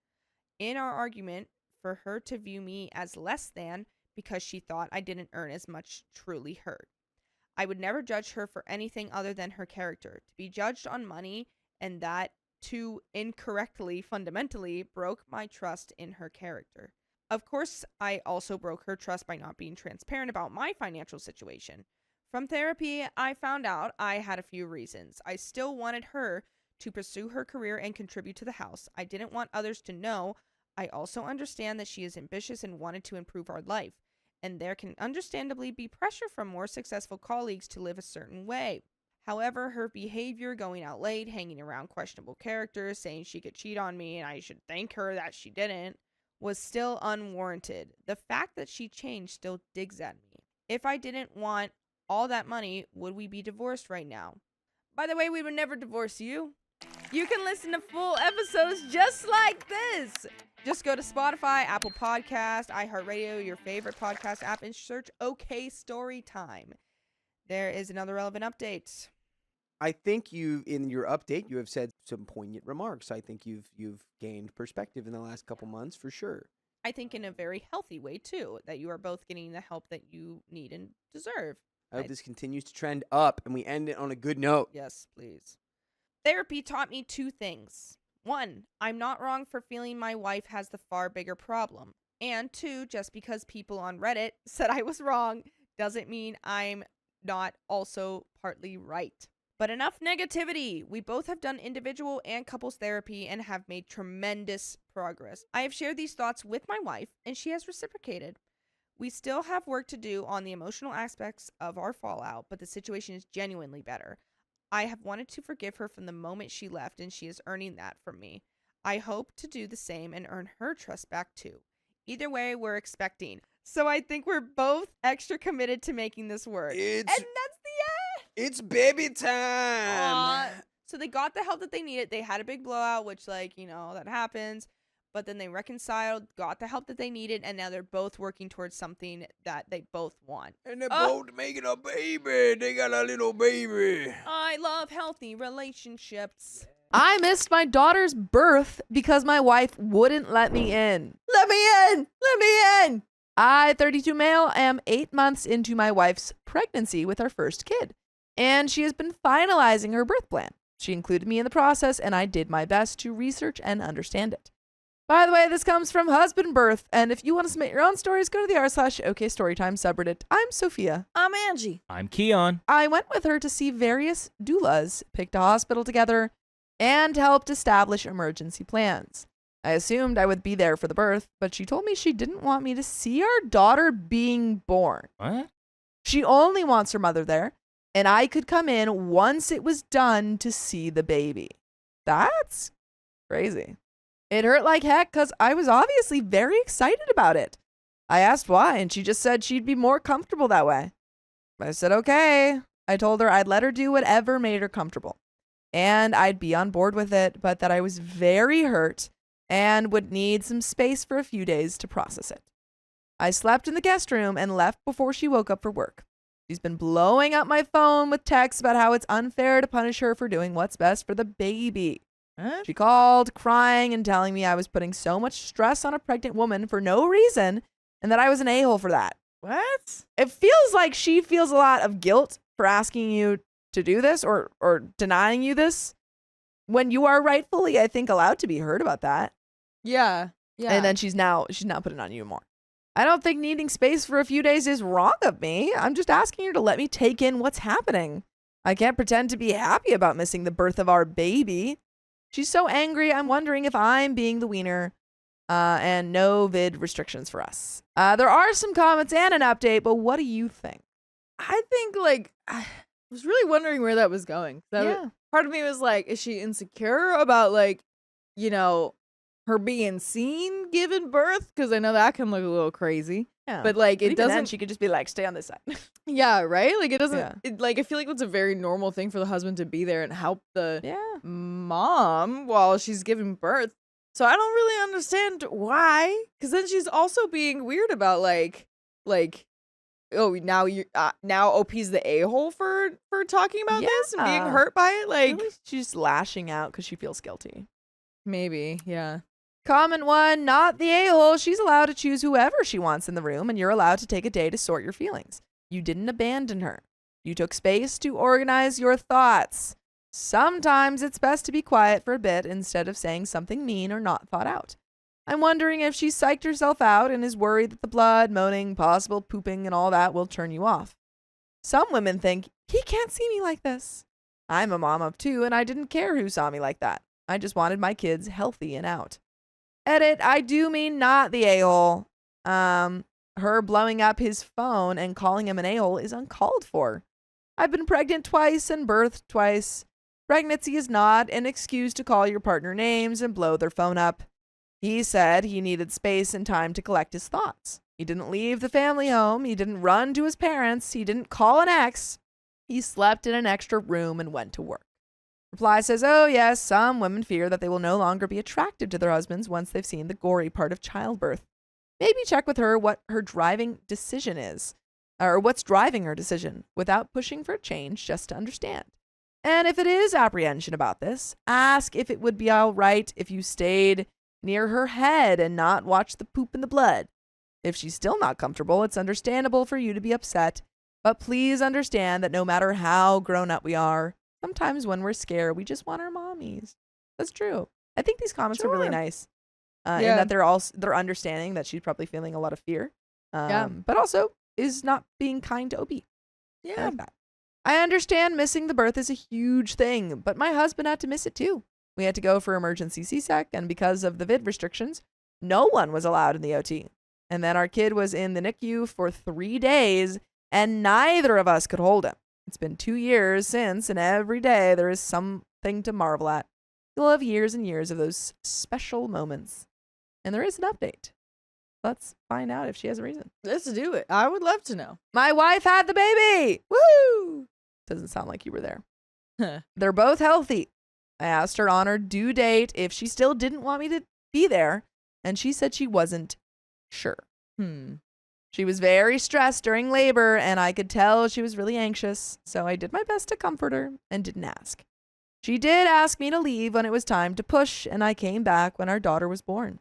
In our argument, for her to view me as less than because she thought I didn't earn as much truly hurt. I would never judge her for anything other than her character. To be judged on money and that too incorrectly, fundamentally, broke my trust in her character. Of course, I also broke her trust by not being transparent about my financial situation. From therapy, I found out I had a few reasons. I still wanted her to pursue her career and contribute to the house. I didn't want others to know. I also understand that she is ambitious and wanted to improve our life, and there can understandably be pressure from more successful colleagues to live a certain way. However, her behavior, going out late, hanging around questionable characters, saying she could cheat on me and I should thank her that she didn't, was still unwarranted. The fact that she changed still digs at me. If I didn't want all that money, would we be divorced right now? By the way, we would never divorce you. You can listen to full episodes just like this. Just go to Spotify, Apple Podcast, iHeartRadio, your favorite podcast app, and search OK Storytime. There is another relevant update. I think in your update, you have said some poignant remarks. I think you've gained perspective in the last couple months for sure. I think in a very healthy way, too, that you are both getting the help that you need and deserve. I hope this continues to trend up and we end it on a good note. Yes, please. Therapy taught me 2 things. 1, I'm not wrong for feeling my wife has the far bigger problem. And 2, just because people on Reddit said I was wrong doesn't mean I'm not also partly right. But enough negativity. We both have done individual and couples therapy and have made tremendous progress. I have shared these thoughts with my wife and she has reciprocated. We still have work to do on the emotional aspects of our fallout, but the situation is genuinely better. I have wanted to forgive her from the moment she left, and she is earning that from me. I hope to do the same and earn her trust back too. Either way, we're expecting. So I think we're both extra committed to making this work. And that's the end. It's baby time. So they got the help that they needed. They had a big blowout, which, that happens. But then they reconciled, got the help that they needed, and now they're both working towards something that they both want. And they're both making a baby. They got a little baby. I love healthy relationships. I missed my daughter's birth because my wife wouldn't let me in. Let me in! Let me in! I, 32 male, am 8 months into my wife's pregnancy with our first kid, and she has been finalizing her birth plan. She included me in the process, and I did my best to research and understand it. By the way, this comes from Husband Birth, and if you want to submit your own stories, go to the r/OKStorytime subreddit. I'm Sophia. I'm Angie. I'm Keon. I went with her to see various doulas, picked a hospital together, and helped establish emergency plans. I assumed I would be there for the birth, but she told me she didn't want me to see our daughter being born. What? She only wants her mother there, and I could come in once it was done to see the baby. That's crazy. It hurt like heck because I was obviously very excited about it. I asked why, and she just said she'd be more comfortable that way. I said, okay. I told her I'd let her do whatever made her comfortable, and I'd be on board with it, but that I was very hurt and would need some space for a few days to process it. I slept in the guest room and left before she woke up for work. She's been blowing up my phone with texts about how it's unfair to punish her for doing what's best for the baby. Huh? She called, crying and telling me I was putting so much stress on a pregnant woman for no reason and that I was an a-hole for that. What? It feels like she feels a lot of guilt for asking you to do this or denying you this when you are rightfully, I think, allowed to be heard about that. Yeah. Yeah. And then she's now putting it on you more. I don't think needing space for a few days is wrong of me. I'm just asking her to let me take in what's happening. I can't pretend to be happy about missing the birth of our baby. She's so angry, I'm wondering if I'm being the wiener, and no vid restrictions for us. There are some comments and an update, but what do you think? I think was really wondering where that was going. Part of me was like, is she insecure about like, you know, her being seen giving birth? Because I know that can look a little crazy. Yeah. But like it Even doesn't. then, she could just be like, stay on this side. Yeah, right. Like it doesn't. Yeah. Like I feel like it's a very normal thing for the husband to be there and help the Yeah. mom while she's giving birth. So I don't really understand why. Because then she's also being weird about like, oh, now you now OP's the a-hole for talking about this and being Yeah. hurt by it. Like Really? She's lashing out because she feels guilty. maybe, yeah. Comment 1, not the a-hole. She's allowed to choose whoever she wants in the room, and you're allowed to take a day to sort your feelings. You didn't abandon her. You took space to organize your thoughts. Sometimes it's best to be quiet for a bit instead of saying something mean or not thought out. I'm wondering if she psyched herself out and is worried that the blood, moaning, possible pooping, and all that will turn you off. Some women think, he can't see me like this. I'm a mom of 2, and I didn't care who saw me like that. I just wanted my kids healthy and out. Edit, I do mean not the a-hole. Her blowing up his phone and calling him an a-hole is uncalled for. I've been pregnant twice and birthed twice. Pregnancy is not an excuse to call your partner names and blow their phone up. He said he needed space and time to collect his thoughts. He didn't leave the family home. He didn't run to his parents. He didn't call an ex. He slept in an extra room and went to work. Reply says, oh yes, some women fear that they will no longer be attracted to their husbands once they've seen the gory part of childbirth. Maybe check with her what her driving decision is, or what's driving her decision, without pushing for a change, just to understand. And if it is apprehension about this, ask if it would be all right if you stayed near her head and not watched the poop and the blood. If she's still not comfortable, it's understandable for you to be upset, but please understand that no matter how grown up we are, sometimes when we're scared, we just want our mommies. That's true. I think these comments are really nice. In that they're understanding that she's probably feeling a lot of fear. But also is not being kind to OP. Yeah. I like that. I understand missing the birth is a huge thing, but my husband had to miss it too. We had to go for emergency C-sec, and because of the vid restrictions, no one was allowed in the OT. And then our kid was in the NICU for 3 days, and neither of us could hold him. It's been 2 years since, and every day there is something to marvel at. You'll have years and years of those special moments. And there is an update. Let's find out if she has a reason. Let's do it. I would love to know. My wife had the baby! Woo! Doesn't sound like you were there. They're both healthy. I asked her on her due date if she still didn't want me to be there, and she said she wasn't sure. She was very stressed during labor, and I could tell she was really anxious, so I did my best to comfort her and didn't ask. She did ask me to leave when it was time to push, and I came back when our daughter was born.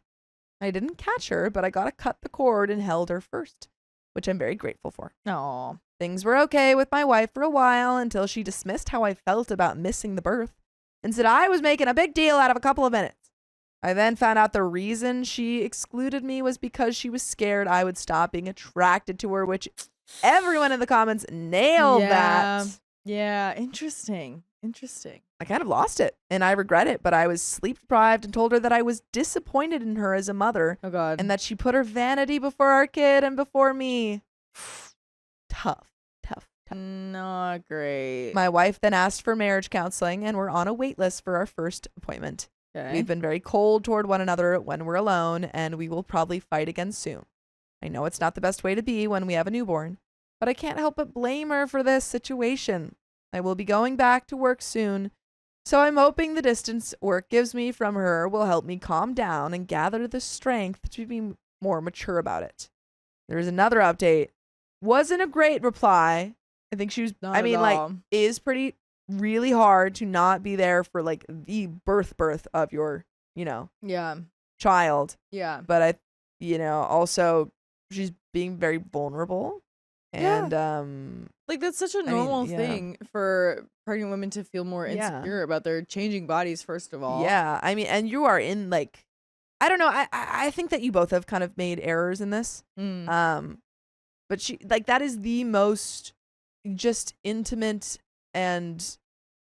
I didn't catch her, but I got to cut the cord and held her first, which I'm very grateful for. Aw. Things were okay with my wife for a while until she dismissed how I felt about missing the birth and said I was making a big deal out of a couple of minutes. I then found out the reason she excluded me was because she was scared I would stop being attracted to her, which everyone in the comments nailed that. Yeah, interesting. I kind of lost it, and I regret it, but I was sleep deprived and told her that I was disappointed in her as a mother. Oh, God. And that she put her vanity before our kid and before me. Tough. Not great. My wife then asked for marriage counseling, and we're on a wait list for our first appointment. Okay. We've been very cold toward one another when we're alone, and we will probably fight again soon. I know it's not the best way to be when we have a newborn, but I can't help but blame her for this situation. I will be going back to work soon, so I'm hoping the distance work gives me from her will help me calm down and gather the strength to be more mature about it. There is another update. Wasn't a great reply. I think she was, is pretty really hard to not be there for like the birth of your, child. Yeah. But also she's being very vulnerable. And like that's such a normal thing for pregnant women to feel more insecure about their changing bodies, first of all. Yeah. I mean, and you are in like, I don't know. I think that you both have kind of made errors in this. But she like that is the most just intimate and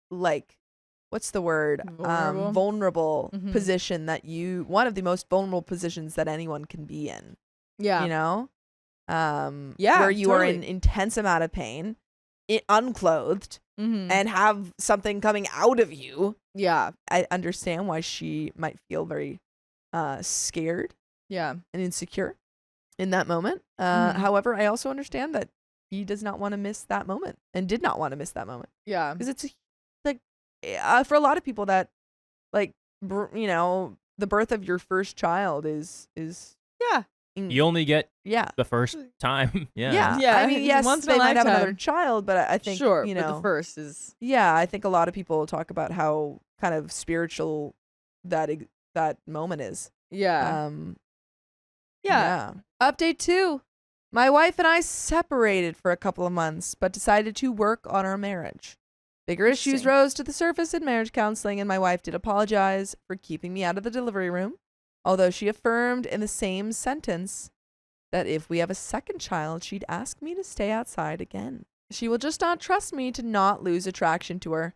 like what's the word vulnerable position that one of the most vulnerable positions that anyone can be in. Where you are in intense amount of pain, unclothed, and have something coming out of you. Yeah. I understand why she might feel very scared Yeah. and insecure in that moment. However, I also understand that he does not want to miss that moment and did not want to miss that moment. Yeah. Because it's like for a lot of people that like the birth of your first child is Yeah. You only get yeah. the first time. Yeah. Yeah, I mean, it's yes, once in they a might have another lifetime. child, but I think Sure, you but know the first is yeah, I think a lot of people talk about how kind of spiritual that moment is. yeah. Yeah. Update 2. My wife and I separated for a couple of months, but decided to work on our marriage. Bigger issues Interesting. rose to the surface in marriage counseling, and my wife did apologize for keeping me out of the delivery room, although she affirmed in the same sentence that if we have a second child, she'd ask me to stay outside again. She will just not trust me to not lose attraction to her.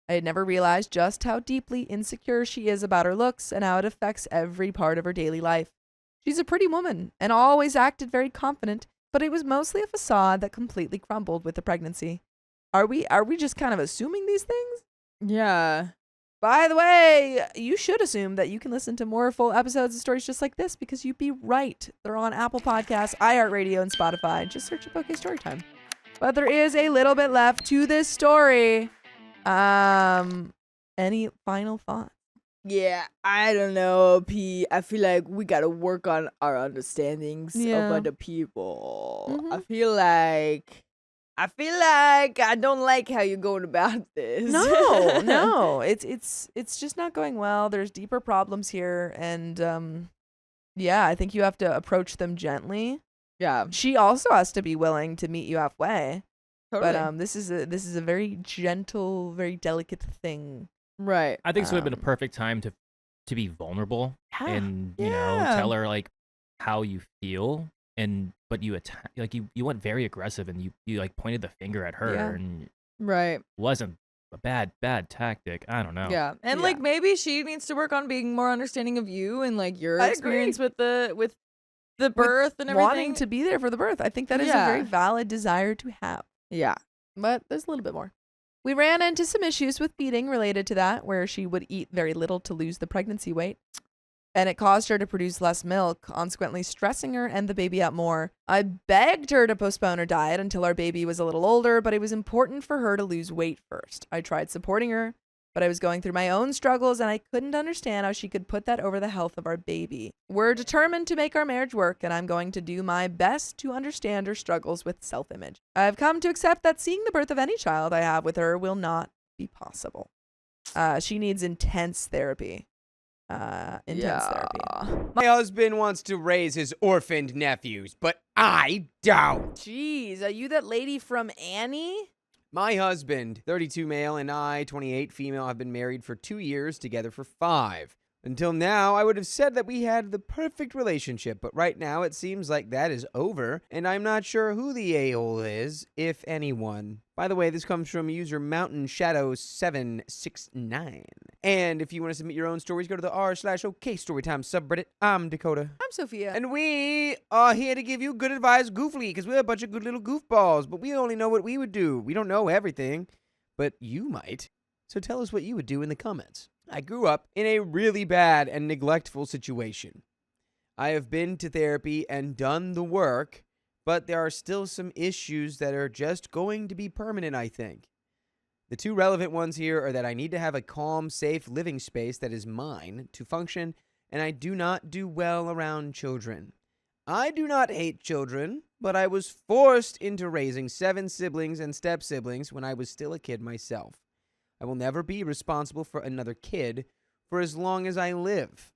I had never realized just how deeply insecure she is about her looks and how it affects every part of her daily life. She's a pretty woman and always acted very confident, but it was mostly a facade that completely crumbled with the pregnancy. Are we just kind of assuming these things? Yeah. By the way, you should assume that you can listen to more full episodes of stories just like this because you'd be right. They're on Apple Podcasts, iHeartRadio, and Spotify. Just search up OK Storytime. But there is a little bit left to this story. Any final thoughts? Yeah, I don't know, P. I feel like we gotta work on our understandings of Yeah. other people. Mhm. I feel like I don't like how you're going about this. No. It's just not going well. There's deeper problems here, and yeah, I think you have to approach them gently. Yeah, She also has to be willing to meet you halfway. totally. But this is a very gentle, very delicate thing. right. I think this would have been a Um, perfect time to be vulnerable Yeah. and Yeah. tell her like how you feel, but you you went very aggressive and you like pointed the finger at her, Yeah. and it Right. wasn't a bad tactic. I don't know. Yeah. And Yeah. like maybe she needs to work on being more understanding of you and like your I experience agree. with the birth and everything. Wanting to be there for the birth. I think that is a very Yeah. valid desire to have. Yeah. But there's a little bit more. We ran into some issues with feeding related to that, where she would eat very little to lose the pregnancy weight. And it caused her to produce less milk, consequently stressing her and the baby out more. I begged her to postpone her diet until our baby was a little older, but it was important for her to lose weight first. I tried supporting her, but I was going through my own struggles and I couldn't understand how she could put that over the health of our baby. We're determined to make our marriage work, and I'm going to do my best to understand her struggles with self-image. I've come to accept that seeing the birth of any child I have with her will not be possible. She needs intense therapy. Therapy. My husband wants to raise his orphaned nephews, but I don't. Jeez, are you that lady from Annie? My husband, 32 male, and I, 28 female, have been married for 2 years, together for 5. Until now, I would have said that we had the perfect relationship, but right now it seems like that is over, and I'm not sure who the a-hole is, if anyone. By the way, this comes from user Mountain Shadow 769. And if you want to submit your own stories, go to the r/OK Storytime subreddit. I'm Dakota. I'm Sophia. And we are here to give you good advice goofily, because we're a bunch of good little goofballs, but we only know what we would do. We don't know everything, but you might. So tell us what you would do in the comments. I grew up in a really bad and neglectful situation. I have been to therapy and done the work, but there are still some issues that are just going to be permanent, I think. The two relevant ones here are that I need to have a calm, safe living space that is mine to function, and I do not do well around children. I do not hate children, but I was forced into raising 7 siblings and step-siblings when I was still a kid myself. I will never be responsible for another kid for as long as I live.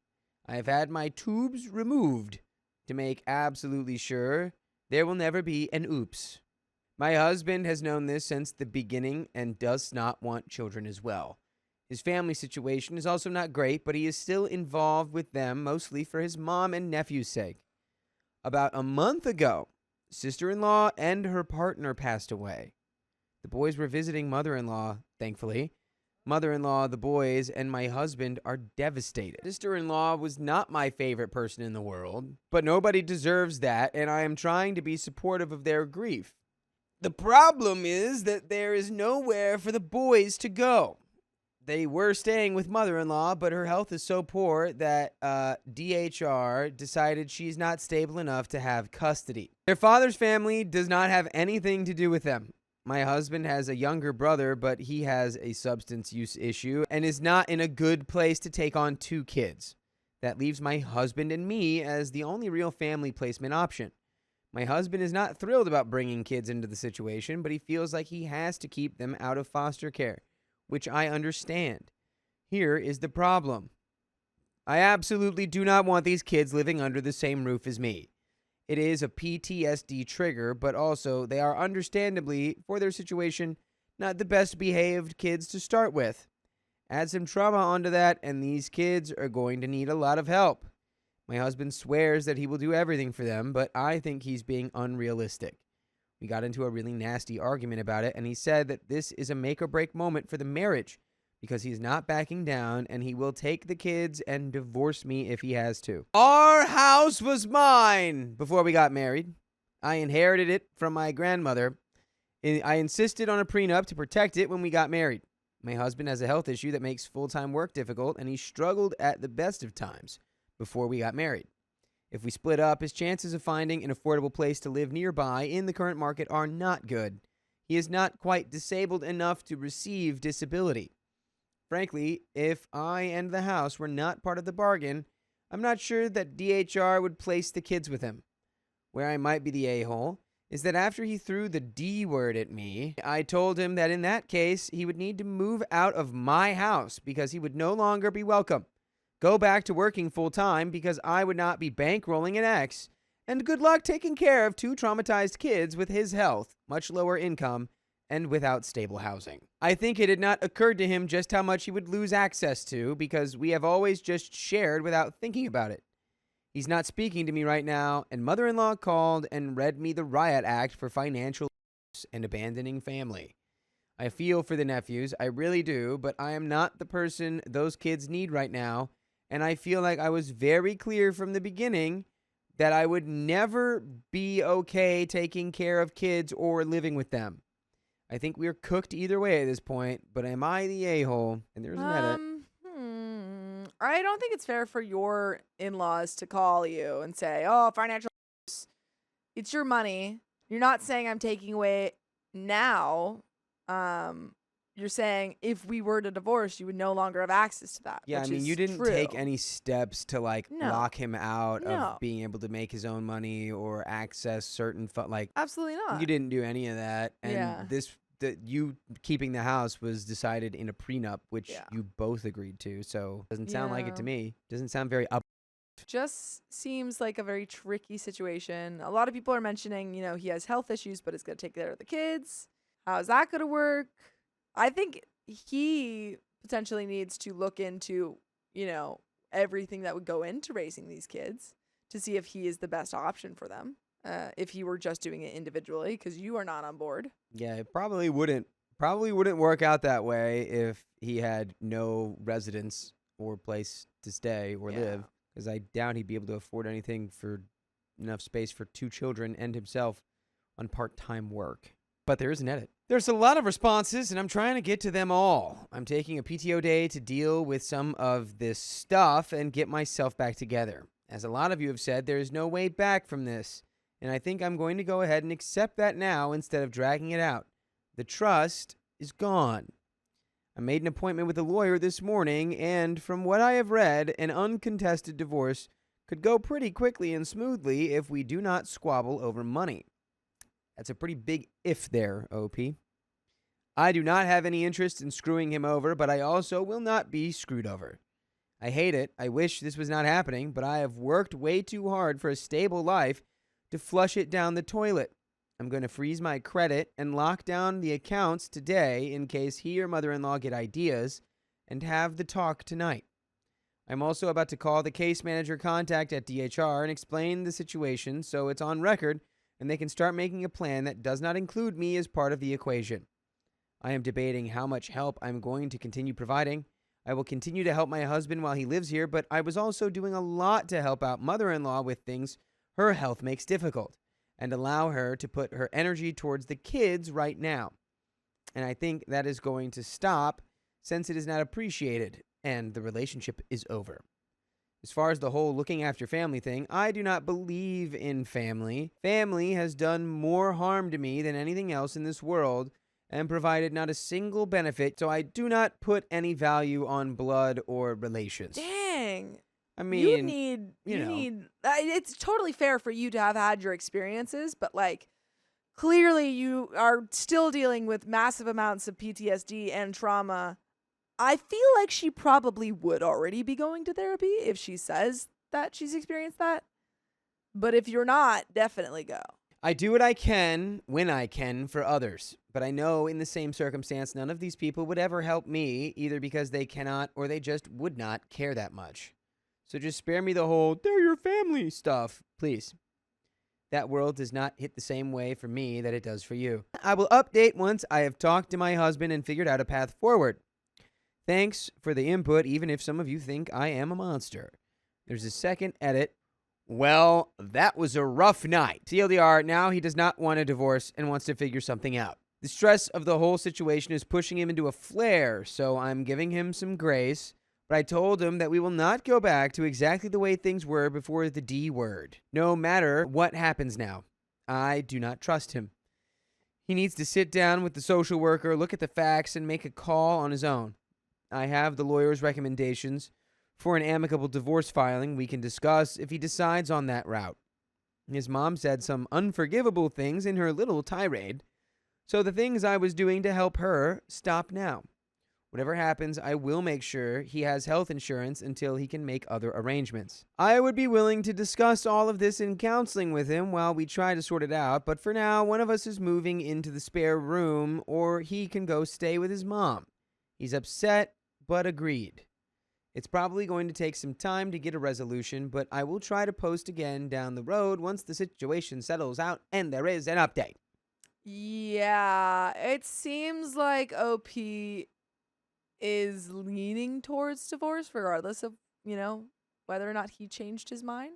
I have had my tubes removed to make absolutely sure there will never be an oops. My husband has known this since the beginning and does not want children as well. His family situation is also not great, but he is still involved with them, mostly for his mom and nephew's sake. About a month ago, sister-in-law and her partner passed away. The boys were visiting mother-in-law, thankfully. Mother-in-law, the boys, and my husband are devastated. Sister-in-law was not my favorite person in the world, but nobody deserves that, and I am trying to be supportive of their grief. The problem is that there is nowhere for the boys to go. They were staying with mother-in-law, but her health is so poor that DHR decided she's not stable enough to have custody. Their father's family does not have anything to do with them. My husband has a younger brother, but he has a substance use issue and is not in a good place to take on 2 kids. That leaves my husband and me as the only real family placement option. My husband is not thrilled about bringing kids into the situation, but he feels like he has to keep them out of foster care, which I understand. Here is the problem. I absolutely do not want these kids living under the same roof as me. It is a PTSD trigger, but also they are understandably, for their situation, not the best behaved kids to start with. Add some trauma onto that, and these kids are going to need a lot of help. My husband swears that he will do everything for them, but I think he's being unrealistic. We got into a really nasty argument about it, and he said that this is a make or break moment for the marriage because he's not backing down and he will take the kids and divorce me if he has to. Our house was mine before we got married. I inherited it from my grandmother. I insisted on a prenup to protect it when we got married. My husband has a health issue that makes full-time work difficult, and he struggled at the best of times before we got married. If we split up, his chances of finding an affordable place to live nearby in the current market are not good. He is not quite disabled enough to receive disability. Frankly, if I and the house were not part of the bargain, I'm not sure that DHR would place the kids with him. Where I might be the a-hole is that after he threw the D word at me, I told him that in that case, he would need to move out of my house because he would no longer be welcome. Go back to working full-time because I would not be bankrolling an ex, and good luck taking care of 2 traumatized kids with his health, much lower income, and without stable housing. I think it had not occurred to him just how much he would lose access to because we have always just shared without thinking about it. He's not speaking to me right now, and mother-in-law called and read me the riot act for financial abuse and abandoning family. I feel for the nephews, I really do, but I am not the person those kids need right now. And I feel like I was very clear from the beginning that I would never be okay taking care of kids or living with them. I think we're cooked either way at this point, but am I the a-hole? And there's an edit. I don't think it's fair for your in-laws to call you and say, oh, financial abuse. It's your money. You're not saying I'm taking away now. You're saying if we were to divorce, you would no longer have access to that. Yeah, I mean, you didn't take any steps to lock him out of being able to make his own money or access certain absolutely not. You didn't do any of that, and you keeping the house was decided in a prenup, which you both agreed to. So doesn't sound like it to me. Doesn't sound very up. Just seems like a very tricky situation. A lot of people are mentioning, he has health issues, but it's gonna take care of the kids. How's that gonna work? I think he potentially needs to look into, everything that would go into raising these kids to see if he is the best option for them. If he were just doing it individually, because you are not on board. Yeah, it probably wouldn't work out that way if he had no residence or place to stay or live, because I doubt he'd be able to afford anything for enough space for 2 children and himself on part-time work. But there is an edit. There's a lot of responses, and I'm trying to get to them all. I'm taking a PTO day to deal with some of this stuff and get myself back together. As a lot of you have said, there is no way back from this, and I think I'm going to go ahead and accept that now instead of dragging it out. The trust is gone. I made an appointment with a lawyer this morning, and from what I have read, an uncontested divorce could go pretty quickly and smoothly if we do not squabble over money. That's a pretty big if there, OP. I do not have any interest in screwing him over, but I also will not be screwed over. I hate it. I wish this was not happening, but I have worked way too hard for a stable life to flush it down the toilet. I'm going to freeze my credit and lock down the accounts today in case he or mother-in-law get ideas and have the talk tonight. I'm also about to call the case manager contact at DHR and explain the situation so it's on record and they can start making a plan that does not include me as part of the equation. I am debating how much help I'm going to continue providing. I will continue to help my husband while he lives here, but I was also doing a lot to help out mother-in-law with things her health makes difficult. and allow her to put her energy towards the kids right now. And I think that is going to stop since it is not appreciated and the relationship is over. As far as the whole looking after family thing, I do not believe in family. Family has done more harm to me than anything else in this world and provided not a single benefit, so I do not put any value on blood or relations. Dang. I mean, you need it's totally fair for you to have had your experiences, but like clearly you are still dealing with massive amounts of PTSD and trauma. I feel like she probably would already be going to therapy if she says that she's experienced that. But if you're not, definitely go. I do what I can when I can for others, but I know in the same circumstance none of these people would ever help me, either because they cannot or they just would not care that much. So just spare me the whole, they're your family stuff, please. That world does not hit the same way for me that it does for you. I will update once I have talked to my husband and figured out a path forward. Thanks for the input, even if some of you think I am a monster. There's a second edit. Well, that was a rough night. TLDR, now he does not want a divorce and wants to figure something out. The stress of the whole situation is pushing him into a flare, so I'm giving him some grace. But I told him that we will not go back to exactly the way things were before the D word. No matter what happens now, I do not trust him. He needs to sit down with the social worker, look at the facts, and make a call on his own. I have the lawyer's recommendations for an amicable divorce filing we can discuss if he decides on that route. His mom said some unforgivable things in her little tirade, so the things I was doing to help her stop now. Whatever happens, I will make sure he has health insurance until he can make other arrangements. I would be willing to discuss all of this in counseling with him while we try to sort it out, but for now, one of us is moving into the spare room, or he can go stay with his mom. He's upset, but agreed. It's probably going to take some time to get a resolution, but I will try to post again down the road once the situation settles out and there is an update. Yeah, it seems like OP is leaning towards divorce regardless of, whether or not he changed his mind.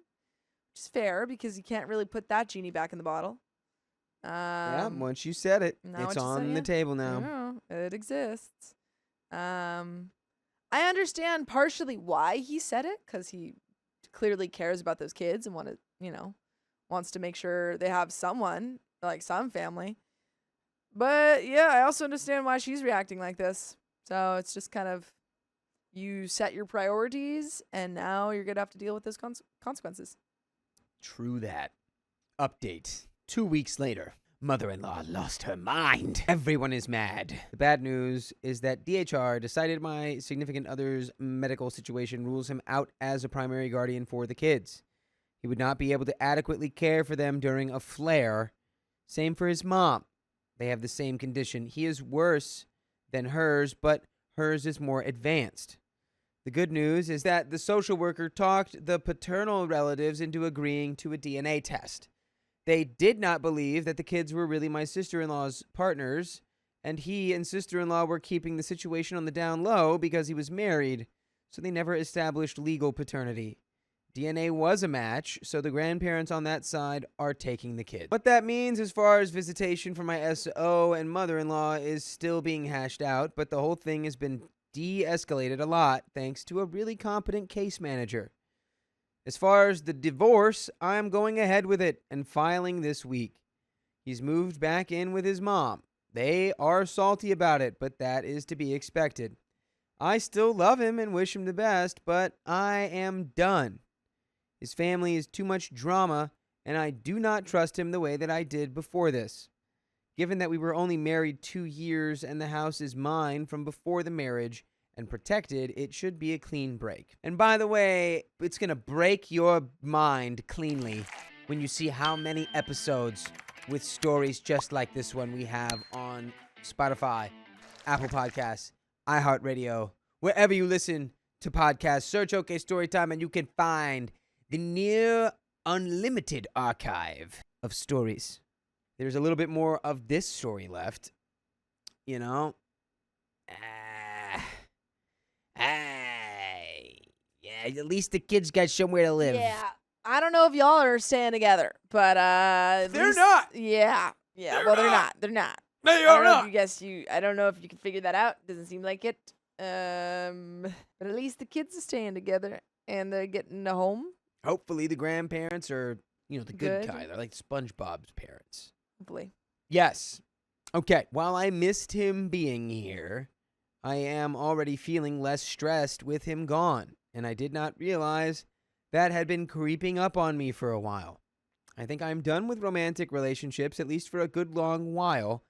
Which is fair because you can't really put that genie back in the bottle. Yeah, once you said it, it's on the table now. Yeah, it exists. I understand partially why he said it, because he clearly cares about those kids and wants to make sure they have someone, like some family. But yeah, I also understand why she's reacting like this. So it's just kind of, you set your priorities and now you're going to have to deal with those consequences. True that. Update. 2 weeks later. Mother-in-law lost her mind. Everyone is mad. The bad news is that DHR decided my significant other's medical situation rules him out as a primary guardian for the kids. He would not be able to adequately care for them during a flare. Same for his mom. They have the same condition. He is worse than hers, but hers is more advanced. The good news is that the social worker talked the paternal relatives into agreeing to a DNA test. They did not believe that the kids were really my sister-in-law's partners, and he and sister-in-law were keeping the situation on the down low because he was married, so they never established legal paternity. DNA was a match, so the grandparents on that side are taking the kid. What that means as far as visitation for my SO and mother-in-law is still being hashed out, but the whole thing has been de-escalated a lot thanks to a really competent case manager. As far as the divorce, I'm going ahead with it and filing this week. He's moved back in with his mom. They are salty about it, but that is to be expected. I still love him and wish him the best, but I am done. His family is too much drama, and I do not trust him the way that I did before this. Given that we were only married 2 years and the house is mine from before the marriage, and protected, it should be a clean break. And by the way, it's going to break your mind cleanly when you see how many episodes with stories just like this one we have on Spotify, Apple Podcasts, iHeartRadio, wherever you listen to podcasts. Search OK Storytime and you can find the near unlimited archive of stories. There's a little bit more of this story left, Yeah, at least the kids got somewhere to live. Yeah. I don't know if y'all are staying together, but at They're least- not. Yeah. Yeah. They're well, they're not. not. They're not. They I are don't know if not. you guess I don't know if you can figure that out. Doesn't seem like it. But at least the kids are staying together and they're getting a home. Hopefully the grandparents are, the good Good. kind. They're like SpongeBob's parents. Hopefully. Yes. Okay. While I missed him being here, I am already feeling less stressed with him gone, and I did not realize that had been creeping up on me for a while. I think I'm done with romantic relationships, at least for a good long while,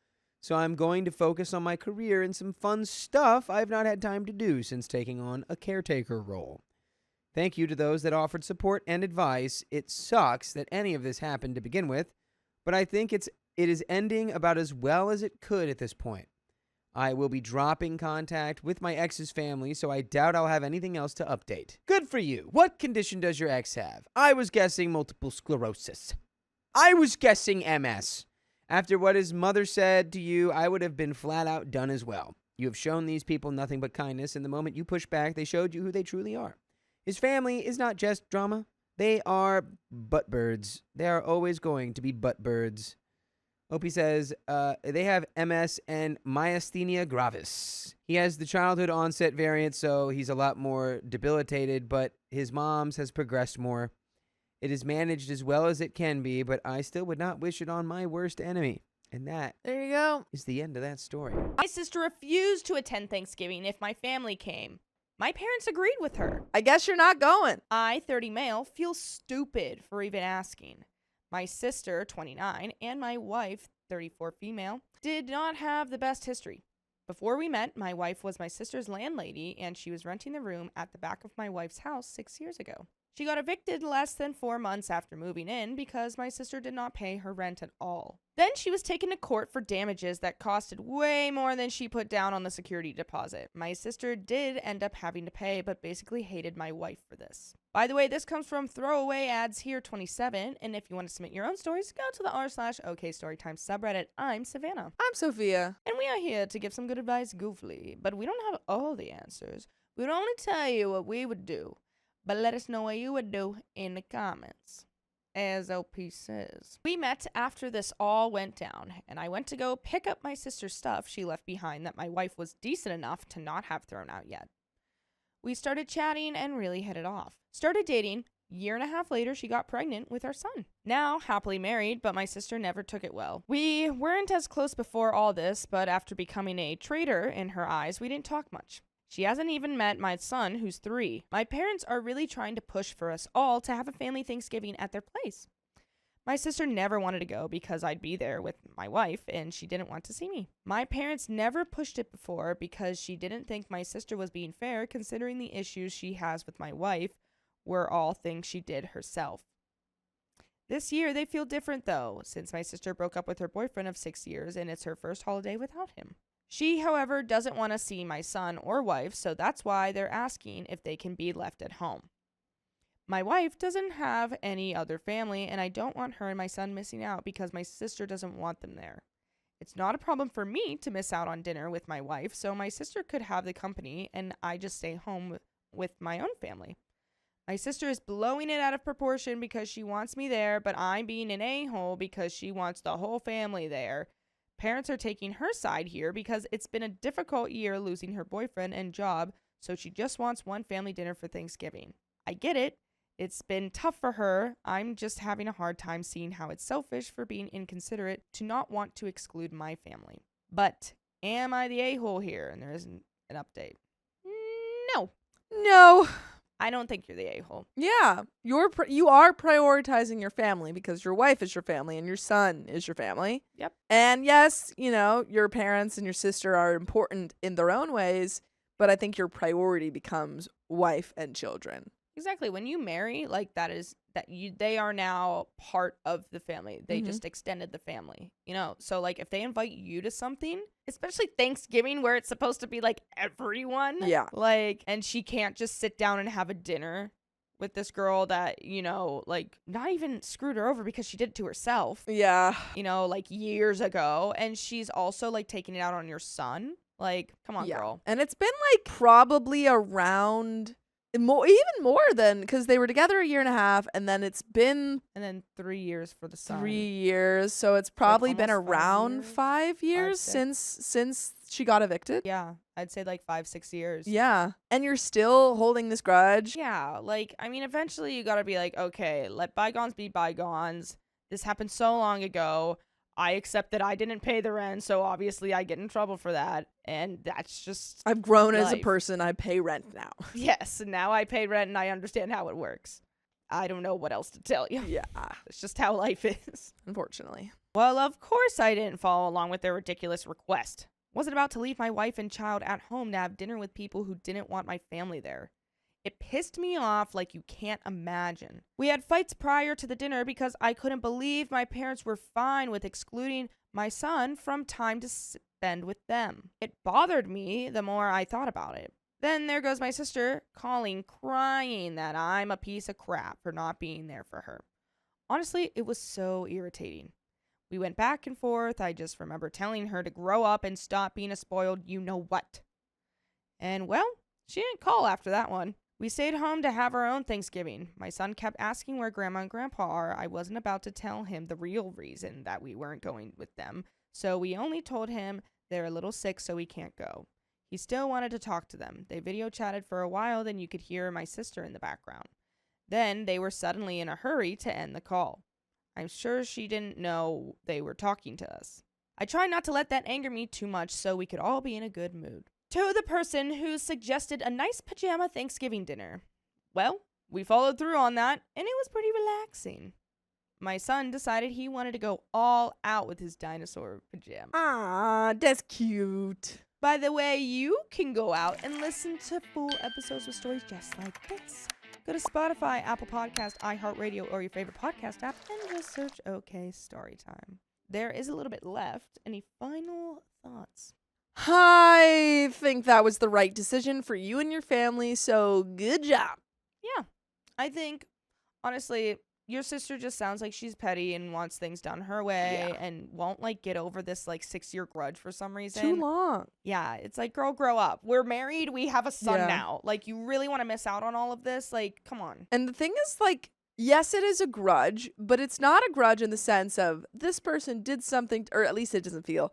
so I'm going to focus on my career and some fun stuff I've not had time to do since taking on a caretaker role. Thank you to those that offered support and advice. It sucks that any of this happened to begin with, but I think it is ending about as well as it could at this point. I will be dropping contact with my ex's family, so I doubt I'll have anything else to update. Good for you. What condition does your ex have? I was guessing multiple sclerosis. I was guessing MS. After what his mother said to you, I would have been flat out done as well. You have shown these people nothing but kindness, and the moment you pushed back, they showed you who they truly are. His family is not just drama. They are butt birds. They are always going to be butt birds. Opie says they have MS and myasthenia gravis. He has the childhood onset variant, so he's a lot more debilitated, but his mom's has progressed more. It is managed as well as it can be, but I still would not wish it on my worst enemy. And that There you go. is the end of that story. My sister refused to attend Thanksgiving if my family came. My parents agreed with her. I guess you're not going. I, 30 male, feel stupid for even asking. My sister, 29, and my wife, 34 female, did not have the best history. Before we met, my wife was my sister's landlady, and she was renting the room at the back of my wife's house 6 years ago. She got evicted less than 4 months after moving in because my sister did not pay her rent at all. Then she was taken to court for damages that costed way more than she put down on the security deposit. My sister did end up having to pay, but basically hated my wife for this. By the way, this comes from Throwaway Ads Here 27, and if you want to submit your own stories, go to the r/OKStorytime subreddit. I'm Savannah, I'm Sophia. and we are here to give some good advice goofily, but we don't have all the answers. We would only tell you what we would do, but let us know what you would do in the comments. As OP says. We met after this all went down, and I went to go pick up my sister's stuff she left behind that my wife was decent enough to not have thrown out yet. We started chatting and really hit it off. Started dating. Year and a half later, she got pregnant with our son. Now, happily married, but my sister never took it well. We weren't as close before all this, but after becoming a traitor in her eyes, we didn't talk much. She hasn't even met my son, who's 3. My parents are really trying to push for us all to have a family Thanksgiving at their place. My sister never wanted to go because I'd be there with my wife, and she didn't want to see me. My parents never pushed it before because she didn't think my sister was being fair, considering the issues she has with my wife were all things she did herself. This year, they feel different, though, since my sister broke up with her boyfriend of 6 years, and it's her first holiday without him. She, however, doesn't want to see my son or wife, so that's why they're asking if they can be left at home. My wife doesn't have any other family, and I don't want her and my son missing out because my sister doesn't want them there. It's not a problem for me to miss out on dinner with my wife, so my sister could have the company, and I just stay home with my own family. My sister is blowing it out of proportion because she wants me there, but I'm being an a-hole because she wants the whole family there. Parents are taking her side here because it's been a difficult year losing her boyfriend and job, so she just wants one family dinner for Thanksgiving. I get it. It's been tough for her. I'm just having a hard time seeing how it's selfish for being inconsiderate to not want to exclude my family. But am I the a-hole here? And there isn't an update. No. No. I don't think you're the a-hole. Yeah, you are prioritizing your family because your wife is your family and your son is your family. Yep. And yes, your parents and your sister are important in their own ways, but I think your priority becomes wife and children. Exactly. When you marry, they are now part of the family. They Mhm. just extended the family, So if they invite you to something, especially Thanksgiving where it's supposed to be like everyone. Yeah. And she can't just sit down and have a dinner with this girl that, not even screwed her over because she did it to herself, Yeah. Years ago. And she's also taking it out on your son. Come on, Yeah. girl. And it's been probably around even more than, because they were together a year and a half, and then it's been And then 3 years for the son. 3 years, so it's probably been almost 5 around years? 5 years 6. since she got evicted. Yeah, I'd say like 5-6 years. Yeah, and you're still holding this grudge. Yeah, like, I mean, eventually you gotta be like, okay, let bygones be bygones. This happened so long ago. I accept that I didn't pay the rent, so obviously I get in trouble for that. And that's just, I've grown as a life. person. I pay rent now. yes, now I pay rent and I understand how it works. I don't know what else to tell you. Yeah, It's just how life is. unfortunately. Well, of course I didn't follow along with their ridiculous request. Wasn't about to leave my wife and child at home to have dinner with people who didn't want my family there. It pissed me off like you can't imagine. We had fights prior to the dinner because I couldn't believe my parents were fine with excluding my son from time to spend with them. It bothered me the more I thought about it. Then there goes my sister calling, crying that I'm a piece of crap for not being there for her. Honestly, it was so irritating. We went back and forth. I just remember telling her to grow up and stop being a spoiled you-know-what. And, well, she didn't call after that one. We stayed home to have our own Thanksgiving. My son kept asking where Grandma and Grandpa are. I wasn't about to tell him the real reason that we weren't going with them, so we only told him they're a little sick so we can't go. He still wanted to talk to them. They video chatted for a while, then you could hear my sister in the background. Then they were suddenly in a hurry to end the call. I'm sure she didn't know they were talking to us. I try not to let that anger me too much so we could all be in a good mood. To the person who suggested a nice pajama Thanksgiving dinner. Well, we followed through on that, and it was pretty relaxing. My son decided he wanted to go all out with his dinosaur pajama. Ah, that's cute. By the way, you can go out and listen to full episodes with stories just like this. Go to Spotify, Apple Podcast, iHeartRadio, or your favorite podcast app, and just search OK Storytime. There is a little bit left. Any final thoughts? I think that was the right decision for you and your family, so good job. Yeah, I think, honestly, your sister just sounds like she's petty and wants things done her way and won't, like, get over this, like, 6-year grudge for some reason. Too long. Yeah, it's like, girl, grow up. We're married. We have a son Yeah. now. Like, you really want to miss out on all of this? Like, come on. And the thing is, like, yes, it is a grudge, but it's not a grudge in the sense of this person did something, or at least it doesn't feel,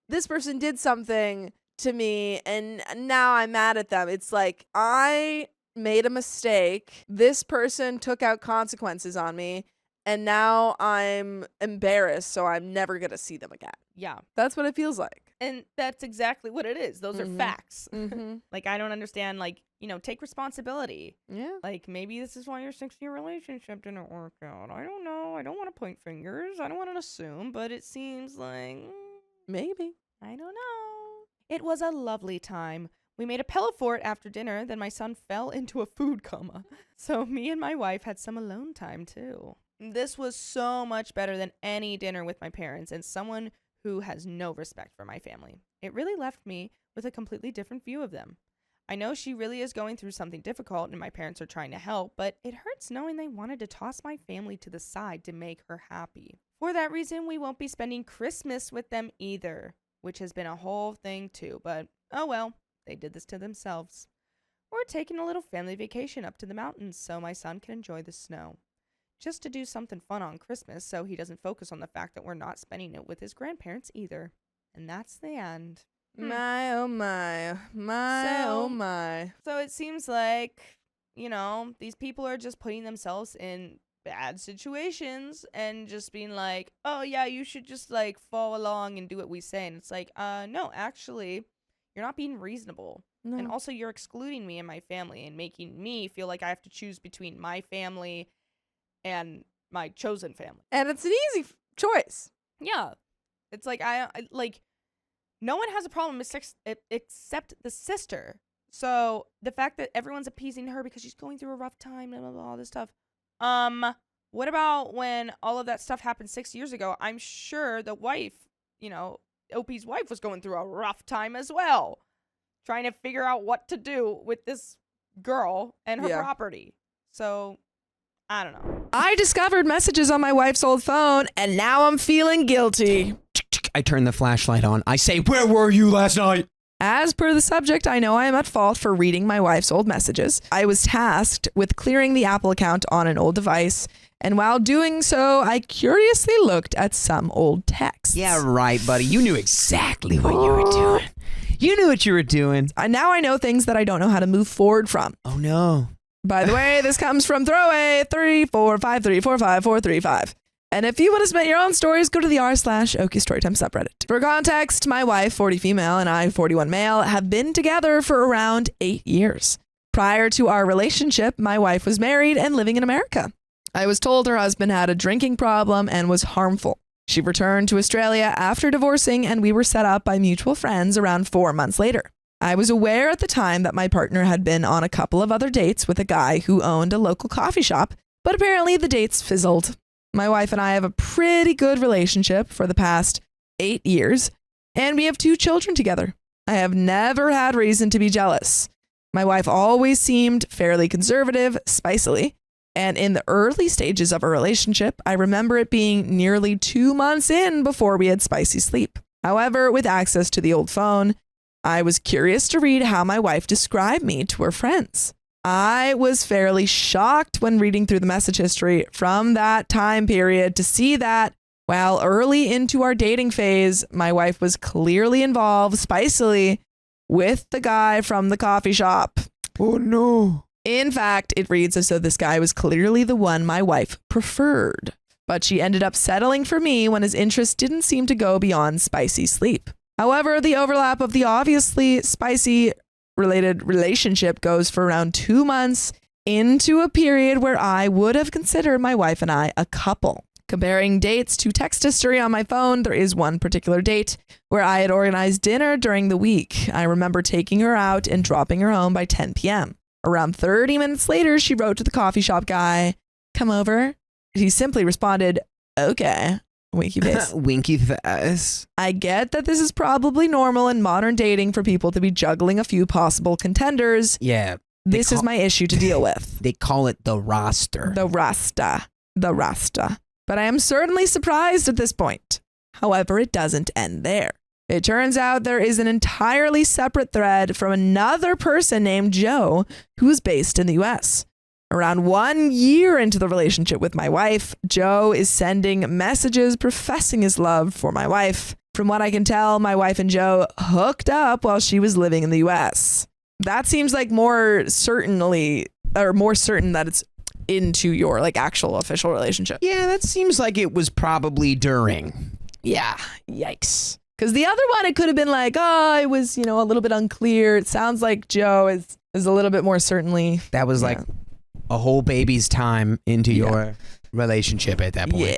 this person did something to me and now I'm mad at them. It's like, I made a mistake. This person took out consequences on me and now I'm embarrassed, so I'm never going to see them again. Yeah. That's what it feels like. And that's exactly what it is. Those are facts. Mm-hmm. Like, I don't understand, like, you know, take responsibility. Yeah. Like, maybe this is why your 6-year relationship didn't work out. I don't know. I don't want to point fingers. I don't want to assume, but it seems like... Maybe. I don't know. It was a lovely time. We made a pillow fort after dinner, then my son fell into a food coma. So me and my wife had some alone time, too. This was so much better than any dinner with my parents and someone who has no respect for my family. It really left me with a completely different view of them. I know she really is going through something difficult and my parents are trying to help, but it hurts knowing they wanted to toss my family to the side to make her happy. For that reason, we won't be spending Christmas with them either, which has been a whole thing too, but oh well, they did this to themselves. We're taking a little family vacation up to the mountains so my son can enjoy the snow. Just to do something fun on Christmas so he doesn't focus on the fact that we're not spending it with his grandparents either. And that's the end. My, oh my. My, So- oh my. So it seems like, you know, these people are just putting themselves in bad situations and just being like, oh yeah, you should just like follow along and do what we say. And it's like, no, actually, you're not being reasonable. No. And also you're excluding me and my family and making me feel like I have to choose between my family and my chosen family. And it's an easy choice. Yeah. It's like, I like, no one has a problem except the sister. So the fact that everyone's appeasing her because she's going through a rough time and all this stuff. What about when all of that stuff happened 6 years ago? I'm sure the wife, you know, OP's wife was going through a rough time as well, trying to figure out what to do with this girl and her Yeah. property. So, I don't know. I discovered messages on my wife's old phone, and now I'm feeling guilty. I turn the flashlight on. I say, "Where were you last night?" As per the subject, I know I am at fault for reading my wife's old messages. I was tasked with clearing the Apple account on an old device, and while doing so, I curiously looked at some old texts. Yeah, right, buddy. You knew exactly what you were doing. You knew what you were doing. Now I know things that I don't know how to move forward from. Oh, no. By the way, this comes from throwaway 345345435. And if you want to submit your own stories, go to the r/Okie Storytime subreddit. For context, my wife, 40 female, and I, 41 male, have been together for around 8 years. Prior to our relationship, my wife was married and living in America. I was told her husband had a drinking problem and was harmful. She returned to Australia after divorcing, and we were set up by mutual friends around 4 months later. I was aware at the time that my partner had been on a couple of other dates with a guy who owned a local coffee shop, but apparently the dates fizzled. My wife and I have a pretty good relationship for the past 8 years, and we have 2 children together. I have never had reason to be jealous. My wife always seemed fairly conservative, spicily, and in the early stages of our relationship, I remember it being nearly 2 months in before we had spicy sleep. However, with access to the old phone, I was curious to read how my wife described me to her friends. I was fairly shocked when reading through the message history from that time period to see that while early into our dating phase, my wife was clearly involved spicily with the guy from the coffee shop. Oh, no. In fact, it reads as though this guy was clearly the one my wife preferred, but she ended up settling for me when his interest didn't seem to go beyond spicy sleep. However, the overlap of the obviously spicy related relationship goes for around 2 months into a period where I would have considered my wife and I a couple. Comparing dates to text history on my phone, there is one particular date where I had organized dinner during the week. I remember taking her out and dropping her home by 10 p.m. Around 30 minutes later, she wrote to the coffee shop guy, "Come over." He simply responded, "Okay." Winky face. Winky face. I get that this is probably normal in modern dating for people to be juggling a few possible contenders. Yeah. This is my issue to deal with. They call it the roster. The rasta. But I am certainly surprised at this point. However, it doesn't end there. It turns out there is an entirely separate thread from another person named Joe who is based in the US. Around 1 year into the relationship with my wife, Joe is sending messages professing his love for my wife. From what I can tell, my wife and Joe hooked up while she was living in the US. That seems like more certain that it's into your like actual official relationship. Yeah, that seems like it was probably during. Yeah, yikes. Because the other one, it could have been like, oh, it was, a little bit unclear. It sounds like Joe is a little bit more certainly. That was like a whole baby's time into your relationship at that point.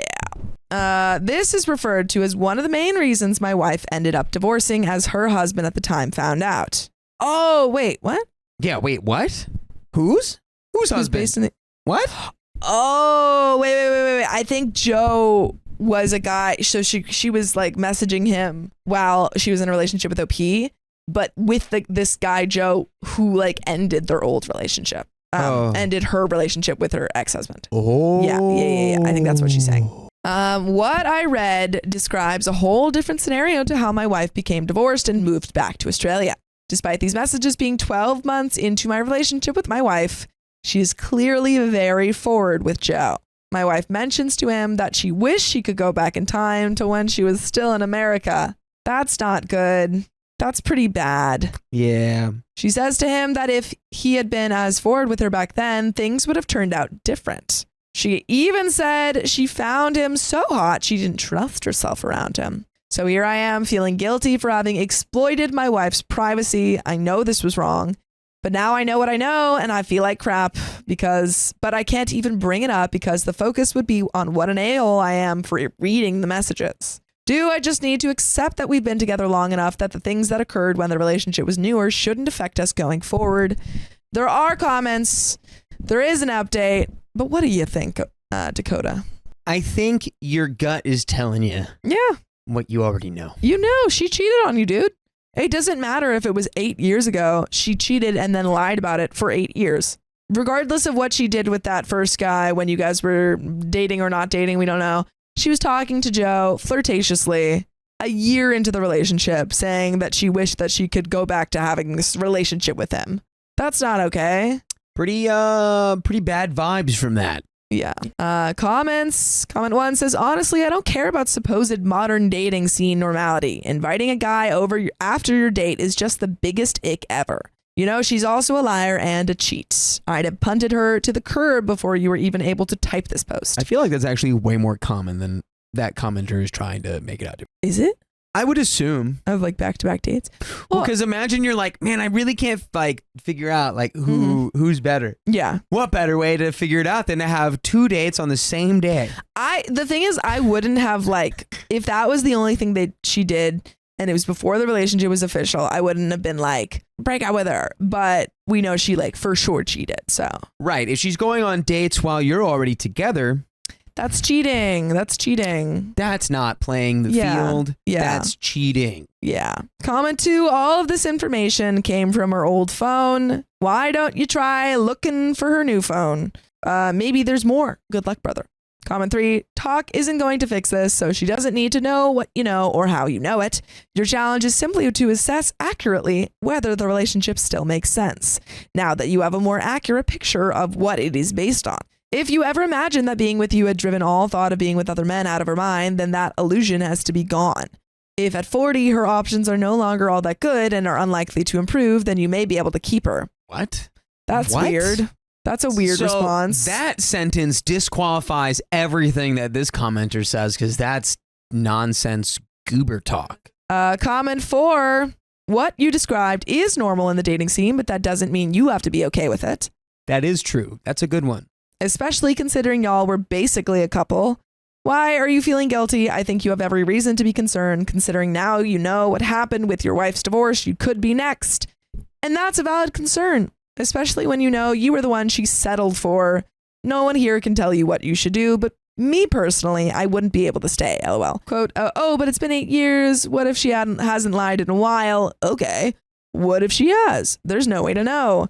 Yeah. This is referred to as one of the main reasons my wife ended up divorcing, as her husband at the time found out. Oh, wait, what? Yeah, wait, what? Whose husband? Based in the- What? Oh, wait. I think Joe was a guy. So she was like messaging him while she was in a relationship with OP, but with this guy, Joe, who like ended their old relationship. Ended her relationship with her ex-husband. Oh. Yeah. I think that's what she's saying. What I read describes a whole different scenario to how my wife became divorced and moved back to Australia. Despite these messages being 12 months into my relationship with my wife, she is clearly very forward with Joe. My wife mentions to him that she wished she could go back in time to when she was still in America. That's not good. That's pretty bad. Yeah. She says to him that if he had been as forward with her back then, things would have turned out different. She even said she found him so hot she didn't trust herself around him. So here I am feeling guilty for having exploited my wife's privacy. I know this was wrong, but now I know what I know and I feel like crap but I can't even bring it up because the focus would be on what an a-hole I am for reading the messages. Do I just need to accept that we've been together long enough that the things that occurred when the relationship was newer shouldn't affect us going forward? There are comments. There is an update. But what do you think, Dakota? I think your gut is telling you. Yeah. What you already know. She cheated on you, dude. It doesn't matter if it was 8 years ago. She cheated and then lied about it for 8 years. Regardless of what she did with that first guy when you guys were dating or not dating, we don't know. She was talking to Joe flirtatiously a year into the relationship saying that she wished that she could go back to having this relationship with him. That's not okay. Pretty bad vibes from that. Yeah. Comments. Comment 1 says, honestly, I don't care about supposed modern dating scene normality. Inviting a guy over after your date is just the biggest ick ever. You know, she's also a liar and a cheat. I'd have punted her to the curb before you were even able to type this post. I feel like that's actually way more common than that commenter is trying to make it out to be. Is it? I would assume. Of like back-to-back dates? Well, because imagine you're like, man, I really can't like figure out like who's better. Yeah. What better way to figure it out than to have 2 dates on the same day? The thing is, I wouldn't have like, if that was the only thing that she did and it was before the relationship was official, I wouldn't have been like, break out with her. But we know she like for sure cheated, so. Right. If she's going on dates while you're already together. That's cheating. That's cheating. That's not playing the field. Yeah. That's cheating. Yeah. Comment 2, all of this information came from her old phone. Why don't you try looking for her new phone? Maybe there's more. Good luck, brother. Comment 3, talk isn't going to fix this, so she doesn't need to know what you know or how you know it. Your challenge is simply to assess accurately whether the relationship still makes sense, now that you have a more accurate picture of what it is based on. If you ever imagined that being with you had driven all thought of being with other men out of her mind, then that illusion has to be gone. If at 40 her options are no longer all that good and are unlikely to improve, then you may be able to keep her. What? That's weird. That's a weird response. That sentence disqualifies everything that this commenter says because that's nonsense goober talk. Comment 4, what you described is normal in the dating scene, but that doesn't mean you have to be okay with it. That is true. That's a good one. Especially considering y'all were basically a couple. Why are you feeling guilty? I think you have every reason to be concerned, considering now you know what happened with your wife's divorce. You could be next. And that's a valid concern, especially when you know you were the one she settled for. No one here can tell you what you should do, but me personally, I wouldn't be able to stay, lol. Quote, oh, but it's been 8 years. What if she hasn't lied in a while? Okay. What if she has? There's no way to know.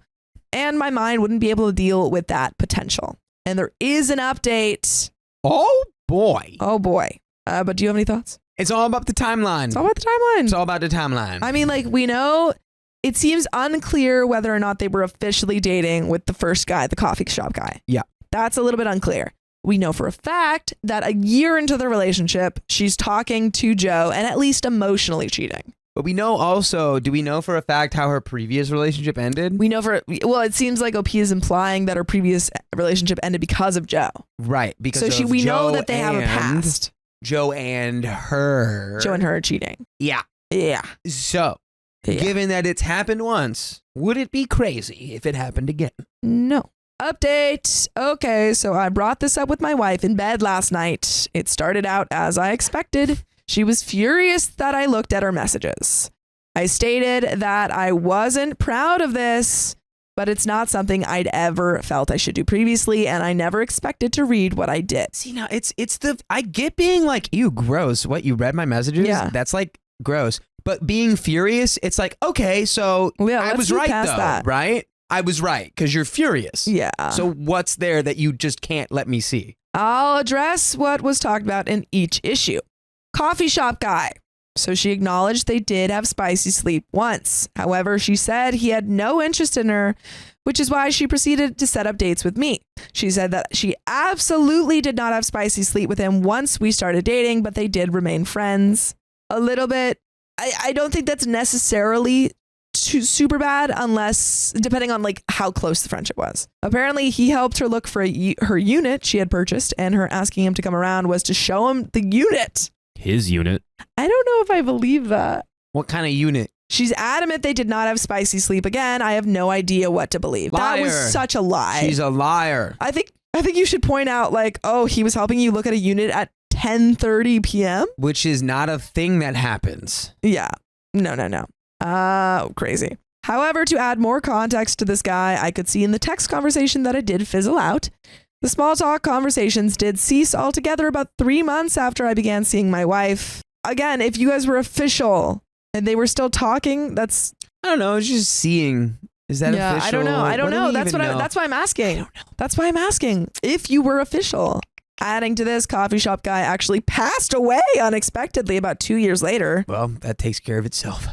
And my mind wouldn't be able to deal with that potential. And there is an update. Oh, boy. Oh, boy. But do you have any thoughts? It's all about the timeline. It's all about the timeline. It's all about the timeline. I mean, like, we know it seems unclear whether or not they were officially dating with the first guy, the coffee shop guy. Yeah. That's a little bit unclear. We know for a fact that a year into the relationship, she's talking to Joe and at least emotionally cheating. But we know also, do we know for a fact how her previous relationship ended? We know it seems like OP is implying that her previous relationship ended because of Joe. Right. Because we know that they have a past. Joe and her. Joe and her are cheating. Yeah. Yeah. So, given that it's happened once, would it be crazy if it happened again? No. Update. Okay, so I brought this up with my wife in bed last night. It started out as I expected. She was furious that I looked at her messages. I stated that I wasn't proud of this, but it's not something I'd ever felt I should do previously, and I never expected to read what I did. See, now I get being like, ew, gross. What, you read my messages? Yeah. That's like gross. But being furious, it's like, okay, so I was right though, right? I was right because you're furious. Yeah. So what's there that you just can't let me see? I'll address what was talked about in each issue. Coffee shop guy. So she acknowledged they did have spicy sleep once. However, she said he had no interest in her, which is why she proceeded to set up dates with me. She said that she absolutely did not have spicy sleep with him once we started dating, but they did remain friends. A little bit. I don't think that's necessarily super bad unless depending on like how close the friendship was. Apparently he helped her look for her unit she had purchased, and her asking him to come around was to show him the unit. His unit. I don't know if I believe that. What kind of unit? She's adamant they did not have spicy sleep. Again, I have no idea what to believe. Liar. That was such a lie. She's a liar. I think you should point out like, oh, he was helping you look at a unit at 10:30 p.m. Which is not a thing that happens. Yeah. No. Crazy. However, to add more context to this guy, I could see in the text conversation that it did fizzle out. The small talk conversations did cease altogether about 3 months after I began seeing my wife. Again, if you guys were official and they were still talking, that's... I don't know. It's just seeing. Is that official? I don't know. That's why I'm asking. I don't know. That's why I'm asking. If you were official. Adding to this, coffee shop guy actually passed away unexpectedly about 2 years later. Well, that takes care of itself.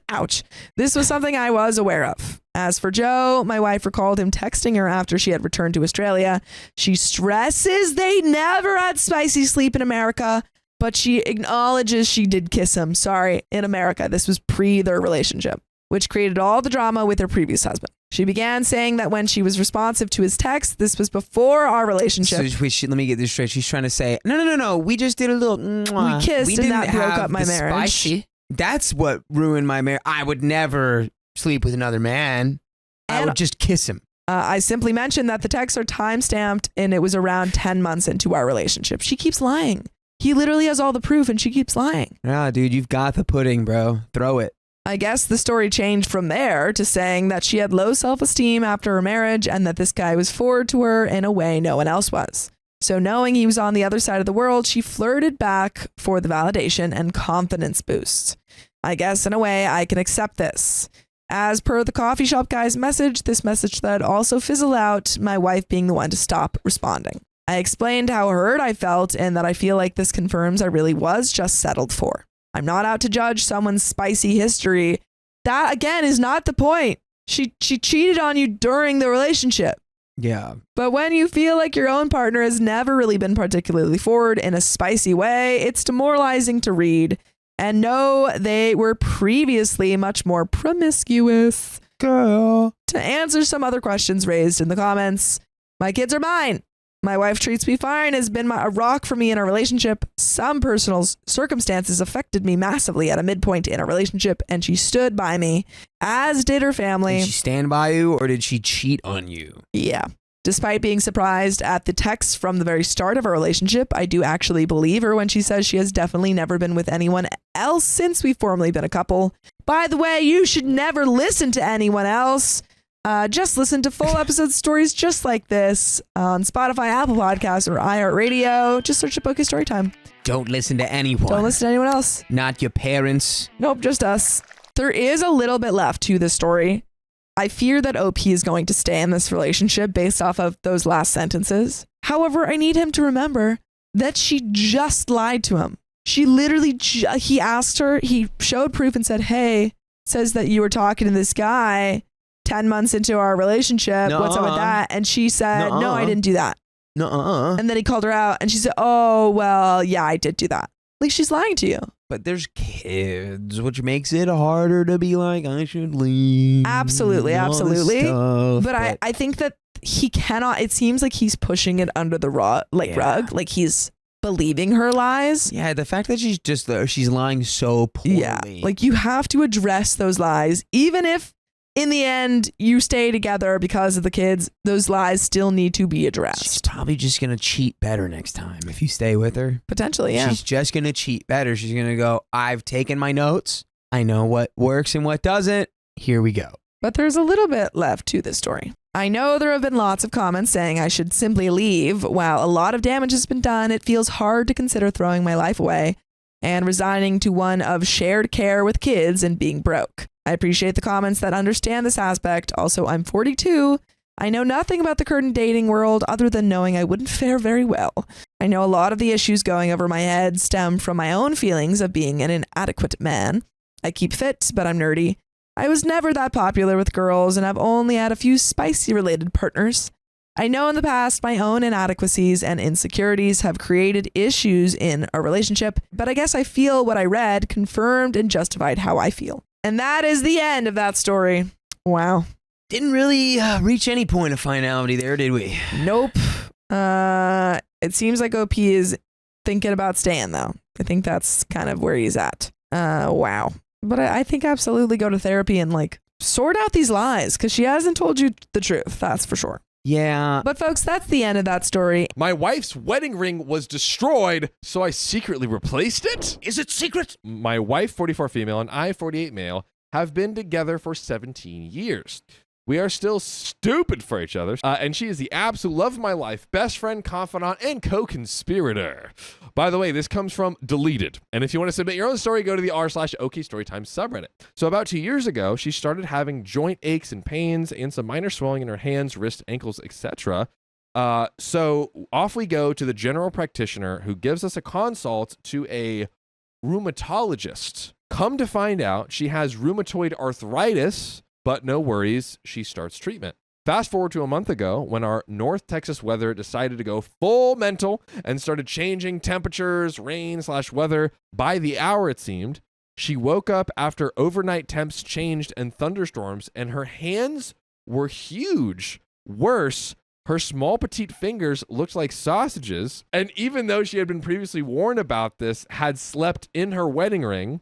Ouch. This was something I was aware of. As for Joe, my wife recalled him texting her after she had returned to Australia. She stresses they never had spicy sleep in America, but she acknowledges she did kiss him. Sorry, in America. This was pre their relationship, which created all the drama with her previous husband. She began saying that when she was responsive to his text, this was before our relationship. So let me get this straight. She's trying to say, no. We just did a little. We kissed and that broke up my marriage. Spicy. That's what ruined my marriage. I would never sleep with another man. I would just kiss him. I simply mentioned that the texts are time-stamped and it was around 10 months into our relationship. She keeps lying. He literally has all the proof and she keeps lying. Nah, dude, you've got the pudding, bro. Throw it. I guess the story changed from there to saying that she had low self-esteem after her marriage and that this guy was forward to her in a way no one else was. So knowing he was on the other side of the world, she flirted back for the validation and confidence boost. I guess in a way I can accept this. As per the coffee shop guy's message, this message thread also fizzled out, my wife being the one to stop responding. I explained how hurt I felt and that I feel like this confirms I really was just settled for. I'm not out to judge someone's spicy history. That, again, is not the point. She cheated on you during the relationship. Yeah. But when you feel like your own partner has never really been particularly forward in a spicy way, it's demoralizing to read. And no, they were previously much more promiscuous. Girl. To answer some other questions raised in the comments, my kids are mine. My wife treats me fine, has been a rock for me in our relationship. Some personal circumstances affected me massively at a midpoint in a relationship, and she stood by me, as did her family. Did she stand by you, or did she cheat on you? Yeah. Despite being surprised at the texts from the very start of our relationship, I do actually believe her when she says she has definitely never been with anyone else since we've formally been a couple. By the way, you should never listen to anyone else. Just listen to full episode stories just like this on Spotify, Apple Podcasts, or iHeartRadio. Just search up OK Storytime. Don't listen to anyone. Don't listen to anyone else. Not your parents. Nope, just us. There is a little bit left to this story. I fear that OP is going to stay in this relationship based off of those last sentences. However, I need him to remember that she just lied to him. She literally, he asked her, he showed proof and said, hey, says that you were talking to this guy 10 months into our relationship. Nuh-uh. What's up with that? And she said, Nuh-uh. no, I didn't do that. Nuh-uh. And then he called her out and she said, oh, well, yeah, I did do that. Like, she's lying to you. But there's kids, which makes it harder to be like, I should leave. Absolutely, all this absolutely. stuff, But I think that he cannot, it seems like he's pushing it under the rug, like he's believing her lies. Yeah, the fact that she's lying so poorly. Yeah, like you have to address those lies, even if in the end you stay together because of the kids, those lies still need to be addressed. She's probably just going to cheat better next time if you stay with her. Potentially, yeah. She's just going to cheat better. She's going to go, I've taken my notes. I know what works and what doesn't. Here we go. But there's a little bit left to this story. I know there have been lots of comments saying I should simply leave. While a lot of damage has been done, it feels hard to consider throwing my life away and resigning to one of shared care with kids and being broke. I appreciate the comments that understand this aspect. Also, I'm 42. I know nothing about the current dating world other than knowing I wouldn't fare very well. I know a lot of the issues going over my head stem from my own feelings of being an inadequate man. I keep fit, but I'm nerdy. I was never that popular with girls, and I've only had a few spicy-related partners. I know in the past my own inadequacies and insecurities have created issues in a relationship, but I guess I feel what I read confirmed and justified how I feel. And that is the end of that story. Wow. Didn't really reach any point of finality there, did we? Nope. It seems like OP is thinking about staying, though. I think that's kind of where he's at. Wow. But I think absolutely go to therapy and like sort out these lies because she hasn't told you the truth. That's for sure. Yeah. But folks, that's the end of that story. My wife's wedding ring was destroyed, so I secretly replaced it. Is it secret? My wife, 44 female, and I, 48 male, have been together for 17 years. We are still stupid for each other, and she is the absolute love of my life, best friend, confidant, and co-conspirator. By the way, this comes from Deleted. And if you want to submit your own story, go to the r/OKStorytime subreddit. So about 2 years ago, she started having joint aches and pains and some minor swelling in her hands, wrists, ankles, etc. So off we go to the general practitioner who gives us a consult to a rheumatologist. Come to find out, she has rheumatoid arthritis, but no worries, she starts treatment. Fast forward to a month ago when our North Texas weather decided to go full mental and started changing temperatures, rain/weather by the hour, it seemed. She woke up after overnight temps changed and thunderstorms, and her hands were huge. Worse, her small petite fingers looked like sausages. And even though she had been previously warned about this, had slept in her wedding ring.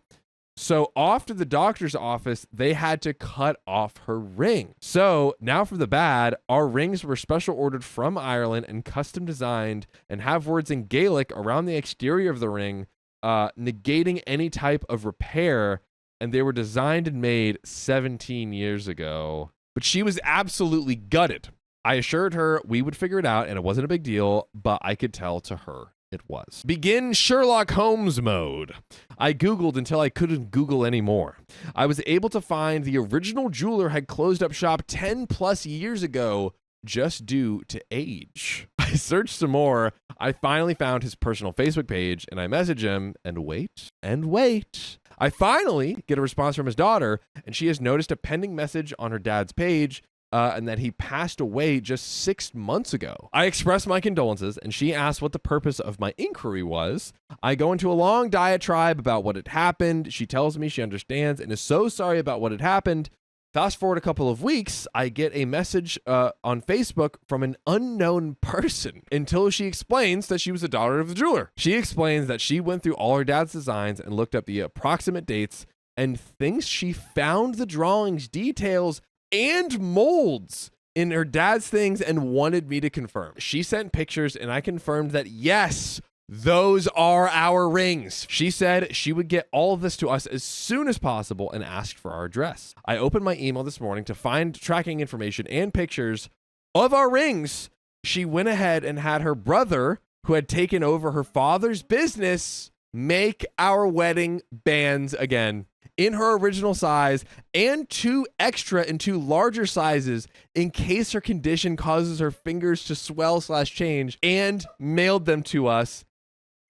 So off to the doctor's office, they had to cut off her ring. So now for the bad, our rings were special ordered from Ireland and custom designed and have words in Gaelic around the exterior of the ring, negating any type of repair. And they were designed and made 17 years ago. But she was absolutely gutted. I assured her we would figure it out and it wasn't a big deal, but I could tell to her it was. Begin Sherlock Holmes mode. I Googled until I couldn't Google anymore. I was able to find the original jeweler had closed up shop 10 plus years ago just due to age. I searched some more. I finally found his personal Facebook page and I message him and wait and wait. I finally get a response from his daughter and she has noticed a pending message on her dad's page and that he passed away just 6 months ago. I expressed my condolences, and she asked what the purpose of my inquiry was. I go into a long diatribe about what had happened. She tells me she understands and is so sorry about what had happened. Fast forward a couple of weeks, I get a message on Facebook from an unknown person until she explains that she was the daughter of the jeweler. She explains that she went through all her dad's designs and looked up the approximate dates and thinks she found the drawings, details, and molds in her dad's things and wanted me to confirm. She sent pictures and I confirmed that yes, those are our rings. She said she would get all of this to us as soon as possible and asked for our address. I opened my email this morning to find tracking information and pictures of our rings. She went ahead and had her brother, who had taken over her father's business, make our wedding bands again in her original size and 2 extra and 2 larger sizes in case her condition causes her fingers to swell/change, and mailed them to us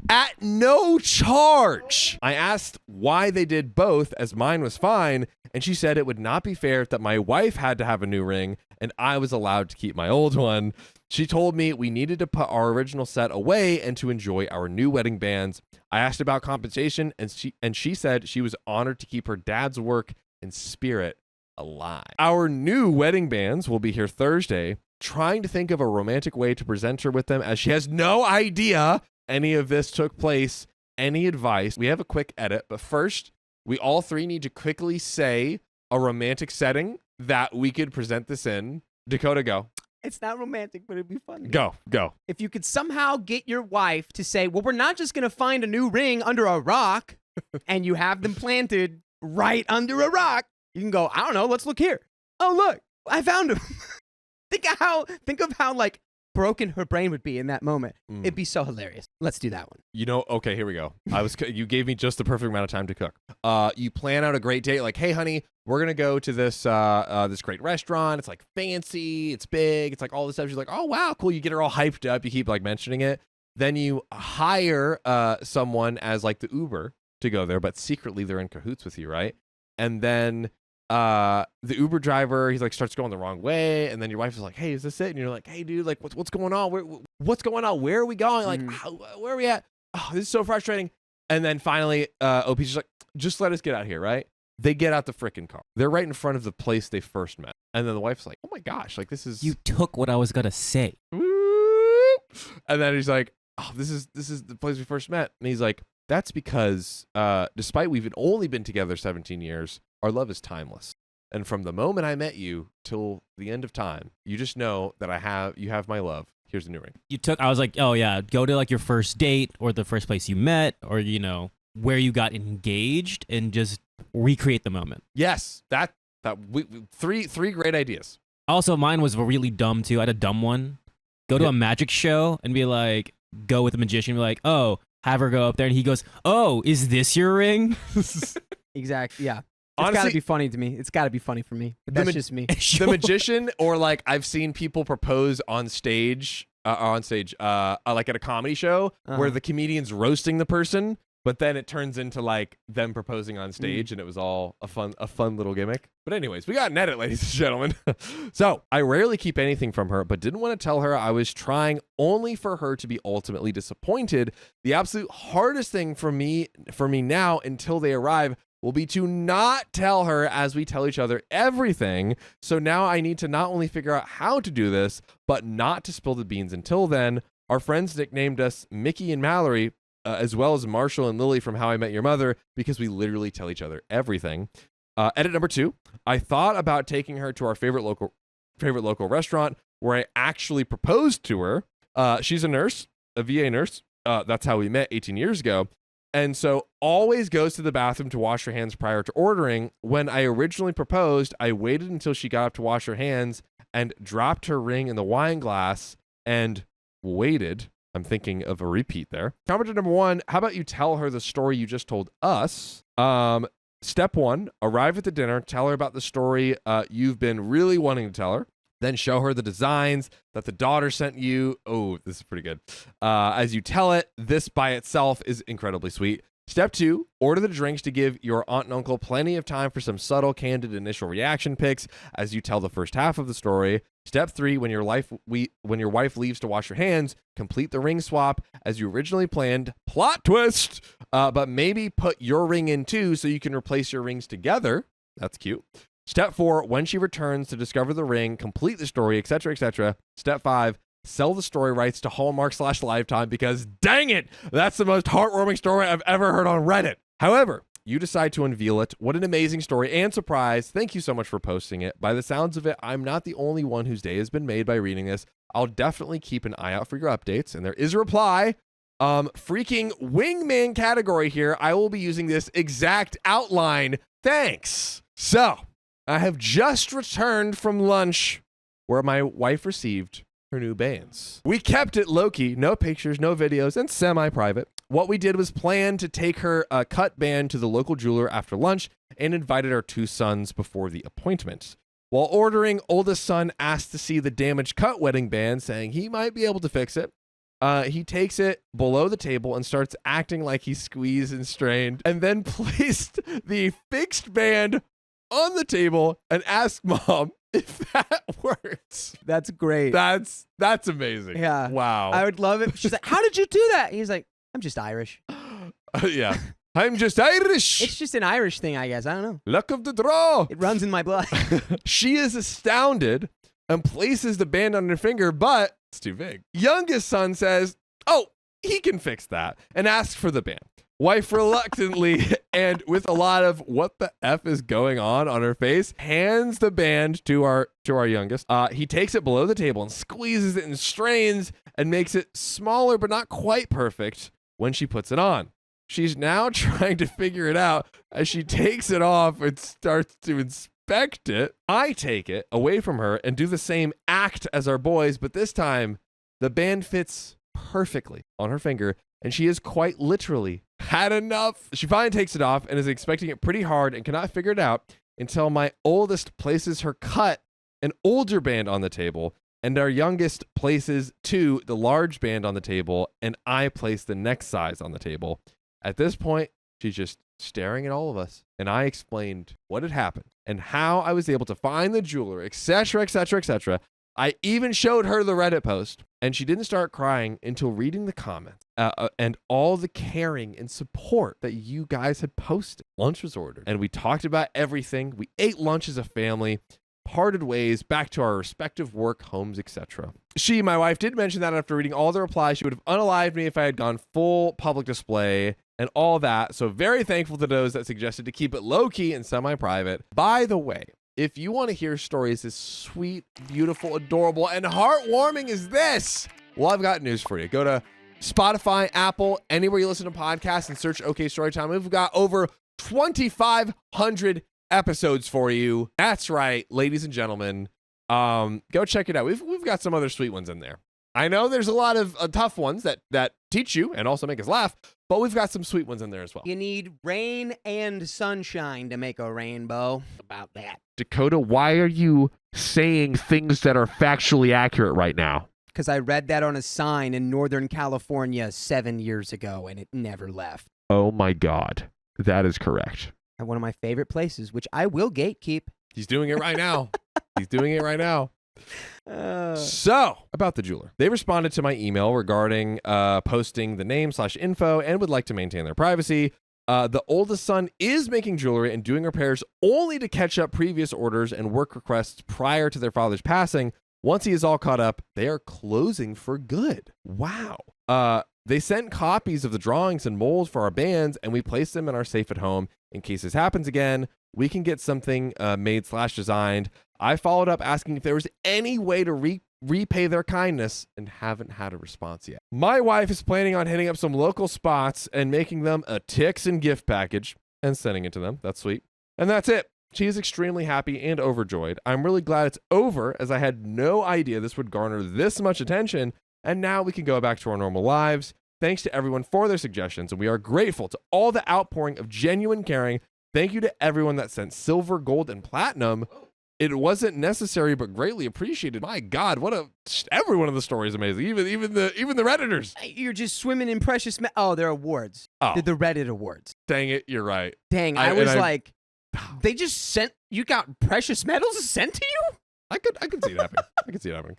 at no charge. I asked why they did both as mine was fine, and she said it would not be fair that my wife had to have a new ring and I was allowed to keep my old one. She told me we needed to put our original set away and to enjoy our new wedding bands. I asked about compensation and she said she was honored to keep her dad's work and spirit alive. Our new wedding bands will be here Thursday, trying to think of a romantic way to present her with them as she has no idea any of this took place. Any advice? We have a quick edit, but first, we all 3 need to quickly say a romantic setting that we could present this in. Dakota, go. It's not romantic, but it'd be funny. Go. If you could somehow get your wife to say, well, we're not just going to find a new ring under a rock, and you have them planted right under a rock, you can go, I don't know, let's look here. Oh, look, I found them. Think of how like broken her brain would be in that moment. It'd be so hilarious. Let's do that one. You know, okay, here we go. You gave me just the perfect amount of time to cook. You plan out a great date, like, hey, honey, we're gonna go to this this great restaurant. It's like fancy, it's big, it's like all this stuff. She's like, oh wow, cool. You get her all hyped up. You keep like mentioning it. Then you hire someone as like the Uber to go there, but secretly they're in cahoots with you, right? And then the Uber driver, he's like starts going the wrong way, and then your wife is like, hey, is this it? And you're like, hey dude, like what's going on? What's going on? Where are we going? Like where are we at? Oh, this is so frustrating. And then finally OP's just like, just let us get out here, right? They get out the frickin' car. They're right in front of the place they first met. And then the wife's like, oh my gosh, like this is... You took what I was gonna say. And then he's like, oh, this is the place we first met. And he's like, that's because despite we've only been together 17 years, our love is timeless. And from the moment I met you till the end of time, you just know that you have my love. Here's the new ring. I was like, oh yeah, go to like your first date or the first place you met or, you know, where you got engaged and just recreate the moment. Yes, three great ideas. Also, mine was really dumb too. I had a dumb one. Go to a magic show and be like, go with a magician and be like, oh, have her go up there. And he goes, oh, is this your ring? Exactly. Yeah. Honestly, it's got to be funny to me. It's got to be funny for me. But that's just me. The magician, or like I've seen people propose on stage on stage, like at a comedy show where the comedian's roasting the person, but then it turns into like them proposing on stage, and it was all a fun little gimmick. But anyways, we got an edit, ladies and gentlemen. So I rarely keep anything from her, but didn't want to tell her I was trying, only for her to be ultimately disappointed. The absolute hardest thing for me now until they arrive will be to not tell her as we tell each other everything. So now I need to not only figure out how to do this, but not to spill the beans until then. Our friends nicknamed us Mickey and Mallory, as well as Marshall and Lily from How I Met Your Mother, because we literally tell each other everything. Edit number 2, I thought about taking her to our favorite local restaurant where I actually proposed to her. She's a nurse, a VA nurse. That's how we met 18 years ago. And so always goes to the bathroom to wash her hands prior to ordering. When I originally proposed, I waited until she got up to wash her hands and dropped her ring in the wine glass and waited. I'm thinking of a repeat there. Comment number 1, how about you tell her the story you just told us? Step 1, arrive at the dinner, tell her about the story you've been really wanting to tell her. Then show her the designs that the daughter sent you. Oh, this is pretty good. As you tell it, this by itself is incredibly sweet. Step 2, order the drinks to give your aunt and uncle plenty of time for some subtle, candid initial reaction pics as you tell the first half of the story. Step 3, when your wife leaves to wash her hands, complete the ring swap as you originally planned. Plot twist, but maybe put your ring in too so you can replace your rings together. That's cute. Step 4, when she returns to discover the ring, complete the story, etc., etc. Step 5, sell the story rights to Hallmark/Lifetime because, dang it, that's the most heartwarming story I've ever heard on Reddit. However, you decide to unveil it. What an amazing story and surprise. Thank you so much for posting it. By the sounds of it, I'm not the only one whose day has been made by reading this. I'll definitely keep an eye out for your updates. And there is a reply. Freaking wingman category here. I will be using this exact outline. Thanks. So, I have just returned from lunch where my wife received her new bands. We kept it low-key, no pictures, no videos, and semi-private. What we did was plan to take her a cut band to the local jeweler after lunch and invited our 2 sons before the appointment. While ordering, oldest son asked to see the damaged cut wedding band, saying he might be able to fix it. He takes it below the table and starts acting like he's squeezed and strained, and then placed the fixed band on the table and asked Mom if that works. That's great. That's amazing. Yeah. Wow. I would love it. She's like, how did you do that? He's like, I'm just Irish. Yeah. I'm just Irish. It's just an Irish thing, I guess. I don't know. Luck of the draw. It runs in my blood. She is astounded and places the band on her finger, but it's too big. Youngest son says, oh, he can fix that, and asks for the band. Wife reluctantly and with a lot of what the F is going on her face, hands the band to our youngest. He takes it below the table and squeezes it and strains and makes it smaller but not quite perfect when she puts it on. She's now trying to figure it out as she takes it off and starts to inspect it. I take it away from her and do the same act as our boys, but this time the band fits perfectly on her finger, and she is quite literally had enough. She finally takes it off and is expecting it pretty hard and cannot figure it out until my oldest places her cut an older band on the table, and our youngest places the large band on the table, and I place the next size on the table. At this point, she's just staring at all of us, and I explained what had happened and how I was able to find the jeweler, etc., etc., etc. I even showed her the Reddit post, and she didn't start crying until reading the comments and all the caring and support that you guys had posted. Lunch was ordered, and we talked about everything. We ate lunch as a family, parted ways, back to our respective work, homes, etc. She, my wife, did mention that after reading all the replies, she would have unalived me if I had gone full public display and all that. So very thankful to those that suggested to keep it low-key and semi-private. By the way, if you want to hear stories as sweet, beautiful, adorable, and heartwarming as this, well, I've got news for you. Go to Spotify, Apple, anywhere you listen to podcasts, and search OK Storytime. We've got over 2,500 episodes for you. That's right, ladies and gentlemen. Go check it out. We've got some other sweet ones in there. I know there's a lot of tough ones that teach you and also make us laugh, but we've got some sweet ones in there as well. You need rain and sunshine to make a rainbow. About that. Dakota, why are you saying things that are factually accurate right now? because I read that on a sign in Northern California 7 years ago, and it never left. Oh my God. That is correct. At one of my favorite places, which I will gatekeep. He's doing it right now. He's doing it right now. So, about the jeweler. They responded to my email regarding posting the name/info and would like to maintain their privacy. The oldest son is making jewelry and doing repairs only to catch up previous orders and work requests prior to their father's passing. Once he is all caught up, they are closing for good. Wow. They sent copies of the drawings and molds for our bands, and we placed them in our safe at home. In case this happens again, we can get something made/designed. I followed up asking if there was any way to repay their kindness and haven't had a response yet. My wife is planning on hitting up some local spots and making them a Texan gift package and sending it to them. That's sweet. And that's it. She is extremely happy and overjoyed. I'm really glad it's over, as I had no idea this would garner this much attention, and now we can go back to our normal lives. Thanks to everyone for their suggestions, and we are grateful to all the outpouring of genuine caring. Thank you to everyone that sent silver, gold, and platinum. It wasn't necessary, but greatly appreciated. My God, every one of the stories is amazing. Even the Redditors. You're just swimming in precious they're awards. Oh. The Reddit awards. Dang it, you're right. Dang, I was like, they just sent, you got precious metals sent to you? I could see it happening. I could see it happening.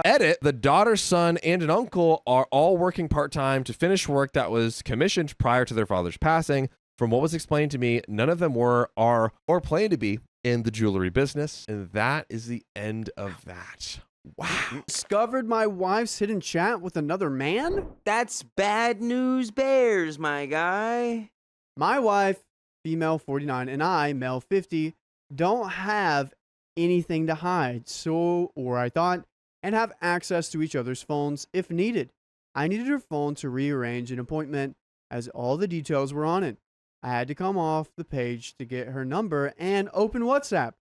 Edit, the daughter, son, and an uncle are all working part-time to finish work that was commissioned prior to their father's passing. From what was explained to me, none of them are, or plan to be in the jewelry business. And that is the end of that. Wow. Discovered my wife's hidden chat with another man? That's bad news bears, my guy. My wife, female 49, and I, male 50, don't have anything to hide, or I thought, and have access to each other's phones if needed. I needed her phone to rearrange an appointment, as all the details were on it. I had to come off the page to get her number and open WhatsApp,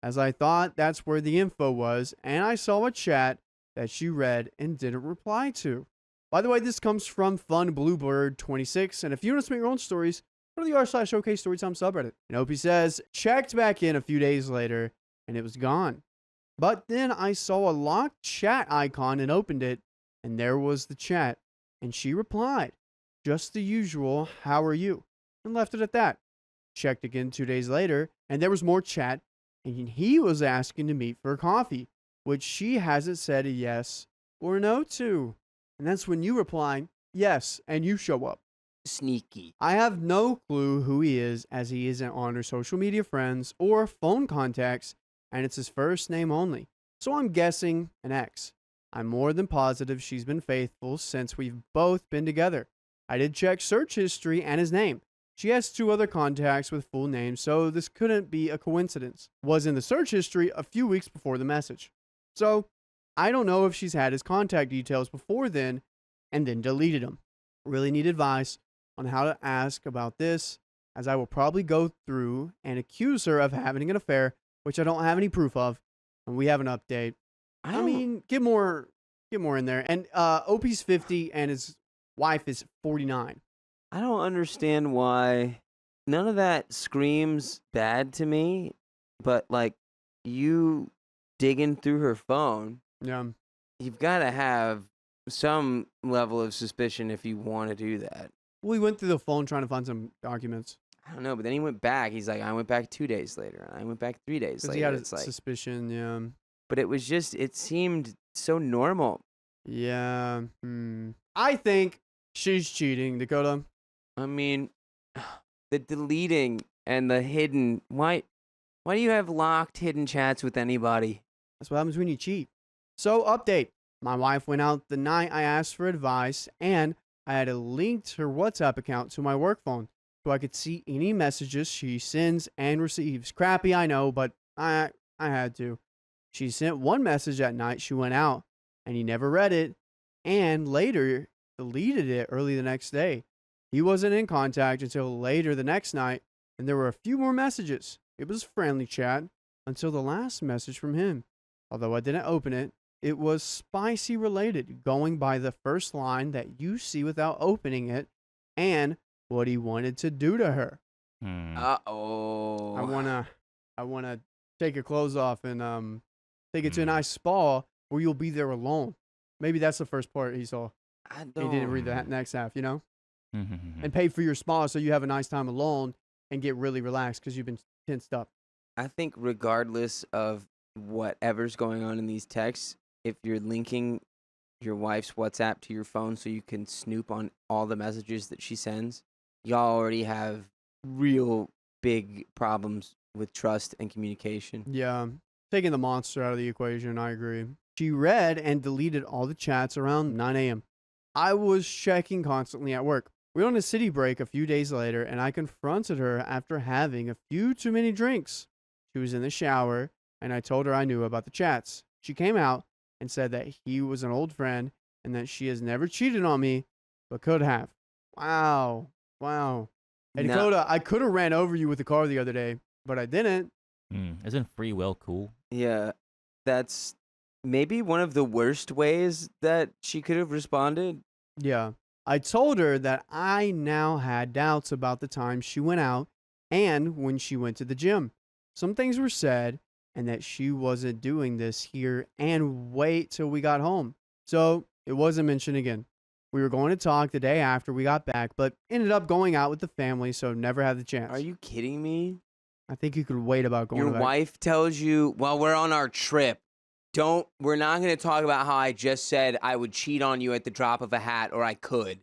as I thought that's where the info was, and I saw a chat that she read and didn't reply to. By the way, this comes from FunBluebird26, and if you want to submit your own stories, go to the r/OK Storytime subreddit. And Opie says, checked back in a few days later, and it was gone. But then I saw a locked chat icon and opened it, and there was the chat, and she replied, just the usual, how are you? And left it at that. Checked again 2 days later, and there was more chat, and he was asking to meet for coffee, which she hasn't said a yes or a no to. And that's when you reply, yes, and you show up. Sneaky. I have no clue who he is, as he isn't on her social media friends or phone contacts, and it's his first name only. So I'm guessing an ex. I'm more than positive she's been faithful since we've both been together. I did check search history and his name. She has 2 other contacts with full names, so this couldn't be a coincidence. Was in the search history a few weeks before the message. So I don't know if she's had his contact details before then and then deleted them. Really need advice on how to ask about this, as I will probably go through and accuse her of having an affair, which I don't have any proof of, and we have an update. I mean, get more in there. And Opie's 50 and his wife is 49. I don't understand why none of that screams bad to me, but like you digging through her phone, you've got to have some level of suspicion if you want to do that. Well, he went through the phone trying to find some documents. I don't know, but then he went back. He's like, I went back 2 days later, and I went back 3 days later. He had a suspicion, yeah. But it was just, it seemed so normal. Yeah. I think she's cheating, Dakota. I mean, the deleting and the hidden, why do you have locked hidden chats with anybody? That's what happens when you cheat. So, update. My wife went out the night I asked for advice, and I had linked her WhatsApp account to my work phone so I could see any messages she sends and receives. Crappy, I know, but I had to. She sent one message at night she went out, and he never read it, and later deleted it early the next day. He wasn't in contact until later the next night, and there were a few more messages. It was friendly chat until the last message from him. Although I didn't open it, it was spicy related, going by the first line that you see without opening it, and what he wanted to do to her. Uh-oh. I wanna take your clothes off and take it to a nice spa where you'll be there alone. Maybe that's the first part he saw. I He didn't read the don't. next half, you know? Mm-hmm. And pay for your spa so you have a nice time alone and get really relaxed because you've been tensed up. I think regardless of whatever's going on in these texts, if you're linking your wife's WhatsApp to your phone so you can snoop on all the messages that she sends, y'all already have real big problems with trust and communication. Yeah, taking the monster out of the equation, I agree. She read and deleted all the chats around 9 a.m. I was checking constantly at work. We were on a city break a few days later, and I confronted her after having a few too many drinks. She was in the shower, and I told her I knew about the chats. She came out and said that he was an old friend and that she has never cheated on me, but could have. Wow. Wow. Hey, No. Dakota, I could have ran over you with the car the other day, but I didn't. Isn't free will cool? Yeah, that's maybe one of the worst ways that she could have responded. Yeah. I told her that I now had doubts about the time she went out and when she went to the gym. Some things were said, and that she wasn't doing this here and wait till we got home. So it wasn't mentioned again. We were going to talk the day after we got back, but ended up going out with the family, so never had the chance. Are you kidding me? I think you could wait about going Your back. wife tells you, well, we're on our trip. We're not going to talk about how I just said I would cheat on you at the drop of a hat, or I could.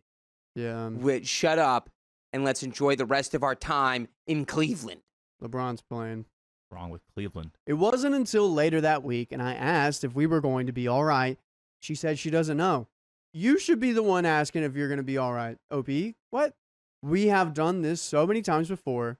Yeah. Shut up and let's enjoy the rest of our time in Cleveland. LeBron's playing. Wrong with Cleveland. It wasn't until later that week, and I asked if we were going to be all right. She said she doesn't know. You should be the one asking if you're going to be all right. OP, what? We have done this so many times before.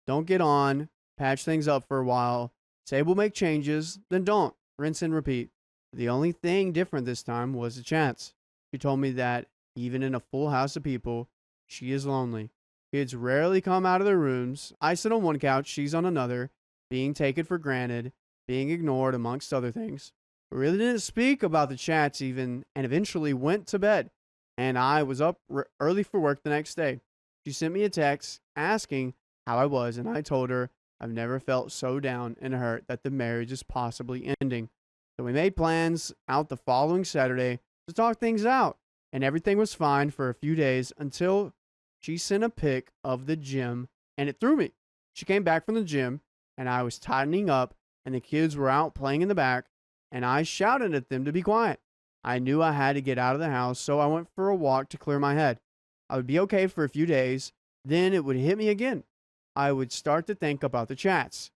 Don't get on, patch things up for a while, say we'll make changes, then don't. Rinse and repeat. The only thing different this time was the chance. She told me that even in a full house of people, she is lonely. Kids rarely come out of their rooms. I sit on one couch, she's on another, being taken for granted, being ignored, amongst other things. We really didn't speak about the chats even, and eventually went to bed. And I was up early for work the next day. She sent me a text asking how I was, and I told her I've never felt so down and hurt that the marriage is possibly ending. So we made plans out the following Saturday to talk things out, and everything was fine for a few days until she sent a pic of the gym, and it threw me. She came back from the gym, and I was tightening up, and the kids were out playing in the back, and I shouted at them to be quiet. I knew I had to get out of the house, so I went for a walk to clear my head. I would be okay for a few days, then it would hit me again. I would start to think about the chats.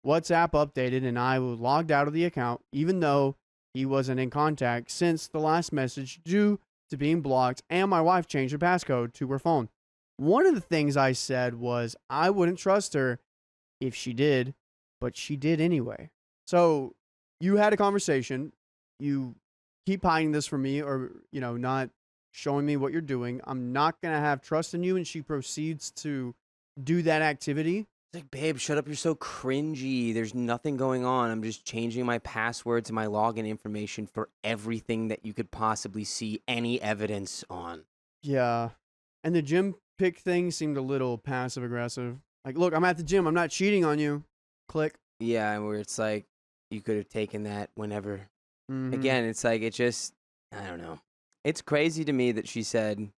WhatsApp updated, and I was logged out of the account, even though he wasn't in contact since the last message due to being blocked, and my wife changed her passcode to her phone. One of the things I said was I wouldn't trust her if she did, but she did anyway. So you had a conversation. You keep hiding this from me, or, not showing me what you're doing. I'm not going to have trust in you. And she proceeds to do that activity. It's like, babe, shut up. You're so cringy. There's nothing going on. I'm just changing my passwords and my login information for everything that you could possibly see any evidence on. Yeah. And the gym pick thing seemed a little passive aggressive. Like, look, I'm at the gym. I'm not cheating on you. Click. Yeah, where it's like you could have taken that whenever. Mhm. Again, it's like I don't know. It's crazy to me that she said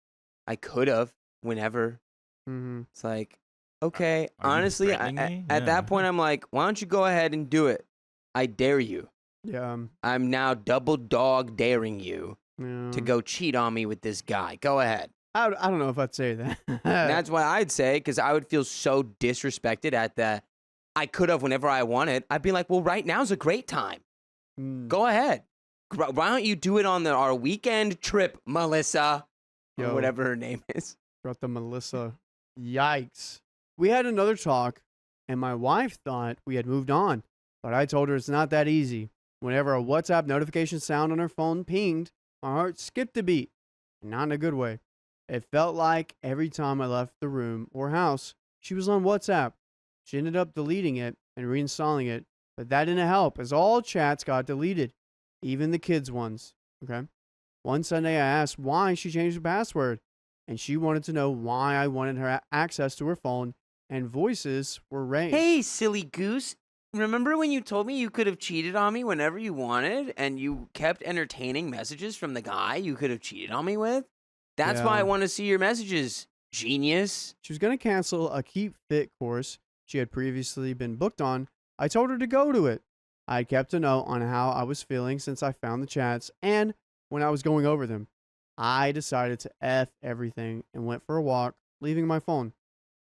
I could have whenever. Mhm. It's like, okay, Are you honestly, threatening me? at Yeah. that point, I'm like, why don't you go ahead and do it? I dare you. Yeah. I'm now double dog daring you Yeah. to go cheat on me with this guy. Go ahead. I don't know if I'd say that. That's what I'd say, because I would feel so disrespected at the I could have whenever I wanted. I'd be like, well, right now's a great time. Go ahead. Why don't you do it on our weekend trip, Melissa? Or Yo. whatever her name is. Got the Melissa. Yikes. We had another talk, and my wife thought we had moved on, but I told her it's not that easy. Whenever a WhatsApp notification sound on her phone pinged, my heart skipped a beat, not in a good way. It felt like every time I left the room or house, she was on WhatsApp. She ended up deleting it and reinstalling it, but that didn't help as all chats got deleted, even the kids' ones. Okay. One Sunday I asked why she changed the password, and she wanted to know why I wanted her access to her phone, and voices were raised. Hey, silly goose. Remember when you told me you could have cheated on me whenever you wanted and you kept entertaining messages from the guy you could have cheated on me with? That's why I want to see your messages, genius. She was going to cancel a Keep Fit course she had previously been booked on. I told her to go to it. I had kept a note on how I was feeling since I found the chats, and when I was going over them, I decided to F everything and went for a walk, leaving my phone.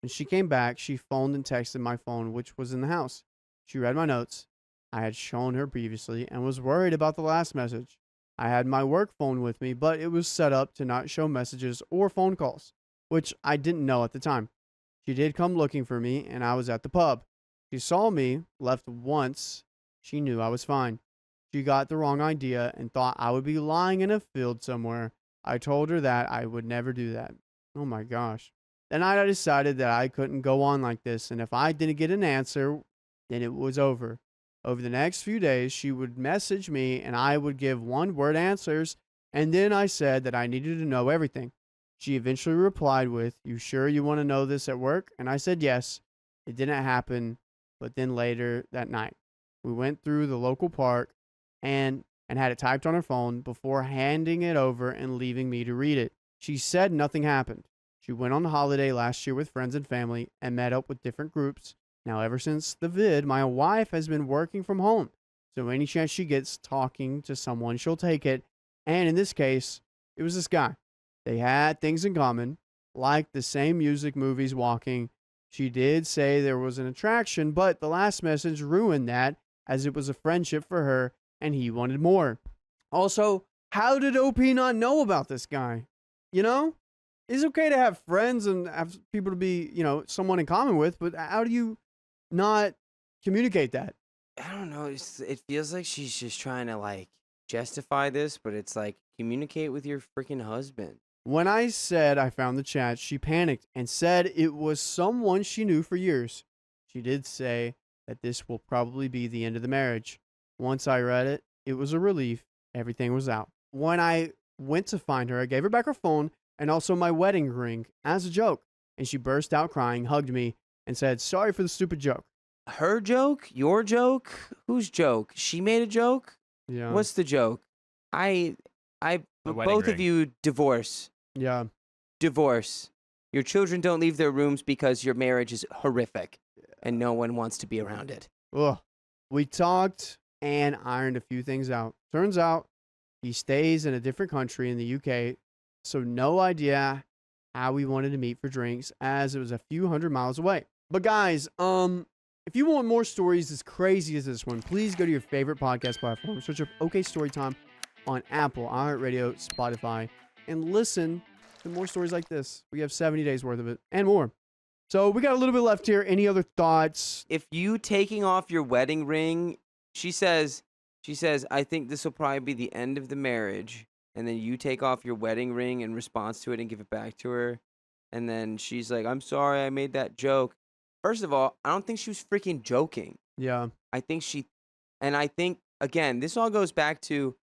When she came back, she phoned and texted my phone, which was in the house. She read my notes I had shown her previously and was worried about the last message. I had my work phone with me, but it was set up to not show messages or phone calls, which I didn't know at the time. She did come looking for me, and I was at the pub. She saw me, left once. She knew I was fine. She got the wrong idea and thought I would be lying in a field somewhere. I told her that I would never do that. Oh my gosh. Then I decided that I couldn't go on like this, and if I didn't get an answer, then it was over. Over the next few days, she would message me and I would give one-word answers, and then I said that I needed to know everything. She eventually replied with, "You sure you want to know this at work?" And I said yes. It didn't happen, but then later that night, we went through the local park and had it typed on her phone before handing it over and leaving me to read it. She said nothing happened. She went on a holiday last year with friends and family and met up with different groups. Now, ever since the vid, my wife has been working from home. So any chance she gets talking to someone, she'll take it. And in this case, it was this guy. They had things in common, like the same music, movies, walking. She did say there was an attraction, but the last message ruined that, as it was a friendship for her and he wanted more. Also, how did OP not know about this guy? You know? It's okay to have friends and have people to be, someone in common with, but how do you not communicate that? I don't know. It feels like she's just trying to justify this, but it's like, communicate with your freaking husband. When I said I found the chat, she panicked and said it was someone she knew for years. She did say that this will probably be the end of the marriage. Once I read it, it was a relief. Everything was out. When I went to find her, I gave her back her phone and also my wedding ring as a joke. And she burst out crying, hugged me, and said, "Sorry for the stupid joke." Her joke? Your joke? Whose joke? She made a joke? Yeah. What's the joke? Both of you divorce. Yeah. Divorce. Your children don't leave their rooms because your marriage is horrific and no one wants to be around it. Ugh. We talked and ironed a few things out. Turns out he stays in a different country in the UK, so no idea how we wanted to meet for drinks, as it was a few hundred miles away. But guys, if you want more stories as crazy as this one, please go to your favorite podcast platform, search up OK Storytime on Apple, iHeartRadio, Spotify, and listen to more stories like this. We have 70 days worth of it and more. So we got a little bit left here. Any other thoughts? If you taking off your wedding ring, she says, I think this will probably be the end of the marriage. And then you take off your wedding ring in response to it and give it back to her. And then she's like, "I'm sorry, I made that joke." First of all, I don't think she was freaking joking. Yeah. I think, again, this all goes back to,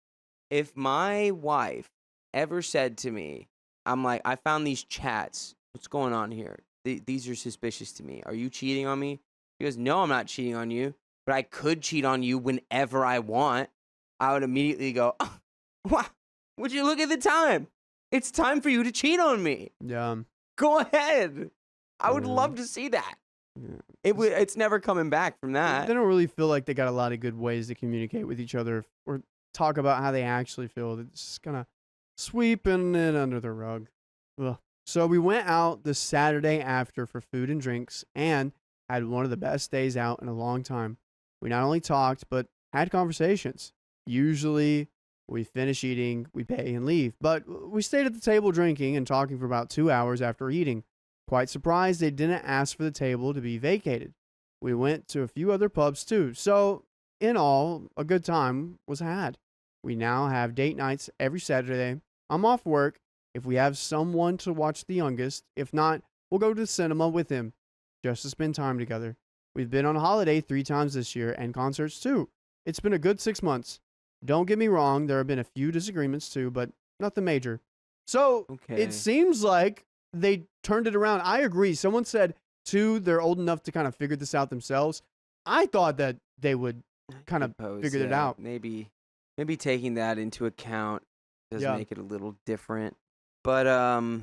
if my wife ever said to me, I'm like, "I found these chats. What's going on here? These are suspicious to me. Are you cheating on me?" She goes, "No, I'm not cheating on you, but I could cheat on you whenever I want." I would immediately go, "Oh, wow, would you look at the time? It's time for you to cheat on me. Yeah. Go ahead." I would love to see that. Yeah. It's never coming back from that. They don't really feel like they got a lot of good ways to communicate with each other or talk about how they actually feel. They're just kind of sweeping it under the rug. Ugh. So we went out the Saturday after for food and drinks and had one of the best days out in a long time. We not only talked, but had conversations. Usually we finish eating, we pay and leave, but we stayed at the table drinking and talking for about 2 hours after eating. Quite surprised they didn't ask for the table to be vacated. We went to a few other pubs too. So in all, a good time was had. We now have date nights every Saturday. I'm off work if we have someone to watch the youngest. If not, we'll go to the cinema with him just to spend time together. We've been on holiday 3 times this year and concerts too. It's been a good 6 months. Don't get me wrong, there have been a few disagreements too, but nothing major. So it seems like they turned it around. I agree. Someone said, too, they're old enough to kind of figure this out themselves. I thought that they would kind of figure it out. Maybe taking that into account does Yeah. make it a little different. But I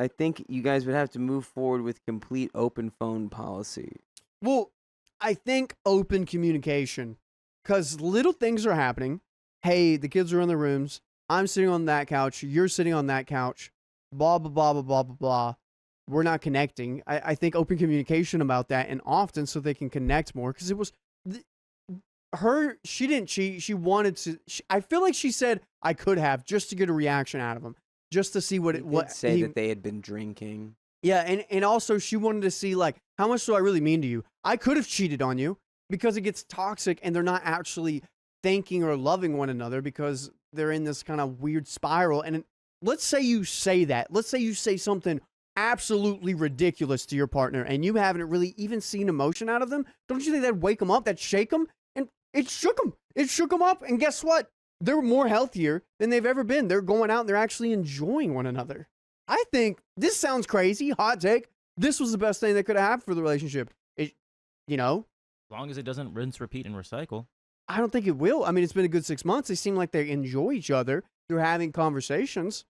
think you guys would have to move forward with complete open phone policy. Well, I think open communication, because little things are happening. Hey, the kids are in their rooms. I'm sitting on that couch. You're sitting on that couch. Blah, blah, blah, blah, blah, blah, blah. We're not connecting. I think open communication about that, and often so they can connect more, because it was she didn't cheat. She wanted to. I feel like she said, I could have, just to get a reaction out of him, just to see what it Did say that they had been drinking. Yeah, and also she wanted to see, like, how much do I really mean to you? I could have cheated on you, because it gets toxic and they're not actually thanking or loving one another because they're in this kind of weird spiral. And let's say you say that. Let's say you say something absolutely ridiculous to your partner and you haven't really even seen emotion out of them. Don't you think that'd wake them up? That'd shake them? And it shook them. It shook them up. And guess what? They're more healthier than they've ever been. They're going out and they're actually enjoying one another. I think this sounds crazy, hot take. This was the best thing that could have happened for the relationship. As long as it doesn't rinse, repeat, and recycle. I don't think it will. I mean, it's been a good 6 months. They seem like they enjoy each other. They're having conversations.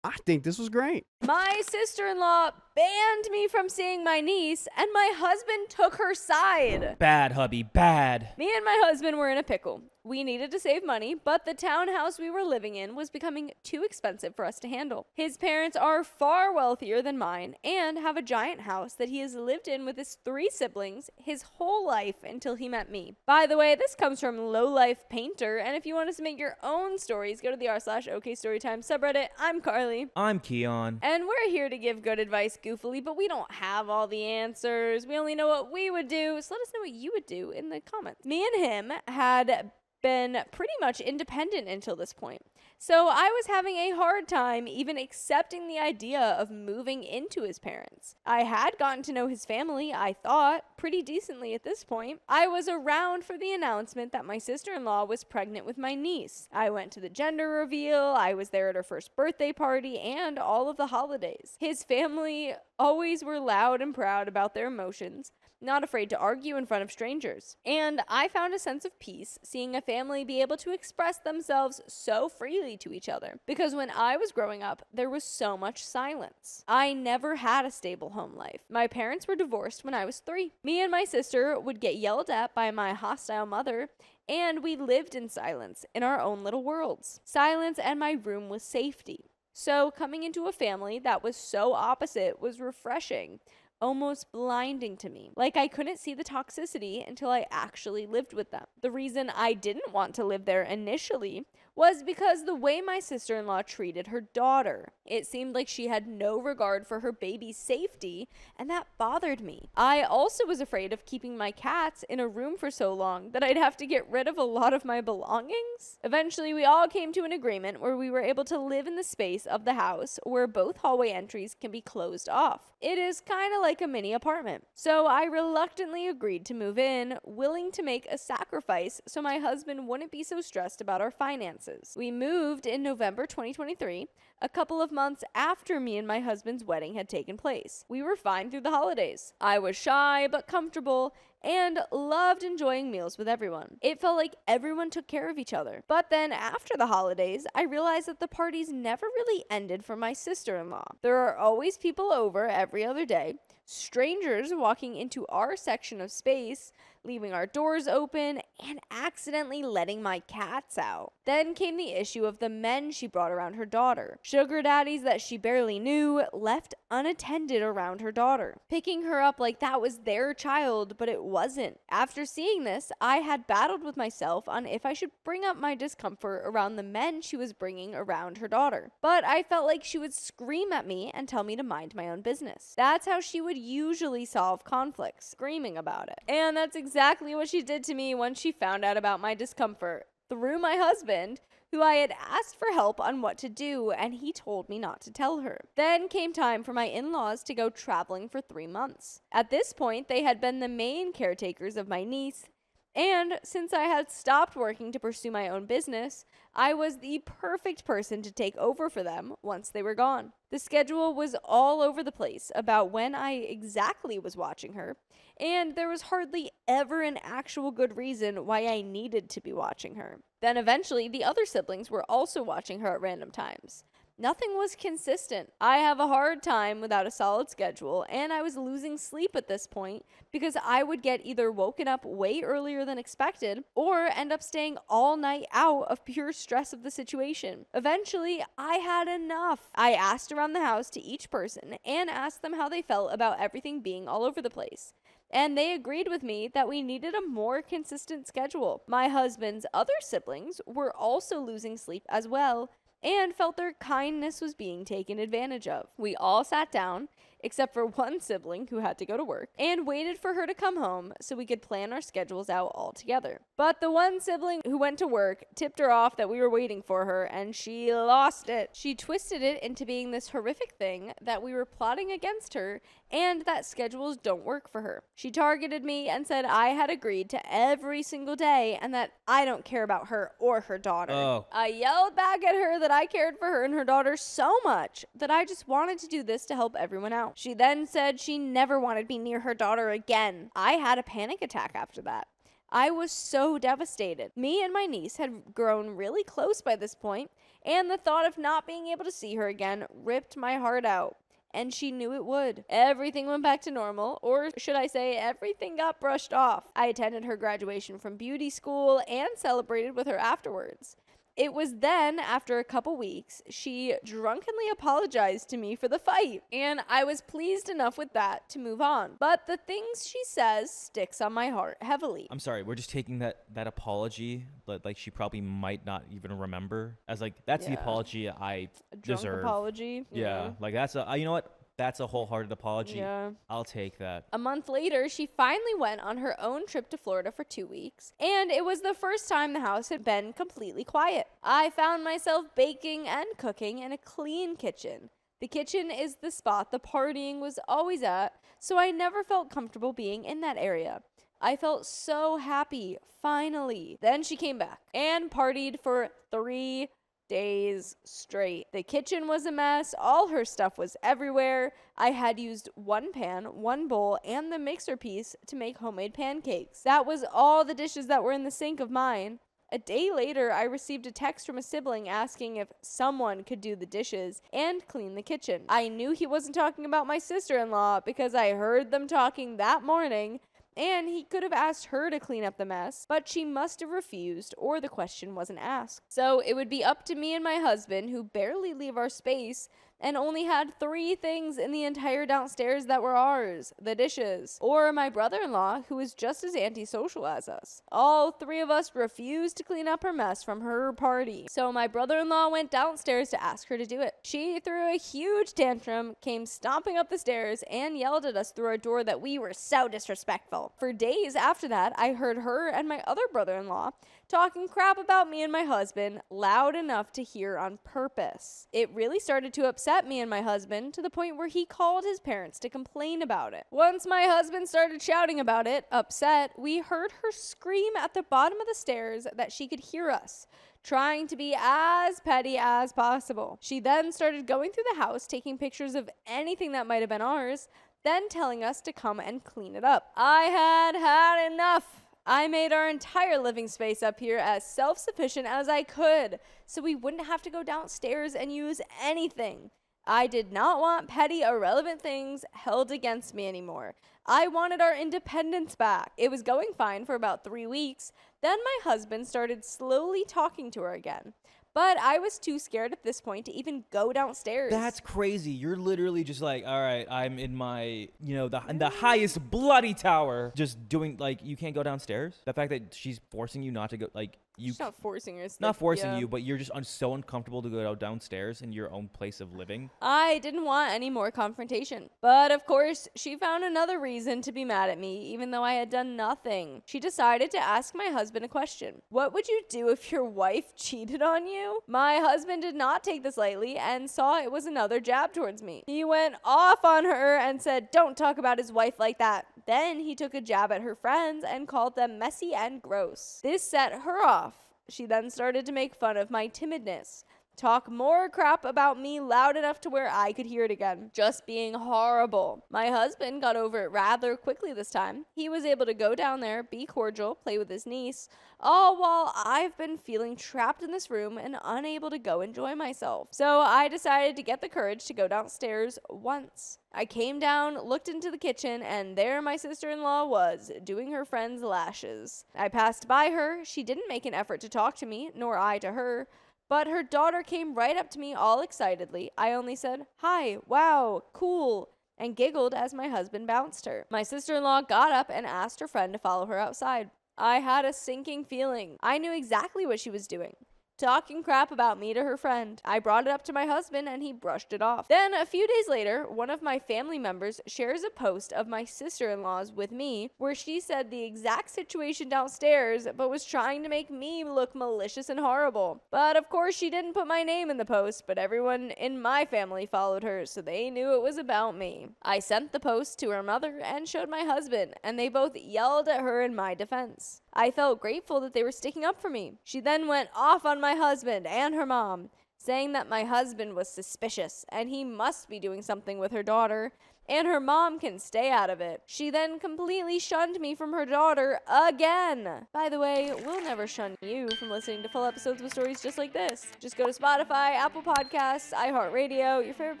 I think this was great. My sister-in-law banned me from seeing my niece, and my husband took her side. Bad, hubby, bad. Me and my husband were in a pickle. We needed to save money, but the townhouse we were living in was becoming too expensive for us to handle. His parents are far wealthier than mine and have a giant house that he has lived in with his 3 siblings his whole life until he met me. By the way, this comes from Lowlife Painter, and if you want to submit your own stories, go to the r/OKStorytime subreddit. I'm Carly. I'm Keon. And we're here to give good advice goofily, but we don't have all the answers. We only know what we would do, so let us know what you would do in the comments. Me and him had been pretty much independent until this point. So I was having a hard time even accepting the idea of moving into his parents. I had gotten to know his family, I thought, pretty decently at this point. I was around for the announcement that my sister-in-law was pregnant with my niece. I went to the gender reveal, I was there at her first birthday party, and all of the holidays. His family always were loud and proud about their emotions, not afraid to argue in front of strangers. And I found a sense of peace seeing a family be able to express themselves so freely to each other. Because when I was growing up, there was so much silence. I never had a stable home life. My parents were divorced when I was 3. Me and my sister would get yelled at by my hostile mother, and we lived in silence in our own little worlds. Silence and my room was safety. So coming into a family that was so opposite was refreshing, almost blinding to me. Like I couldn't see the toxicity until I actually lived with them. The reason I didn't want to live there initially was because the way my sister-in-law treated her daughter. It seemed like she had no regard for her baby's safety, and that bothered me. I also was afraid of keeping my cats in a room for so long that I'd have to get rid of a lot of my belongings. Eventually, we all came to an agreement where we were able to live in the space of the house where both hallway entries can be closed off. It is kind of like a mini apartment. So I reluctantly agreed to move in, willing to make a sacrifice so my husband wouldn't be so stressed about our finances. We moved in November 2023, a couple of months after me and my husband's wedding had taken place. We were fine through the holidays. I was shy but comfortable and loved enjoying meals with everyone. It felt like everyone took care of each other. But then after the holidays, I realized that the parties never really ended for my sister-in-law. There are always people over every other day, strangers walking into our section of space, leaving our doors open, and accidentally letting my cats out. Then came the issue of the men she brought around her daughter. Sugar daddies that she barely knew left unattended around her daughter, picking her up like that was their child, but it wasn't. After seeing this, I had battled with myself on if I should bring up my discomfort around the men she was bringing around her daughter. But I felt like she would scream at me and tell me to mind my own business. That's how she would usually solve conflicts, screaming about it. And that's exactly what she did to me once she found out about my discomfort, through my husband, who I had asked for help on what to do, and he told me not to tell her. Then came time for my in-laws to go traveling for 3 months. At this point, they had been the main caretakers of my niece, And since I had stopped working to pursue my own business, I was the perfect person to take over for them once they were gone. The schedule was all over the place about when I exactly was watching her, and there was hardly ever an actual good reason why I needed to be watching her. Then eventually, the other siblings were also watching her at random times. Nothing was consistent. I have a hard time without a solid schedule, and I was losing sleep at this point because I would get either woken up way earlier than expected or end up staying all night out of pure stress of the situation. Eventually, I had enough. I asked around the house to each person and asked them how they felt about everything being all over the place. And they agreed with me that we needed a more consistent schedule. My husband's other siblings were also losing sleep as well, and felt their kindness was being taken advantage of. We all sat down, except for one sibling who had to go to work, and waited for her to come home so we could plan our schedules out all together. But the one sibling who went to work tipped her off that we were waiting for her, and she lost it. She twisted it into being this horrific thing that we were plotting against her and that schedules don't work for her. She targeted me and said I had agreed to every single day and that I don't care about her or her daughter. Oh. I yelled back at her that I cared for her and her daughter so much that I just wanted to do this to help everyone out. She then said she never wanted me near her daughter again. I had a panic attack after that. I was so devastated. Me and my niece had grown really close by this point, and the thought of not being able to see her again ripped my heart out. And she knew it would. Everything went back to normal, or should I say, everything got brushed off. I attended her graduation from beauty school and celebrated with her afterwards. It was then, after a couple weeks, she drunkenly apologized to me for the fight, and I was pleased enough with that to move on. But the things she says sticks on my heart heavily. I'm sorry, we're just taking that apology, like she probably might not even remember, as like, that's the apology I Drunk deserve. apology. Yeah, like that's you know what? That's a wholehearted apology. Yeah. I'll take that. A month later, she finally went on her own trip to Florida for 2 weeks, and it was the first time the house had been completely quiet. I found myself baking and cooking in a clean kitchen. The kitchen is the spot the partying was always at, so I never felt comfortable being in that area. I felt so happy, finally. Then she came back and partied for 3 days straight. The kitchen was a mess. All her stuff was everywhere. I had used one pan, one bowl, and the mixer piece to make homemade pancakes. That was all the dishes that were in the sink of mine. A day later, I received a text from a sibling asking if someone could do the dishes and clean the kitchen. I knew he wasn't talking about my sister-in-law because I heard them talking that morning, and he could have asked her to clean up the mess, but she must have refused or the question wasn't asked. So it would be up to me and my husband, who barely leave our space and only had 3 things in the entire downstairs that were ours, the dishes, or my brother-in-law, who was just as antisocial as us. All 3 of us refused to clean up her mess from her party. So my brother-in-law went downstairs to ask her to do it. She threw a huge tantrum, came stomping up the stairs, and yelled at us through our door that we were so disrespectful. For days after that, I heard her and my other brother-in-law talking crap about me and my husband loud enough to hear on purpose. It really started to upset me and my husband to the point where he called his parents to complain about it. Once my husband started shouting about it, upset, we heard her scream at the bottom of the stairs that she could hear us, trying to be as petty as possible. She then started going through the house, taking pictures of anything that might have been ours, then telling us to come and clean it up. I had had enough. I made our entire living space up here as self-sufficient as I could, so we wouldn't have to go downstairs and use anything. I did not want petty, irrelevant things held against me anymore. I wanted our independence back. It was going fine for about 3 weeks. Then my husband started slowly talking to her again. But I was too scared at this point to even go downstairs. That's crazy. You're literally just like, all right, I'm in my, in the highest bloody tower, just doing, like, you can't go downstairs. The fact that she's forcing you not to go, like, She's not forcing her. Not forcing you, but you're just so uncomfortable to go downstairs in your own place of living. I didn't want any more confrontation. But of course, she found another reason to be mad at me, even though I had done nothing. She decided to ask my husband a question. What would you do if your wife cheated on you? My husband did not take this lightly and saw it was another jab towards me. He went off on her and said, "Don't talk about his wife like that." Then he took a jab at her friends and called them messy and gross. This set her off. She then started to make fun of my timidness, talk more crap about me loud enough to where I could hear it again. Just being horrible. My husband got over it rather quickly this time. He was able to go down there, be cordial, play with his niece, all while I've been feeling trapped in this room and unable to go enjoy myself. So I decided to get the courage to go downstairs once. I came down, looked into the kitchen, and there my sister-in-law was, doing her friend's lashes. I passed by her. She didn't make an effort to talk to me, nor I to her. But her daughter came right up to me all excitedly. I only said, "Hi, wow, cool," and giggled as my husband bounced her. My sister-in-law got up and asked her friend to follow her outside. I had a sinking feeling. I knew exactly what she was doing. Talking crap about me to her friend. I brought it up to my husband and he brushed it off. Then a few days later, one of my family members shares a post of my sister-in-law's with me where she said the exact situation downstairs but was trying to make me look malicious and horrible. But of course she didn't put my name in the post, but everyone in my family followed her, so they knew it was about me. I sent the post to her mother and showed my husband, and they both yelled at her in my defense. I felt grateful that they were sticking up for me. She then went off on my husband and her mom, saying that my husband was suspicious and he must be doing something with her daughter, and her mom can stay out of it. She then completely shunned me from her daughter again. By the way, we'll never shun you from listening to full episodes with stories just like this. Just go to Spotify, Apple Podcasts, iHeartRadio, your favorite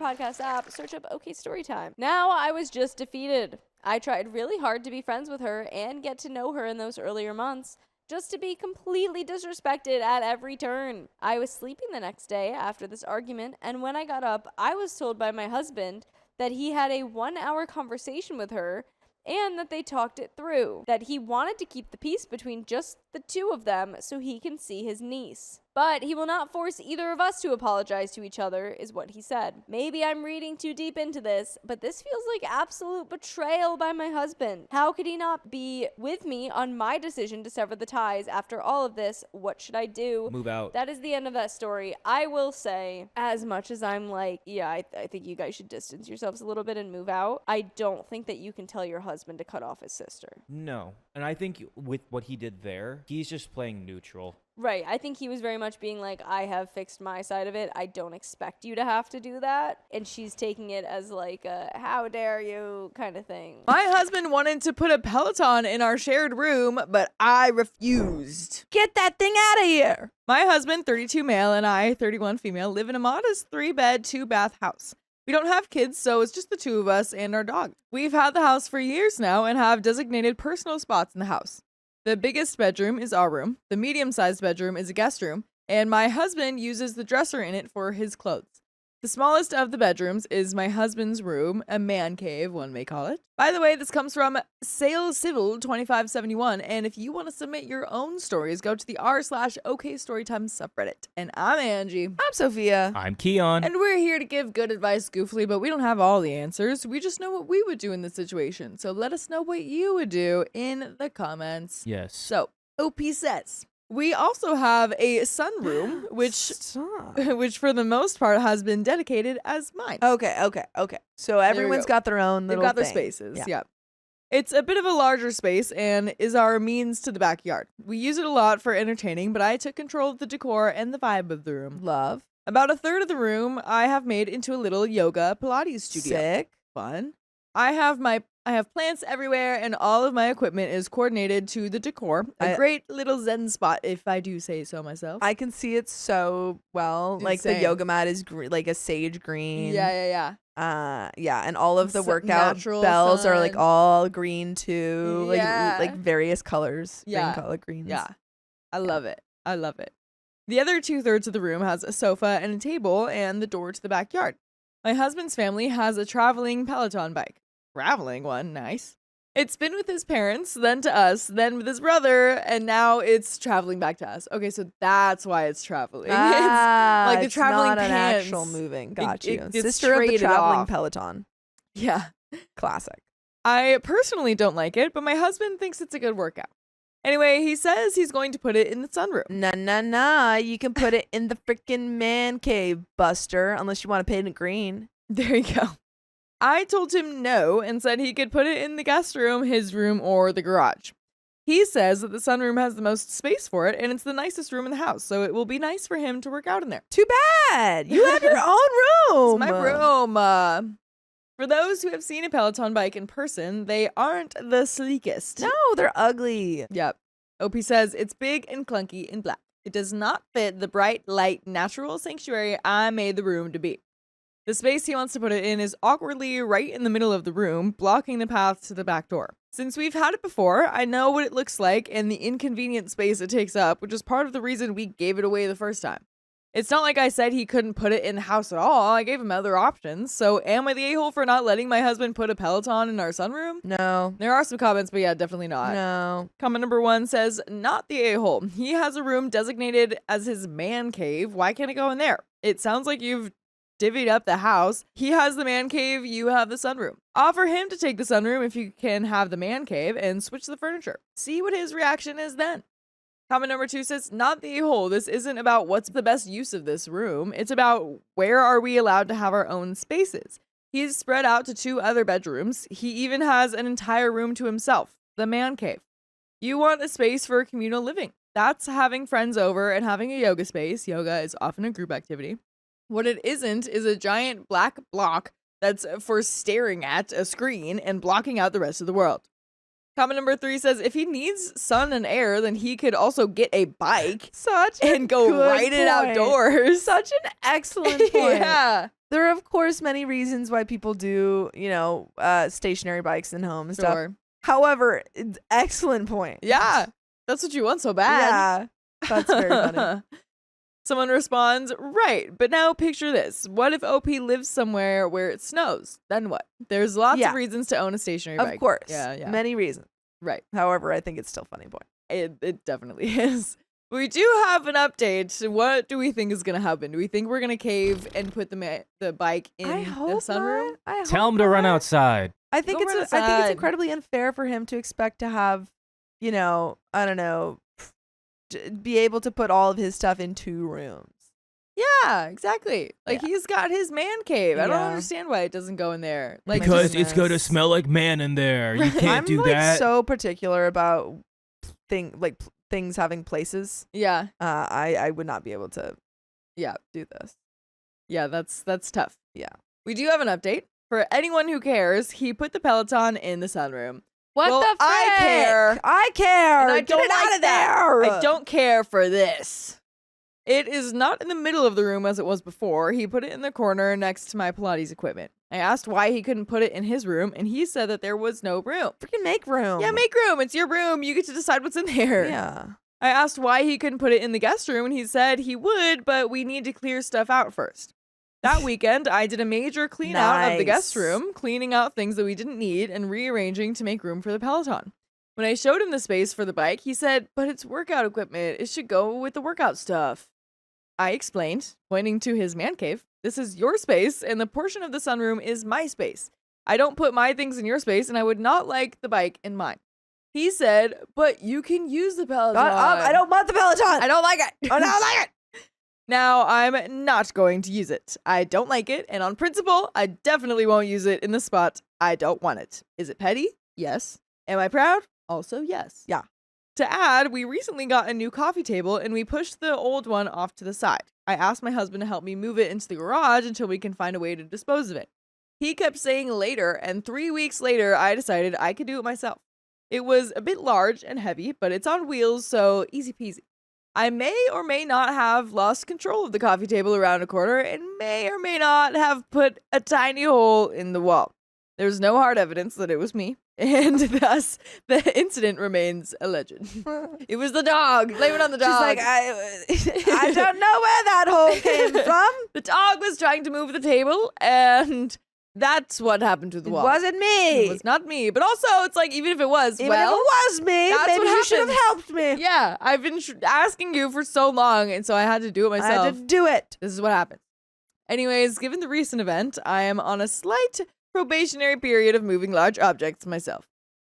podcast app, search up OK Storytime. Now I was just defeated. I tried really hard to be friends with her and get to know her in those earlier months, just to be completely disrespected at every turn. I was sleeping the next day after this argument, and when I got up, I was told by my husband that he had a 1-hour conversation with her and that they talked it through, that he wanted to keep the peace between just the two of them so he can see his niece. But he will not force either of us to apologize to each other, is what he said. Maybe I'm reading too deep into this, but this feels like absolute betrayal by my husband. How could he not be with me on my decision to sever the ties after all of this? What should I do? Move out. That is the end of that story. I will say, as much as I'm like, yeah, I think you guys should distance yourselves a little bit and move out, I don't think that you can tell your husband to cut off his sister. No. And I think with what he did there, he's just playing neutral. Right. I think he was very much being like, I have fixed my side of it. I don't expect you to have to do that. And she's taking it as like a how dare you kind of thing. My husband wanted to put a Peloton in our shared room, but I refused. Get that thing out of here. My husband, 32 male, and I, 31 female, live in a modest 3-bed, 2-bath house. We don't have kids, so it's just the two of us and our dog. We've had the house for years now and have designated personal spots in the house. The biggest bedroom is our room, the medium-sized bedroom is a guest room, and my husband uses the dresser in it for his clothes. The smallest of the bedrooms is my husband's room, a man cave, one may call it. By the way, this comes from Sale Civil 2571, and if you want to submit your own stories, go to the r/OK Storytime subreddit. And I'm Angie. I'm Sophia. I'm Keon. And we're here to give good advice goofily, but we don't have all the answers. We just know what we would do in this situation. So let us know what you would do in the comments. Yes. So, OP says, we also have a sunroom, which for the most part has been dedicated as mine. Okay. So everyone's got their own They've little got their thing. spaces. Yeah. It's a bit of a larger space and is our means to the backyard. We use it a lot for entertaining, but I took control of the decor and the vibe of the room. Love. About a third of the room I have made into a little yoga Pilates studio. Sick. Fun. I have plants everywhere and all of my equipment is coordinated to the decor. A great little zen spot, if I do say so myself. I can see it so well. Like the Insane. yoga mat is like a sage green. Yeah. And all of the workout natural bells are like sun. all green too. Yeah. Like various colors. Yeah. Green color greens. Yeah. I love it. The other 2/3 of the room has a sofa and a table and the door to the backyard. My husband's family has a traveling Peloton bike. Traveling one, nice. It's been with his parents, then to us, then with his brother, and now it's traveling back to us. Okay, so that's why it's traveling. It's like the it's traveling not an pants. actual moving. Got you. It's Sister of the traded traveling off. Peloton. Yeah. Classic. I personally don't like it, but my husband thinks it's a good workout. Anyway, he says he's going to put it in the sunroom. Nah. You can put it in the freaking man cave, Buster, unless you want to paint it green. There you go. I told him no and said he could put it in the guest room, his room, or the garage. He says that the sunroom has the most space for it, and it's the nicest room in the house, so it will be nice for him to work out in there. Too bad. You have your own room. It's my room. For those who have seen a Peloton bike in person, they aren't the sleekest. No, they're ugly. Yep. OP says it's big and clunky and black. It does not fit the bright, light, natural sanctuary I made the room to be. The space he wants to put it in is awkwardly right in the middle of the room, blocking the path to the back door. Since we've had it before, I know what it looks like and the inconvenient space it takes up, which is part of the reason we gave it away the first time. It's not like I said he couldn't put it in the house at all. I gave him other options. So am I the a-hole for not letting my husband put a Peloton in our sunroom? No. There are some comments, but yeah, definitely not. No. Comment number 1 says, not the a-hole. He has a room designated as his man cave. Why can't it go in there? It sounds like you've divvied up the house. He has the man cave, you have the sunroom. Offer him to take the sunroom if you can have the man cave and switch the furniture. See what his reaction is then. Comment number 2 says, not the a-hole. This isn't about what's the best use of this room. It's about where are we allowed to have our own spaces. He's spread out to 2 other bedrooms. He even has an entire room to himself, the man cave. You want a space for communal living. That's having friends over and having a yoga space. Yoga is often a group activity. What it isn't is a giant black block that's for staring at a screen and blocking out the rest of the world. Comment number 3 says, if he needs sun and air, then he could also get a bike and go ride it outdoors. Such an excellent point. Yeah. There are, of course, many reasons why people do, stationary bikes in home and stuff. However, excellent point. Yeah. That's what you want so bad. Yeah. That's very funny. Someone responds, right, but now picture this. What if OP lives somewhere where it snows? Then what? There's lots of reasons to own a stationary bike. Of course. Yeah. Many reasons. Right. However, I think it's still funny point. It definitely is. We do have an update. What do we think is going to happen? Do we think we're going to cave and put the bike in the sunroom? Tell him to run outside. I think it's incredibly unfair for him to expect to have, I don't know, be able to put all of his stuff in 2 rooms. Yeah, exactly. Like he's got his man cave. I don't understand why it doesn't go in there. Like, because it's going to smell like man in there. You can't do that. I'm so particular about things having places. Yeah. I would not be able to do this. Yeah, that's tough. Yeah. We do have an update. For anyone who cares, he put the Peloton in the sunroom. What the frick? I care. And I Get it out of there. I don't care for this. It is not in the middle of the room as it was before. He put it in the corner next to my Pilates equipment. I asked why he couldn't put it in his room, and he said that there was no room. Freaking make room. Yeah, make room. It's your room. You get to decide what's in there. Yeah. I asked why he couldn't put it in the guest room, and he said he would, but we need to clear stuff out first. That weekend, I did a major clean out of the guest room, cleaning out things that we didn't need and rearranging to make room for the Peloton. When I showed him the space for the bike, he said, but it's workout equipment. It should go with the workout stuff. I explained, pointing to his man cave, this is your space, and the portion of the sunroom is my space. I don't put my things in your space, and I would not like the bike in mine. He said, but you can use the Peloton. I don't want the Peloton. I don't like it. I don't like it. Now, I'm not going to use it. I don't like it, and on principle, I definitely won't use it in the spot I don't want it. Is it petty? Yes. Am I proud? Also, yes. Yeah. To add, we recently got a new coffee table, and we pushed the old one off to the side. I asked my husband to help me move it into the garage until we can find a way to dispose of it. He kept saying later, and 3 weeks later, I decided I could do it myself. It was a bit large and heavy, but it's on wheels, so easy peasy. I may or may not have lost control of the coffee table around a corner and may or may not have put a tiny hole in the wall. There's no hard evidence that it was me, and thus the incident remains alleged. It was the dog. Blame it on the dog. She's like, I don't know where that hole came from. The dog was trying to move the table, and that's what happened to the wall. It wasn't me. It was not me. But also, it's like, even if it was, even if it was me, maybe you should have helped me. Yeah, I've been asking you for so long, and so I had to do it myself. I had to do it. This is what happened. Anyways, given the recent event, I am on a slight probationary period of moving large objects myself.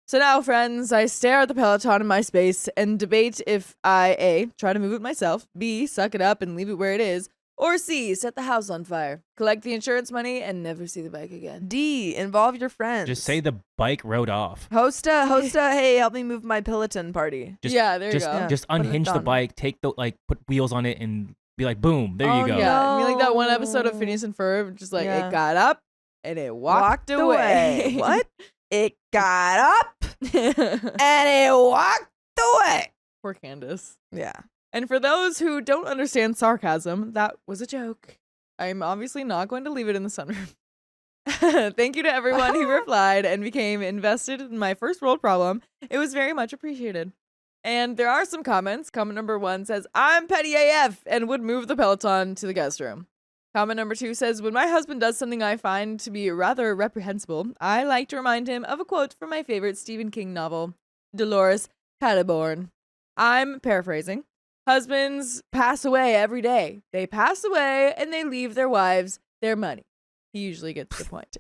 So now, friends, I stare at the Peloton in my space and debate if I, A, try to move it myself, B, suck it up and leave it where it is, Or C, set the house on fire, collect the insurance money, and never see the bike again. D, involve your friends. Just say the bike rode off. Host a, hey, help me move my Peloton party. Just, Yeah, there you just, go. Just Put it unhinge the done. bike, take the put wheels on it, and be like, boom, there you go. Yeah, I mean, like that one No. episode of Phineas and Ferb, just like Yeah. it got up and it walked away. What? It got up and it walked away. Poor Candace. Yeah. And for those who don't understand sarcasm, that was a joke. I'm obviously not going to leave it in the sunroom. Thank you to everyone who replied and became invested in my first world problem. It was very much appreciated. And there are some comments. Comment number 1 says, I'm petty AF and would move the Peloton to the guest room. Comment number 2 says, when my husband does something I find to be rather reprehensible, I like to remind him of a quote from my favorite Stephen King novel, Dolores Claiborne. I'm paraphrasing. Husbands pass away every day. They pass away and they leave their wives their money. He usually gets the point.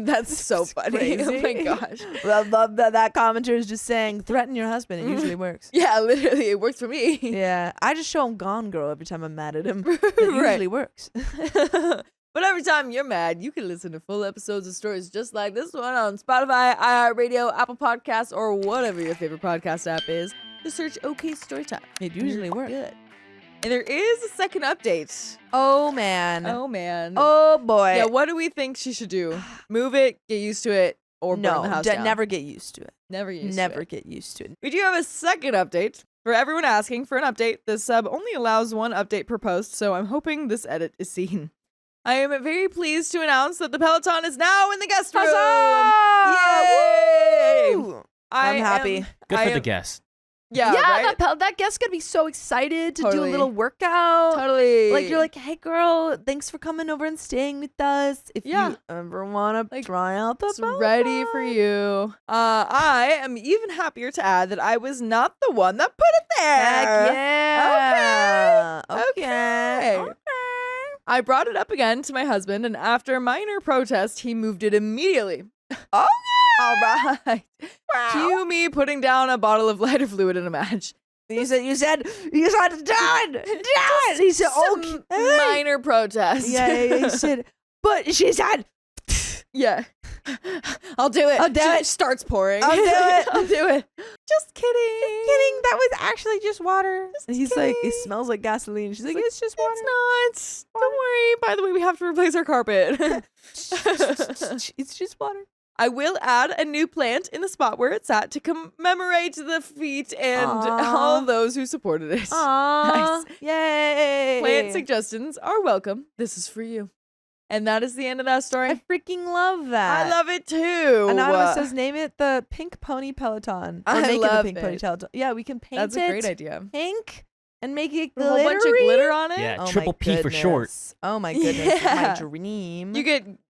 That's so funny. Oh my gosh. I love that commenter is just saying, threaten your husband. It usually works. Yeah, literally, it works for me. Yeah. I just show him Gone Girl every time I'm mad at him. It usually works. But every time you're mad, you can listen to full episodes of stories just like this one on Spotify, iHeartRadio, Apple Podcasts, or whatever your favorite podcast app is. Just search OK Storytime. It usually works. Good. And there is a second update. Oh, man. Oh, man. Oh, boy. Yeah, what do we think she should do? Move it, get used to it, or burn the house down? Never get used to it. Never get used to it. We do have a second update. For everyone asking for an update, the sub only allows one update per post, so I'm hoping this edit is seen. I am very pleased to announce that the Peloton is now in the guest room. Yay! Woo! I'm happy. Good for the guest. Yeah, right? that guest's gonna be so excited to do a Totally. little workout. Totally. Like you're like, hey girl, thanks for coming over and staying with us. If Yeah. you ever wanna try out the It's ready for you. I am even happier to add that I was not the one that put it there. Heck yeah. Okay. I brought it up again to my husband, and after minor protest, he moved it immediately. Oh, all right. Cue me putting down a bottle of lighter fluid in a match. You said, do it. He said, okay. Minor protest. Yeah. He said, but she said, yeah. I'll do it. I'll do it. Starts pouring. I'll do it. I'll do it. Just kidding. Just kidding. That was actually just water. And he's like, kidding. it smells like gasoline. She's like, it's just water. It's not. Don't worry. By the way, we have to replace our carpet. It's just water. I will add a new plant in the spot where it's at to commemorate the feat and all those who supported it. Aww. Nice. Yay. Plant suggestions are welcome. This is for you. And that is the end of that story. I freaking love that. I love it too. Anonymous says, name it the Pink Pony Peloton. Or I make love it the Pink Pony it. Peloton. Yeah, we can paint That's it a great idea. pink and make it Put a whole bunch of glittery. glitter on it. Yeah, Oh my triple P for short. goodness. Oh my goodness. Yeah. My dream. You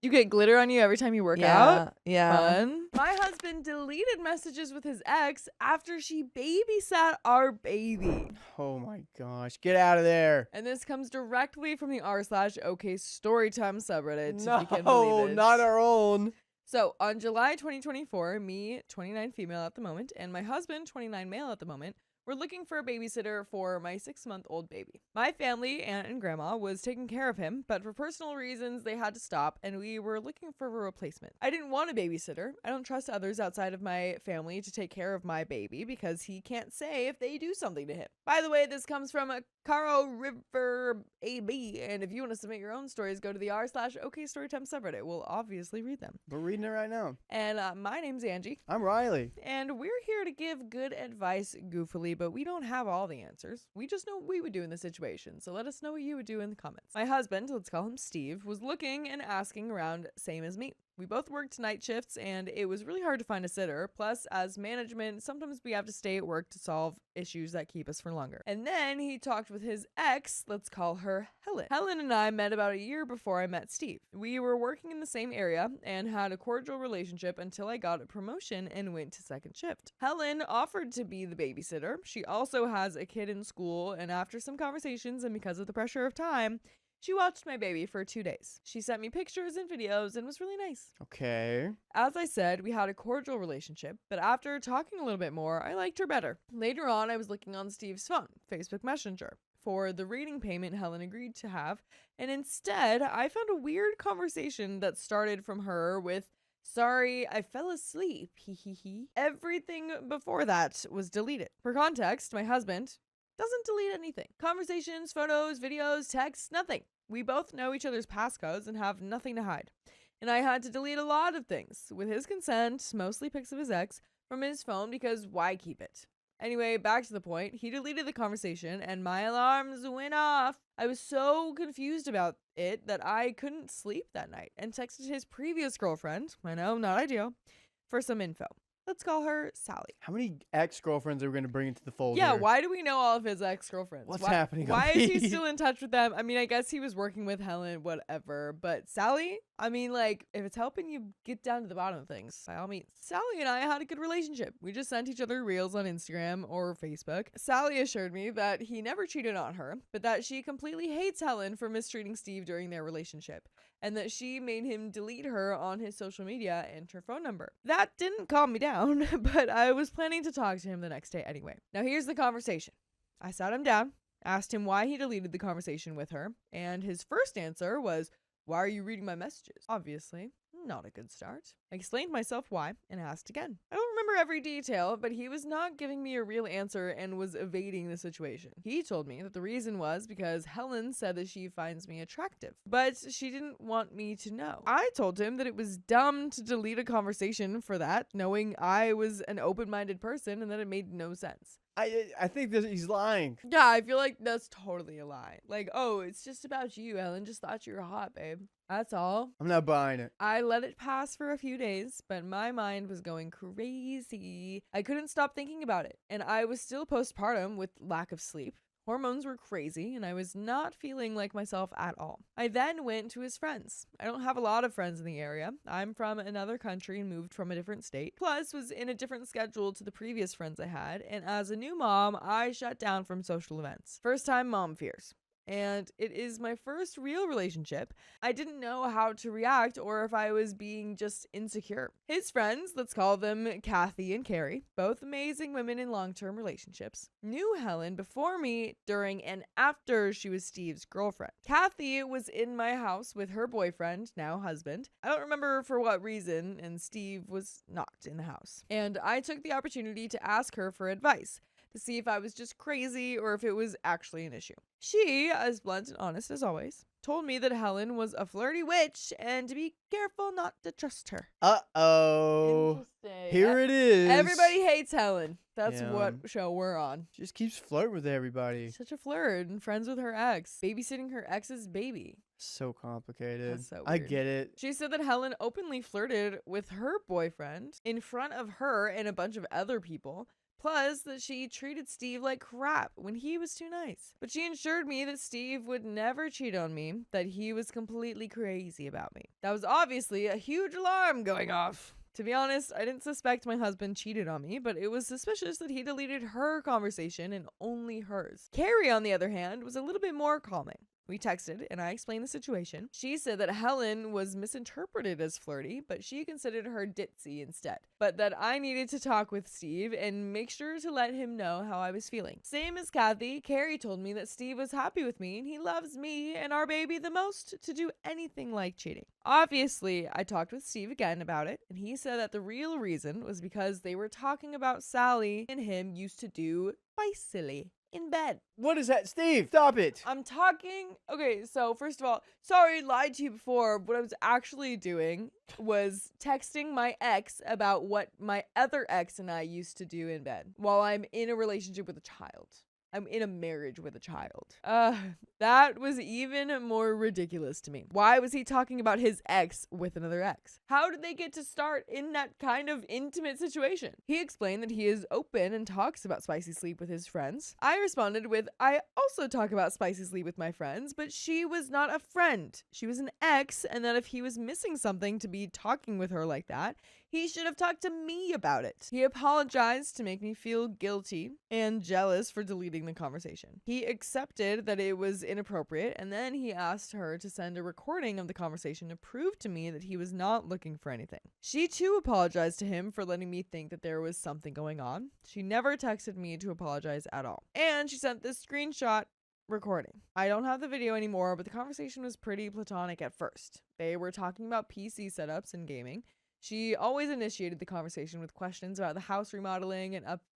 get glitter on you every time you work yeah, out. Yeah. Fun. My husband deleted messages with his ex after she babysat our baby. Oh my gosh. Get out of there. And this comes directly from the r/OK Storytime subreddit. If you can believe No, it. not our own. So on July 2024, me, 29 female at the moment, and my husband, 29 male at the moment, we're looking for a babysitter for my 6-month-old baby. My family, aunt and grandma, was taking care of him, but for personal reasons, they had to stop, and we were looking for a replacement. I didn't want a babysitter. I don't trust others outside of my family to take care of my baby because he can't say if they do something to him. By the way, this comes from a Caro River AB, and if you want to submit your own stories, go to the r/OK Storytime subreddit. We'll obviously read them. We're reading it right now. And my name's Angie. I'm Riley. And we're here to give good advice goofily, but we don't have all the answers. We just know what we would do in the situation, so let us know what you would do in the comments. My husband, let's call him Steve, was looking and asking around, same as me. We both worked night shifts, and it was really hard to find a sitter. Plus, as management, sometimes we have to stay at work to solve issues that keep us for longer. And then he talked with his ex, let's call her Helen. Helen and I met about a year before I met Steve. We were working in the same area and had a cordial relationship until I got a promotion and went to second shift. Helen offered to be the babysitter. She also has a kid in school, and after some conversations and because of the pressure of time, she watched my baby for 2 days. She sent me pictures and videos and was really nice. Okay. As I said, we had a cordial relationship, but after talking a little bit more, I liked her better. Later on, I was looking on Steve's phone, Facebook Messenger. for the rating payment Helen agreed to have, and instead, I found a weird conversation that started from her with, "Sorry, I fell asleep, hee hee hee." Everything before that was deleted. For context, my husband doesn't delete anything. Conversations, photos, videos, texts, nothing. We both know each other's passcodes and have nothing to hide. And I had to delete a lot of things, with his consent, mostly pics of his ex, from his phone because why keep it? Anyway, back to the point. He deleted the conversation and my alarms went off. I was so confused about it that I couldn't sleep that night and texted his previous girlfriend, I know, not ideal, for some info. Let's call her Sally. How many ex-girlfriends are we going to bring into the fold Yeah, here? why do we know all of his ex-girlfriends? What's happening? Why is he still in touch with them? I mean, I guess he was working with Helen, whatever. But Sally, I mean, like, if it's helping you get down to the bottom of things, by all means. Sally and I had a good relationship. We just sent each other reels on Instagram or Facebook. Sally assured me that he never cheated on her, but that she completely hates Helen for mistreating Steve during their relationship, and that she made him delete her on his social media and her phone number. That didn't calm me down, but I was planning to talk to him the next day anyway. Now here's the conversation. I sat him down, asked him why he deleted the conversation with her, and his first answer was, "Why are you reading my messages?" Obviously, not a good start. I explained myself why and asked again. I don't remember every detail, but he was not giving me a real answer and was evading the situation. He told me that the reason was because Helen said that she finds me attractive, but she didn't want me to know. I told him that it was dumb to delete a conversation for that, knowing I was an open-minded person and that it made no sense. I think that he's lying. Yeah, I feel like that's totally a lie. Like, oh, it's just about you, Helen. Just thought you were hot, babe. That's all. I'm not buying it. I let it pass for a few days, but my mind was going crazy. I couldn't stop thinking about it, and I was still postpartum with lack of sleep. Hormones were crazy, and I was not feeling like myself at all. I then went to his friends. I don't have a lot of friends in the area. I'm from another country and moved from a different state, plus was in a different schedule to the previous friends I had, and as a new mom, I shut down from social events. First time mom fears. And it is my first real relationship. I didn't know how to react or if I was being just insecure. His friends, let's call them Kathy and Carrie, both amazing women in long-term relationships, knew Helen before me, during, and after she was Steve's girlfriend. Kathy was in my house with her boyfriend, now husband. I don't remember for what reason, and Steve was not in the house. And I took the opportunity to ask her for advice, to see if I was just crazy or if it was actually an issue. She, as blunt and honest as always, told me that Helen was a flirty witch and to be careful not to trust her. Uh-oh. Interesting. Here it is. Everybody hates Helen. That's Yeah. what show we're on. Just keeps flirting with everybody. Such a flirt and friends with her ex, babysitting her ex's baby. So complicated. That's so I weird. get it. She said that Helen openly flirted with her boyfriend in front of her and a bunch of other people. Plus, that she treated Steve like crap when he was too nice. But she assured me that Steve would never cheat on me, that he was completely crazy about me. That was obviously a huge alarm going off. To be honest, I didn't suspect my husband cheated on me, but it was suspicious that he deleted her conversation and only hers. Carrie, on the other hand, was a little bit more calming. We texted, and I explained the situation. She said that Helen was misinterpreted as flirty, but she considered her ditzy instead. But that I needed to talk with Steve and make sure to let him know how I was feeling. Same as Kathy, Carrie told me that Steve was happy with me, and he loves me and our baby the most to do anything like cheating. Obviously, I talked with Steve again about it, and he said that the real reason was because they were talking about Sally and him used to do spicily in bed. What is that? Steve, stop it. I'm talking. Okay, so first of all, sorry, lied to you before. What I was actually doing was texting my ex about what my other ex and I used to do in bed while I'm in a relationship with a child. I'm in a marriage with a child. That was even more ridiculous to me. Why was he talking about his ex with another ex? How did they get to start in that kind of intimate situation? He explained that he is open and talks about spicy sleep with his friends. I responded with, I also talk about spicy sleep with my friends, but she was not a friend. She was an ex, and that if he was missing something to be talking with her like that, he should have talked to me about it. He apologized to make me feel guilty and jealous for deleting the conversation. He accepted that it was inappropriate, and then he asked her to send a recording of the conversation to prove to me that he was not looking for anything. She too apologized to him for letting me think that there was something going on. She never texted me to apologize at all. And she sent this screenshot recording. I don't have the video anymore, but the conversation was pretty platonic at first. They were talking about PC setups and gaming. She always initiated the conversation with questions about the house remodeling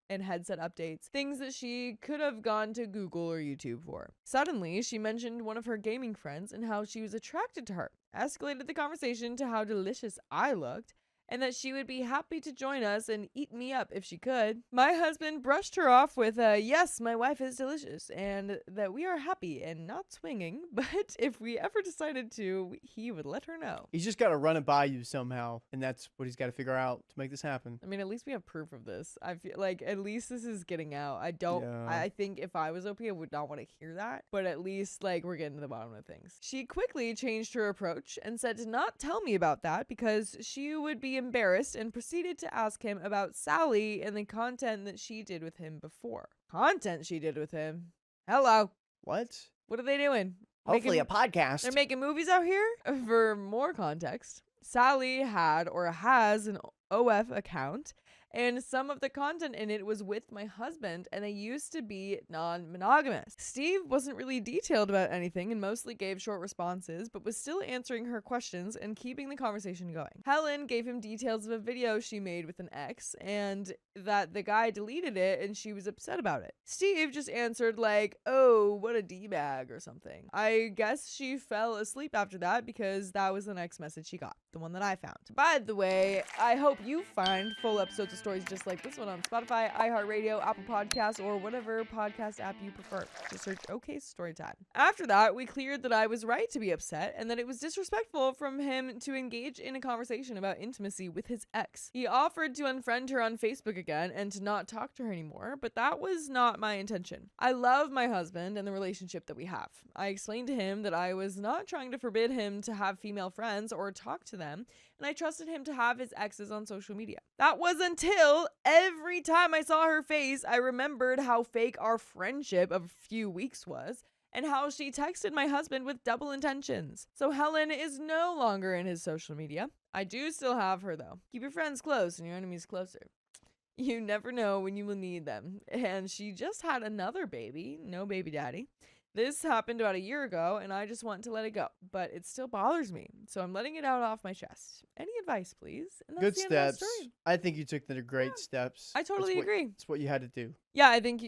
and headset updates, things that she could have gone to Google or YouTube for. Suddenly, she mentioned one of her gaming friends and how she was attracted to her, escalated the conversation to how delicious I looked, and that she would be happy to join us and eat me up if she could. My husband brushed her off with yes, my wife is delicious, and that we are happy and not swinging, but if we ever decided to, he would let her know. He's just got to run it by you somehow, and that's what he's got to figure out to make this happen. I mean, at least we have proof of this. I feel like at least this is getting out. Yeah. I think if I was OP, I would not want to hear that, but at least like we're getting to the bottom of things. She quickly changed her approach and said to not tell me about that because she would be embarrassed, and proceeded to ask him about Sally and the content that she did with him before. Content she did with him? Hello. What? What are they doing? Hopefully a podcast. They're making movies out here? For more context, Sally had or has an OF account, and some of the content in it was with my husband, and they used to be non-monogamous. Steve wasn't really detailed about anything and mostly gave short responses, but was still answering her questions and keeping the conversation going. Helen gave him details of a video she made with an ex, and that the guy deleted it and she was upset about it. Steve just answered like, oh, what a D-bag or something. I guess she fell asleep after that because that was the next message she got, the one that I found. By the way, I hope you find full episodes of stories just like this one on Spotify, iHeartRadio, Apple Podcasts, or whatever podcast app you prefer. Just search OK Storytime. After that, we cleared that I was right to be upset and that it was disrespectful from him to engage in a conversation about intimacy with his ex. He offered to unfriend her on Facebook again and to not talk to her anymore, but that was not my intention. I love my husband and the relationship that we have. I explained to him that I was not trying to forbid him to have female friends or talk to them, and I trusted him to have his exes on social media. That was until every time I saw her face, I remembered how fake our friendship of a few weeks was, and how she texted my husband with double intentions. So Helen is no longer in his social media. I do still have her though. Keep your friends close and your enemies closer. You never know when you will need them. And she just had another baby, no baby daddy. This happened about a year ago, and I just want to let it go, but it still bothers me, so I'm letting it out off my chest. Any advice, please? And Good that's the end of that steps. story. I think you took the great steps. I totally agree. It's what you had to do. Yeah, I think,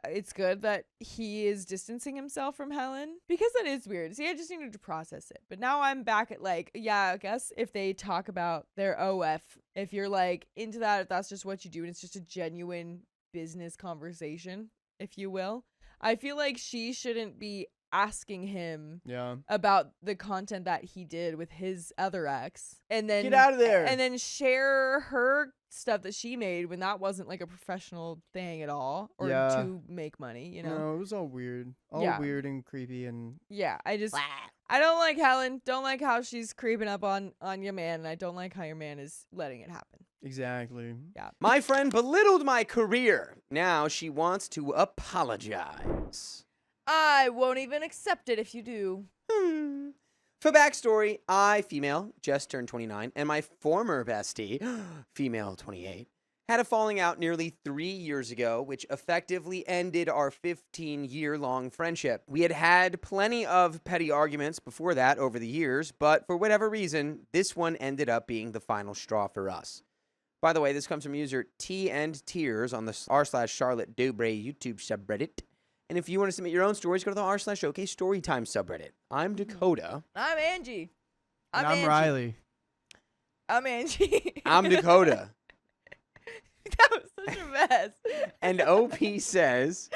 it's good that he is distancing himself from Helen, because that is weird. See, I just needed to process it. But now I'm back at like, yeah, I guess if they talk about their OF, if you're like into that, if that's just what you do, and it's just a genuine business conversation, if you will, I feel like she shouldn't be asking him about the content that he did with his other ex, and then get out of there, and then share her stuff that she made when that wasn't like a professional thing at all, or to make money, you know. No, it was all weird, weird and creepy, and I don't like Helen. Don't like how she's creeping up on your man, and I don't like how your man is letting it happen. Exactly. Yeah. My friend belittled my career. Now she wants to apologize. I won't even accept it if you do. For backstory, I, female, just turned 29, and my former bestie, female 28, had a falling out nearly 3 years ago, which effectively ended our 15-year-long friendship. We had had plenty of petty arguments before that over the years, but for whatever reason, this one ended up being the final straw for us. By the way, this comes from user T and Tears on the r/Charlotte Dobre YouTube subreddit. And if you want to submit your own stories, go to the r/OK Storytime subreddit. I'm Dakota. I'm Angie. And I'm Riley. I'm Angie. I'm Dakota. That was such a mess. And OP says,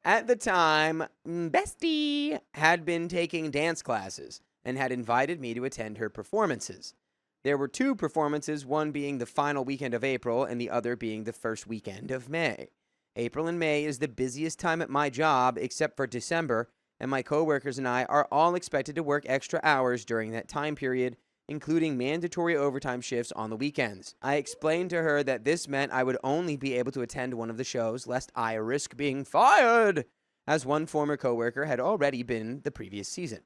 at the time, bestie had been taking dance classes and had invited me to attend her performances. There were 2 performances, one being the final weekend of April and the other being the first weekend of May. April and May is the busiest time at my job except for December, and my coworkers and I are all expected to work extra hours during that time period, including mandatory overtime shifts on the weekends. I explained to her that this meant I would only be able to attend one of the shows, lest I risk being fired, as one former coworker had already been the previous season.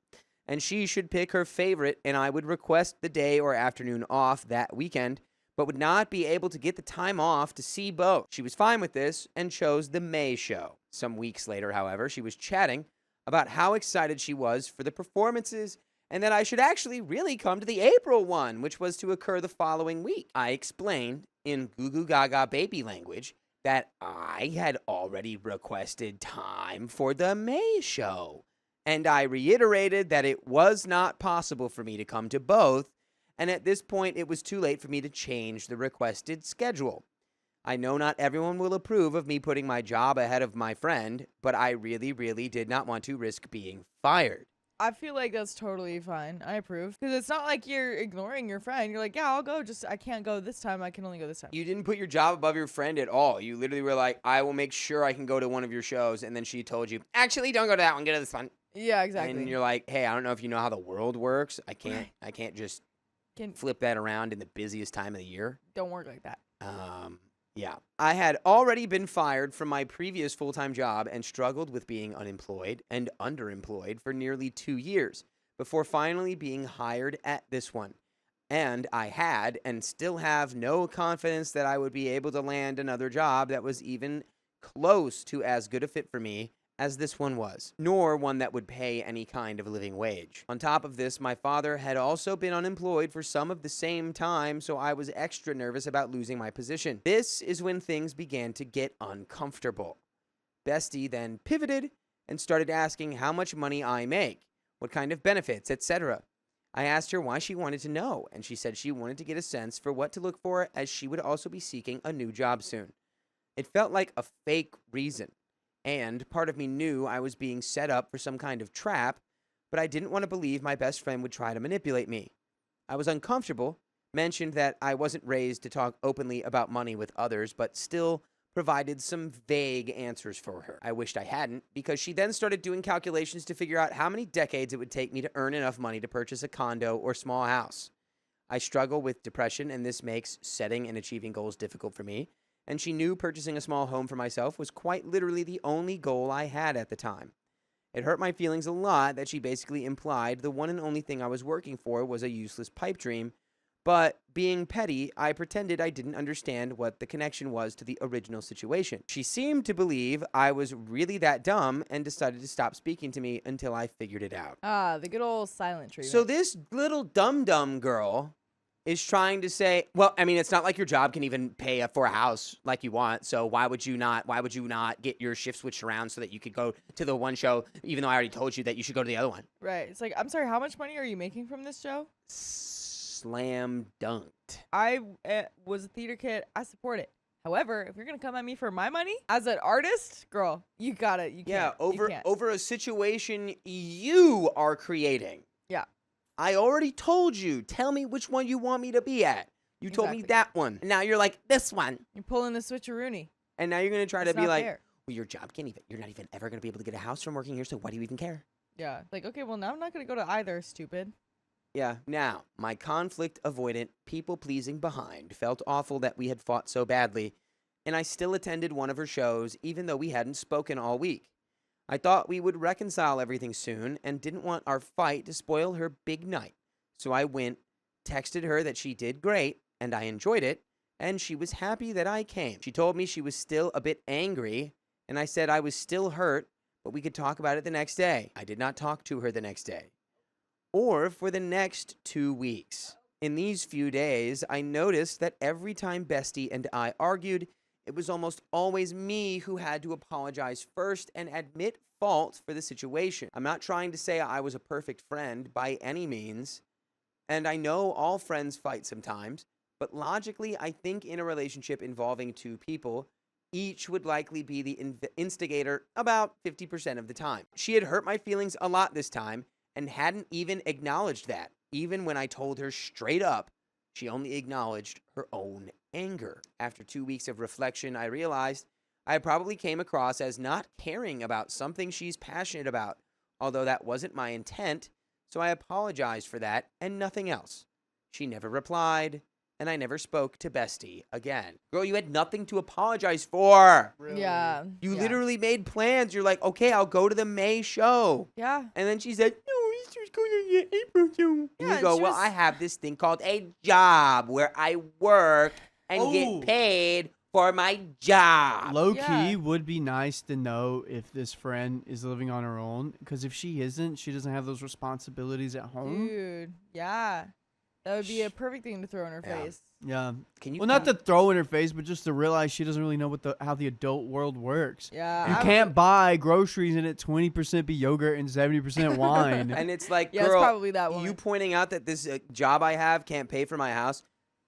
And she should pick her favorite, and I would request the day or afternoon off that weekend, but would not be able to get the time off to see both. She was fine with this and chose the May show. Some weeks later, however, she was chatting about how excited she was for the performances and that I should actually really come to the April one, which was to occur the following week. I explained in Goo Goo Gaga baby language that I had already requested time for the May show. And I reiterated that it was not possible for me to come to both, and at this point it was too late for me to change the requested schedule. I know not everyone will approve of me putting my job ahead of my friend, but I really, really did not want to risk being fired. I feel like that's totally fine. I approve. Because it's not like you're ignoring your friend. You're like, yeah, I'll go. Just I can't go this time. I can only go this time. You didn't put your job above your friend at all. You literally were like, I will make sure I can go to one of your shows. And then she told you, actually, don't go to that one. Go to this one. Yeah, exactly. And you're like, hey, I don't know if you know how the world works. I can't just flip that around in the busiest time of the year. Don't work like that. Yeah. I had already been fired from my previous full-time job and struggled with being unemployed and underemployed for nearly 2 years before finally being hired at this one. And I had and still have no confidence that I would be able to land another job that was even close to as good a fit for me as this one was, nor one that would pay any kind of living wage. On top of this, my father had also been unemployed for some of the same time, so I was extra nervous about losing my position. This is when things began to get uncomfortable. Bestie then pivoted and started asking how much money I make, what kind of benefits, etc. I asked her why she wanted to know, and she said she wanted to get a sense for what to look for as she would also be seeking a new job soon. It felt like a fake reason. And part of me knew I was being set up for some kind of trap, but I didn't want to believe my best friend would try to manipulate me. I was uncomfortable, mentioned that I wasn't raised to talk openly about money with others, but still provided some vague answers for her. I wished I hadn't, because she then started doing calculations to figure out how many decades it would take me to earn enough money to purchase a condo or small house. I struggle with depression, and this makes setting and achieving goals difficult for me. And she knew purchasing a small home for myself was quite literally the only goal I had at the time. It hurt my feelings a lot that she basically implied the one and only thing I was working for was a useless pipe dream, but being petty, I pretended I didn't understand what the connection was to the original situation. She seemed to believe I was really that dumb and decided to stop speaking to me until I figured it out. Ah, the good old silent treatment. So this little dumb girl is trying to say, well, I mean, it's not like your job can even pay for a house like you want. So why would you not get your shift switched around so that you could go to the one show, even though I already told you that you should go to the other one? Right. It's like, I'm sorry, how much money are you making from this show? Slam dunked. I was a theater kid. I support it. However, if you're going to come at me for my money as an artist, girl, you got it. You can't. Yeah, over a situation you are creating. Yeah. I already told you. Tell me which one you want me to be at. You told me that one. And now you're like, this one. You're pulling the switcheroony. And now you're going to try to be like, fair. Well, your job you're not even ever going to be able to get a house from working here, so why do you even care? Yeah. Like, okay, well, now I'm not going to go to either, stupid. Yeah. Now, my conflict avoidant, people-pleasing behind felt awful that we had fought so badly, and I still attended one of her shows, even though we hadn't spoken all week. I thought we would reconcile everything soon and didn't want our fight to spoil her big night. So I went, texted her that she did great and I enjoyed it, and she was happy that I came. She told me she was still a bit angry, and I said I was still hurt, but we could talk about it the next day. I did not talk to her the next day, or for the next 2 weeks. In these few days, I noticed that every time Bestie and I argued, it was almost always me who had to apologize first and admit fault for the situation. I'm not trying to say I was a perfect friend by any means, and I know all friends fight sometimes, but logically, I think in a relationship involving two people, each would likely be the instigator about 50% of the time. She had hurt my feelings a lot this time and hadn't even acknowledged that. Even when I told her straight up, she only acknowledged her own anger. After 2 weeks of reflection, I realized I probably came across as not caring about something she's passionate about, although that wasn't my intent, so I apologized for that and nothing else. She never replied, and I never spoke to Bestie again. Girl, you had nothing to apologize for. Really? Yeah. You literally made plans. You're like, okay, I'll go to the May show. Yeah. And then she said, no, he's just going to the April show. Yeah, and you go, well, I have this thing called a job where I work and get paid for my job. Low Yeah. key would be nice to know if this friend is living on her own, because if she isn't, she doesn't have those responsibilities at home. Dude, yeah. That would be a perfect thing to throw in her Yeah. face. Yeah. Can you Well, not to throw in her face, but just to realize she doesn't really know how the adult world works. Yeah. You can't buy groceries and it 20% be yogurt and 70% wine. And it's like, Yeah, it's girl, probably that one. you pointing out that this job I have can't pay for my house.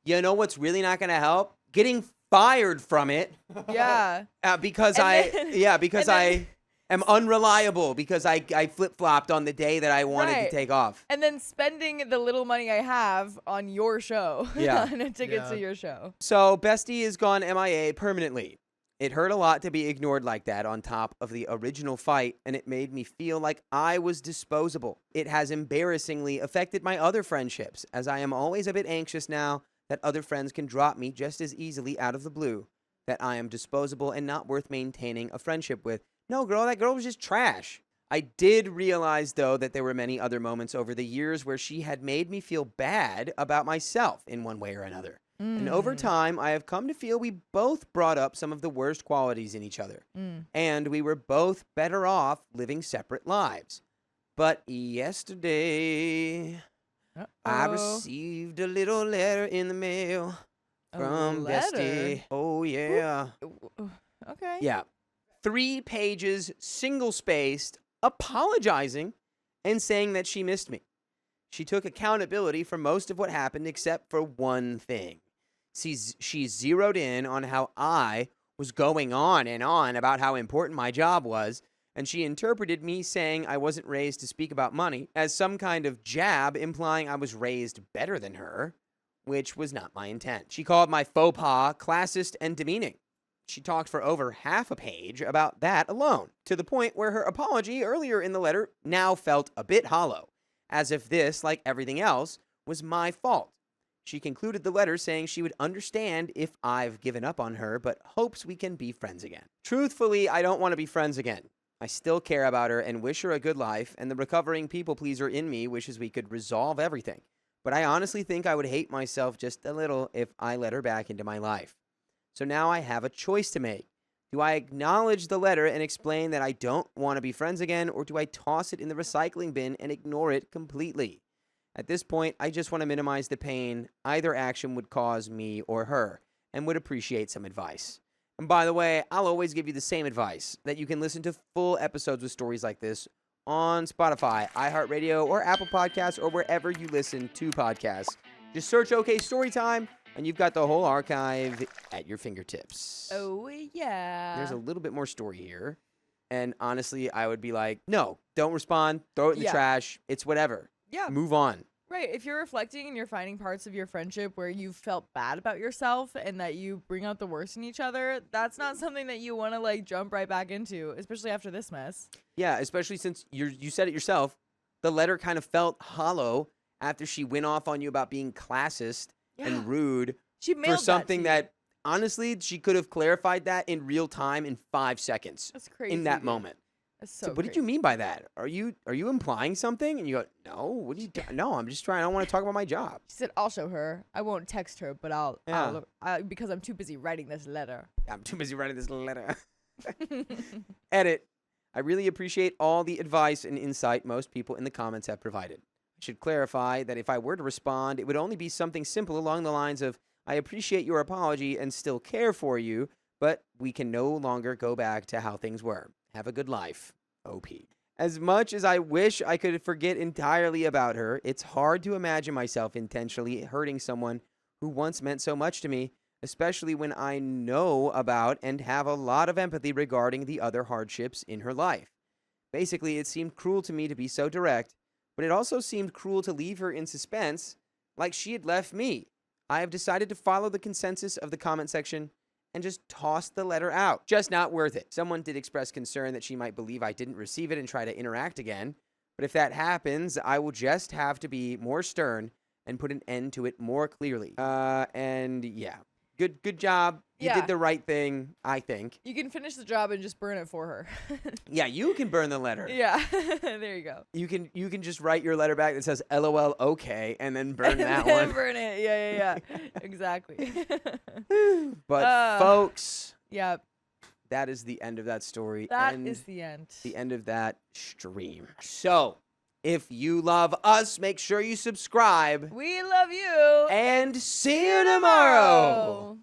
You know what's really not going to help? Getting fired from it. Yeah. Because And then- because and I then- am unreliable because I flip-flopped on the day that I wanted to Right. take off. And then spending the little money I have on your show. Yeah. on a ticket Yeah. to your show. So Bestie is gone MIA permanently. It hurt a lot to be ignored like that on top of the original fight, and it made me feel like I was disposable. It has embarrassingly affected my other friendships, as I am always a bit anxious now that other friends can drop me just as easily out of the blue, that I am disposable and not worth maintaining a friendship with. No, girl, that girl was just trash. I did realize, though, that there were many other moments over the years where she had made me feel bad about myself in one way or another. And over time, I have come to feel we both brought up some of the worst qualities in each other. And we were both better off living separate lives. But yesterday, I received a little letter in the mail from Bestie. Oh, yeah. Okay. Yeah. 3 pages, single-spaced, apologizing and saying that she missed me. She took accountability for most of what happened except for one thing. She zeroed in on how I was going on and on about how important my job was, and she interpreted me saying I wasn't raised to speak about money as some kind of jab implying I was raised better than her, which was not my intent. She called my faux pas classist and demeaning. She talked for over half a page about that alone, to the point where her apology earlier in the letter now felt a bit hollow, as if this, like everything else, was my fault. She concluded the letter saying she would understand if I've given up on her, but hopes we can be friends again. Truthfully, I don't want to be friends again. I still care about her and wish her a good life, and the recovering people pleaser in me wishes we could resolve everything. But I honestly think I would hate myself just a little if I let her back into my life. So now I have a choice to make. Do I acknowledge the letter and explain that I don't want to be friends again, or do I toss it in the recycling bin and ignore it completely? At this point, I just want to minimize the pain either action would cause me or her, and would appreciate some advice. And by the way, I'll always give you the same advice, that you can listen to full episodes with stories like this on Spotify, iHeartRadio, or Apple Podcasts, or wherever you listen to podcasts. Just search OK Storytime, and you've got the whole archive at your fingertips. Oh, yeah. There's a little bit more story here. And honestly, I would be like, no, don't respond. Throw it in the trash. It's whatever. Yeah. Move on. Right. If you're reflecting and you're finding parts of your friendship where you felt bad about yourself and that you bring out the worst in each other, that's not something that you want to like jump right back into, especially after this mess. Yeah, especially since you said it yourself. The letter kind of felt hollow after she went off on you about being classist and rude She mailed for something that, to that honestly, she could have clarified that in real time in 5 seconds. That's crazy. In that dude. moment. That's so what did you mean by that? Are you implying something? And you go, no. What are you? No, I'm just trying. I don't want to talk about my job. She said, I'll show her. I won't text her, but I'll because I'm too busy writing this letter. I'm too busy writing this letter. Edit. I really appreciate all the advice and insight most people in the comments have provided. I should clarify that if I were to respond, it would only be something simple along the lines of, I appreciate your apology and still care for you, but we can no longer go back to how things were. Have a good life. OP. As much as I wish I could forget entirely about her, it's hard to imagine myself intentionally hurting someone who once meant so much to me, especially when I know about and have a lot of empathy regarding the other hardships in her life. Basically, it seemed cruel to me to be so direct, but it also seemed cruel to leave her in suspense like she had left me. I have decided to follow the consensus of the comment section and just toss the letter out. Just not worth it. Someone did express concern that she might believe I didn't receive it and try to interact again. But if that happens, I will just have to be more stern and put an end to it more clearly. And yeah, Good job. You Yeah. did the right thing, I think. You can finish the job and just burn it for her. Yeah, you can burn the letter. Yeah. There you go. You can just write your letter back that says LOL okay and then burn that And then one. burn it. Yeah. Exactly. But folks, Yeah. that is the end of that story. That and is the end. the end of that stream. So, if you love us, make sure you subscribe. We love you. And see you tomorrow.